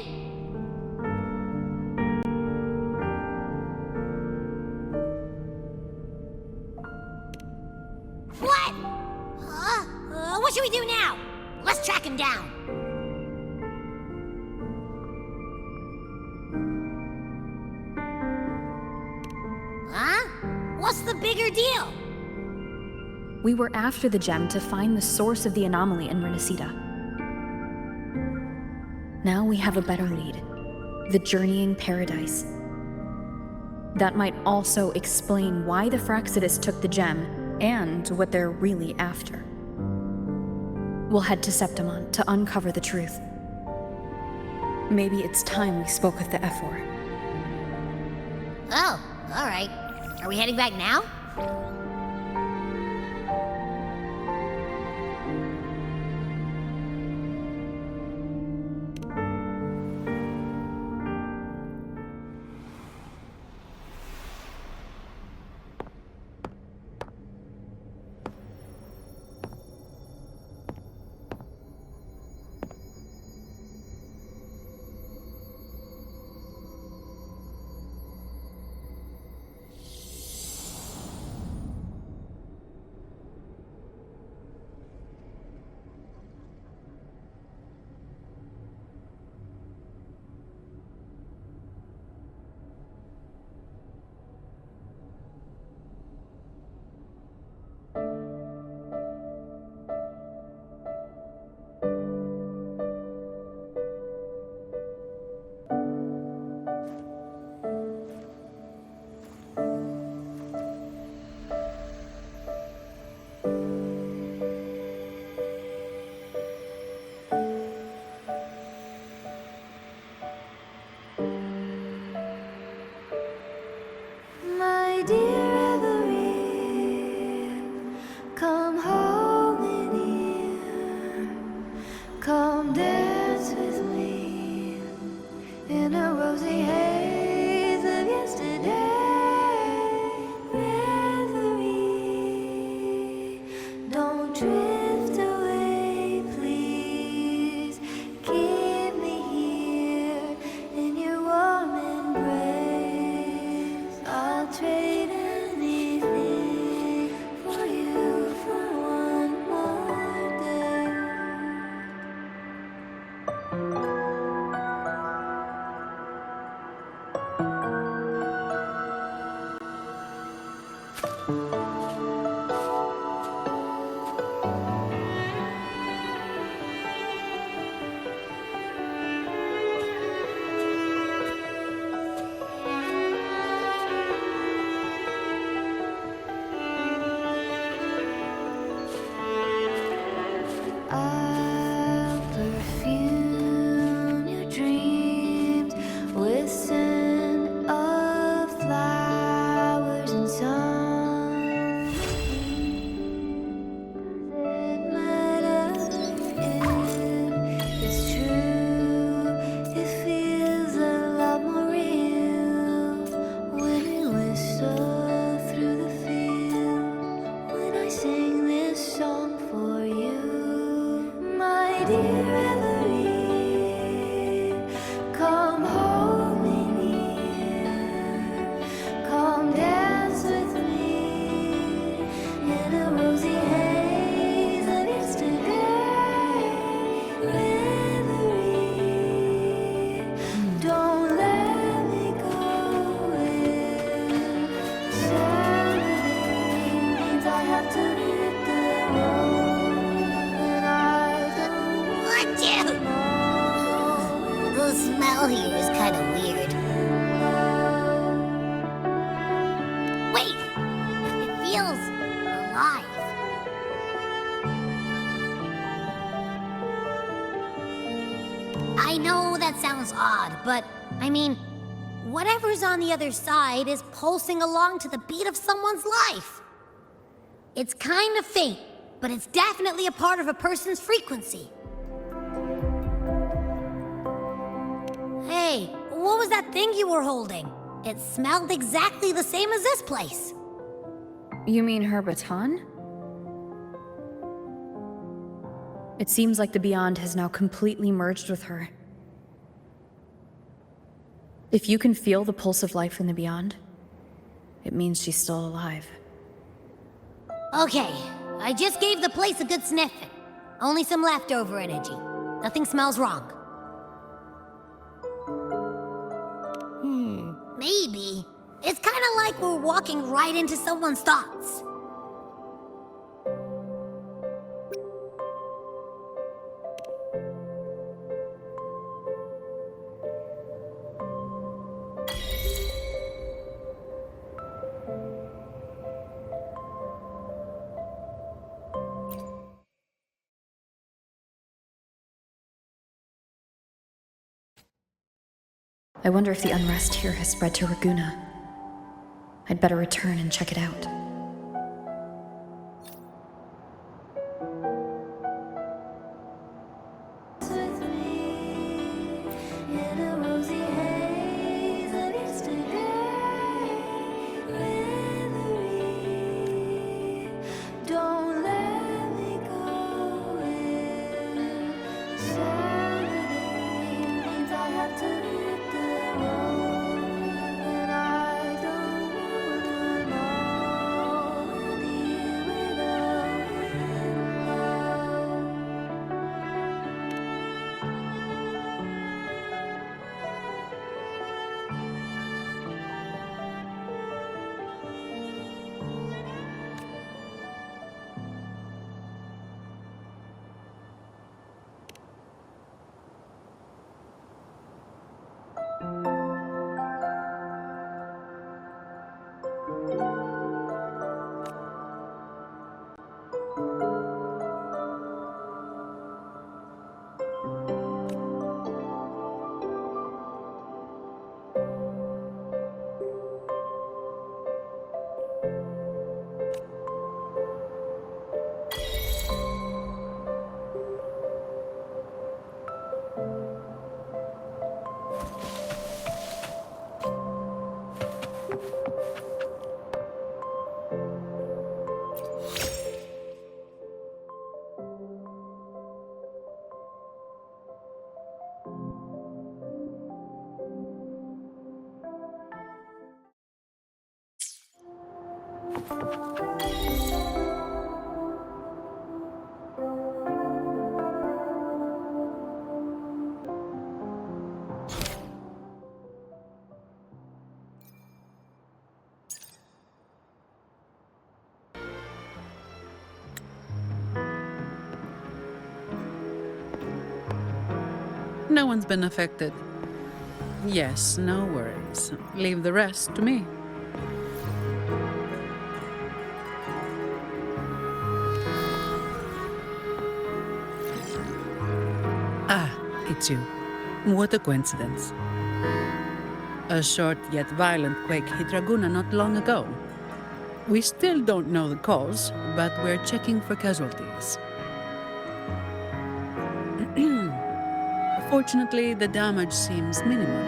What? What should we do now? Let's track him down. Huh? What's the bigger deal? We were after the gem to find the source of the anomaly in Rinascita. Now we have a better lead. The Journeying Paradise. That might also explain why the Fractsidus took the gem and what they're really after. We'll head to Septimont to uncover the truth. Maybe it's time we spoke with the Ephor. Oh, alright. Are we heading back now? But, I mean, whatever's on the other side is pulsing along to the beat of someone's life. It's kind of faint, but it's definitely a part of a person's frequency. What was that thing you were holding? It smelled exactly the same as this place. You mean her baton? It seems like the Beyond has now completely merged with her. If you can feel the pulse of life from the Beyond, it means she's still alive. Okay, I just gave the place a good sniffing. Only some leftover energy. Nothing smells wrong. Maybe. It's kind of like we're walking right into someone's thoughts. I wonder if the unrest here has spread to Raguna. I'd better return and check it out. No one's been affected. Yes, no worries. Leave the rest to me. Ah, it's you. What a coincidence. A short yet violent quake hit Raguna not long ago. We still don't know the cause, but we're checking for casualties. Fortunately, the damage seems minimal.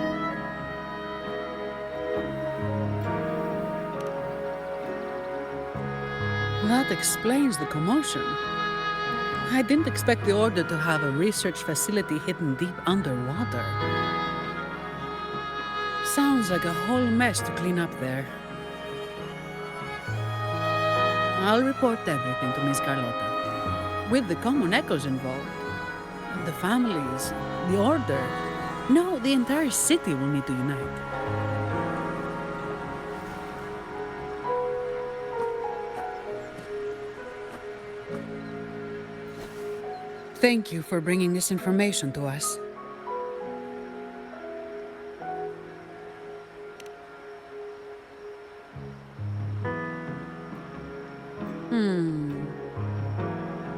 That explains the commotion. I didn't expect the Order to have a research facility hidden deep underwater. Sounds like a whole mess to clean up there. I'll report everything to Miss Carlotta. With the common echoes involved, the families, the Order, no, the entire city will need to unite. Thank you for bringing this information to us.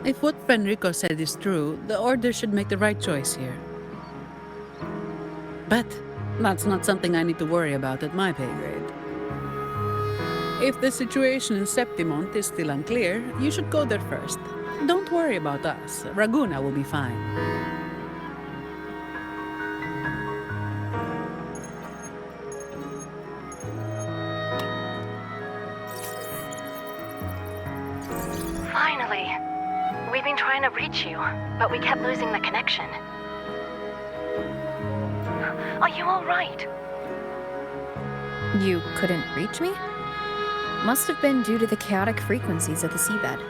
If what Fenrico said is true, the Order should make the right choice here. But that's not something I need to worry about at my pay grade. If the situation in Septimont is still unclear, you should go there first. Don't worry about us. Raguna will be fine. Finally. We've been trying to reach you, but we kept losing the connection. Are you all right? You couldn't reach me? Must have been due to the chaotic frequencies of the seabed.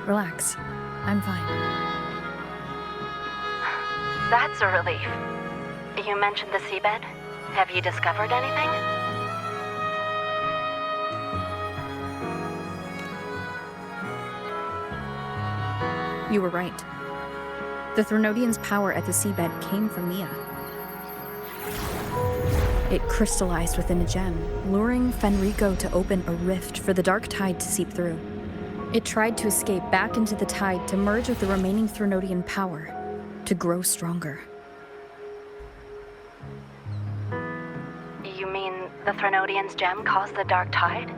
Relax. I'm fine. That's a relief. You mentioned the seabed. Have you discovered anything? You were right. The Threnodian's power at the seabed came from Mia. It crystallized within a gem, luring Fenrico to open a rift for the dark tide to seep through. It tried to escape back into the tide to merge with the remaining Threnodian power, to grow stronger. You mean the Threnodian's gem caused the dark tide?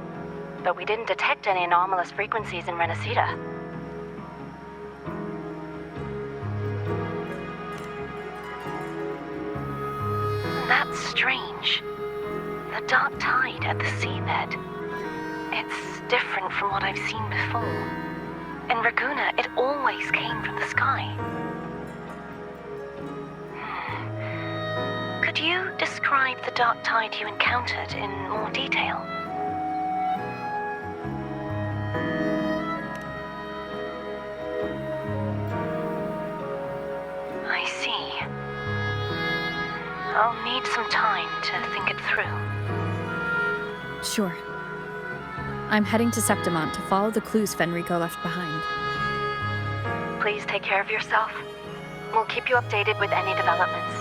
But we didn't detect any anomalous frequencies in Rinascita. That's strange. The dark tide at the seabed. It's different from what I've seen before. In Raguna, it always came from the sky. Could you describe the dark tide you encountered in more detail? I see. I'll need some time to think it through. Sure. I'm heading to Septimont to follow the clues Fenrico left behind. Please take care of yourself. We'll keep you updated with any developments.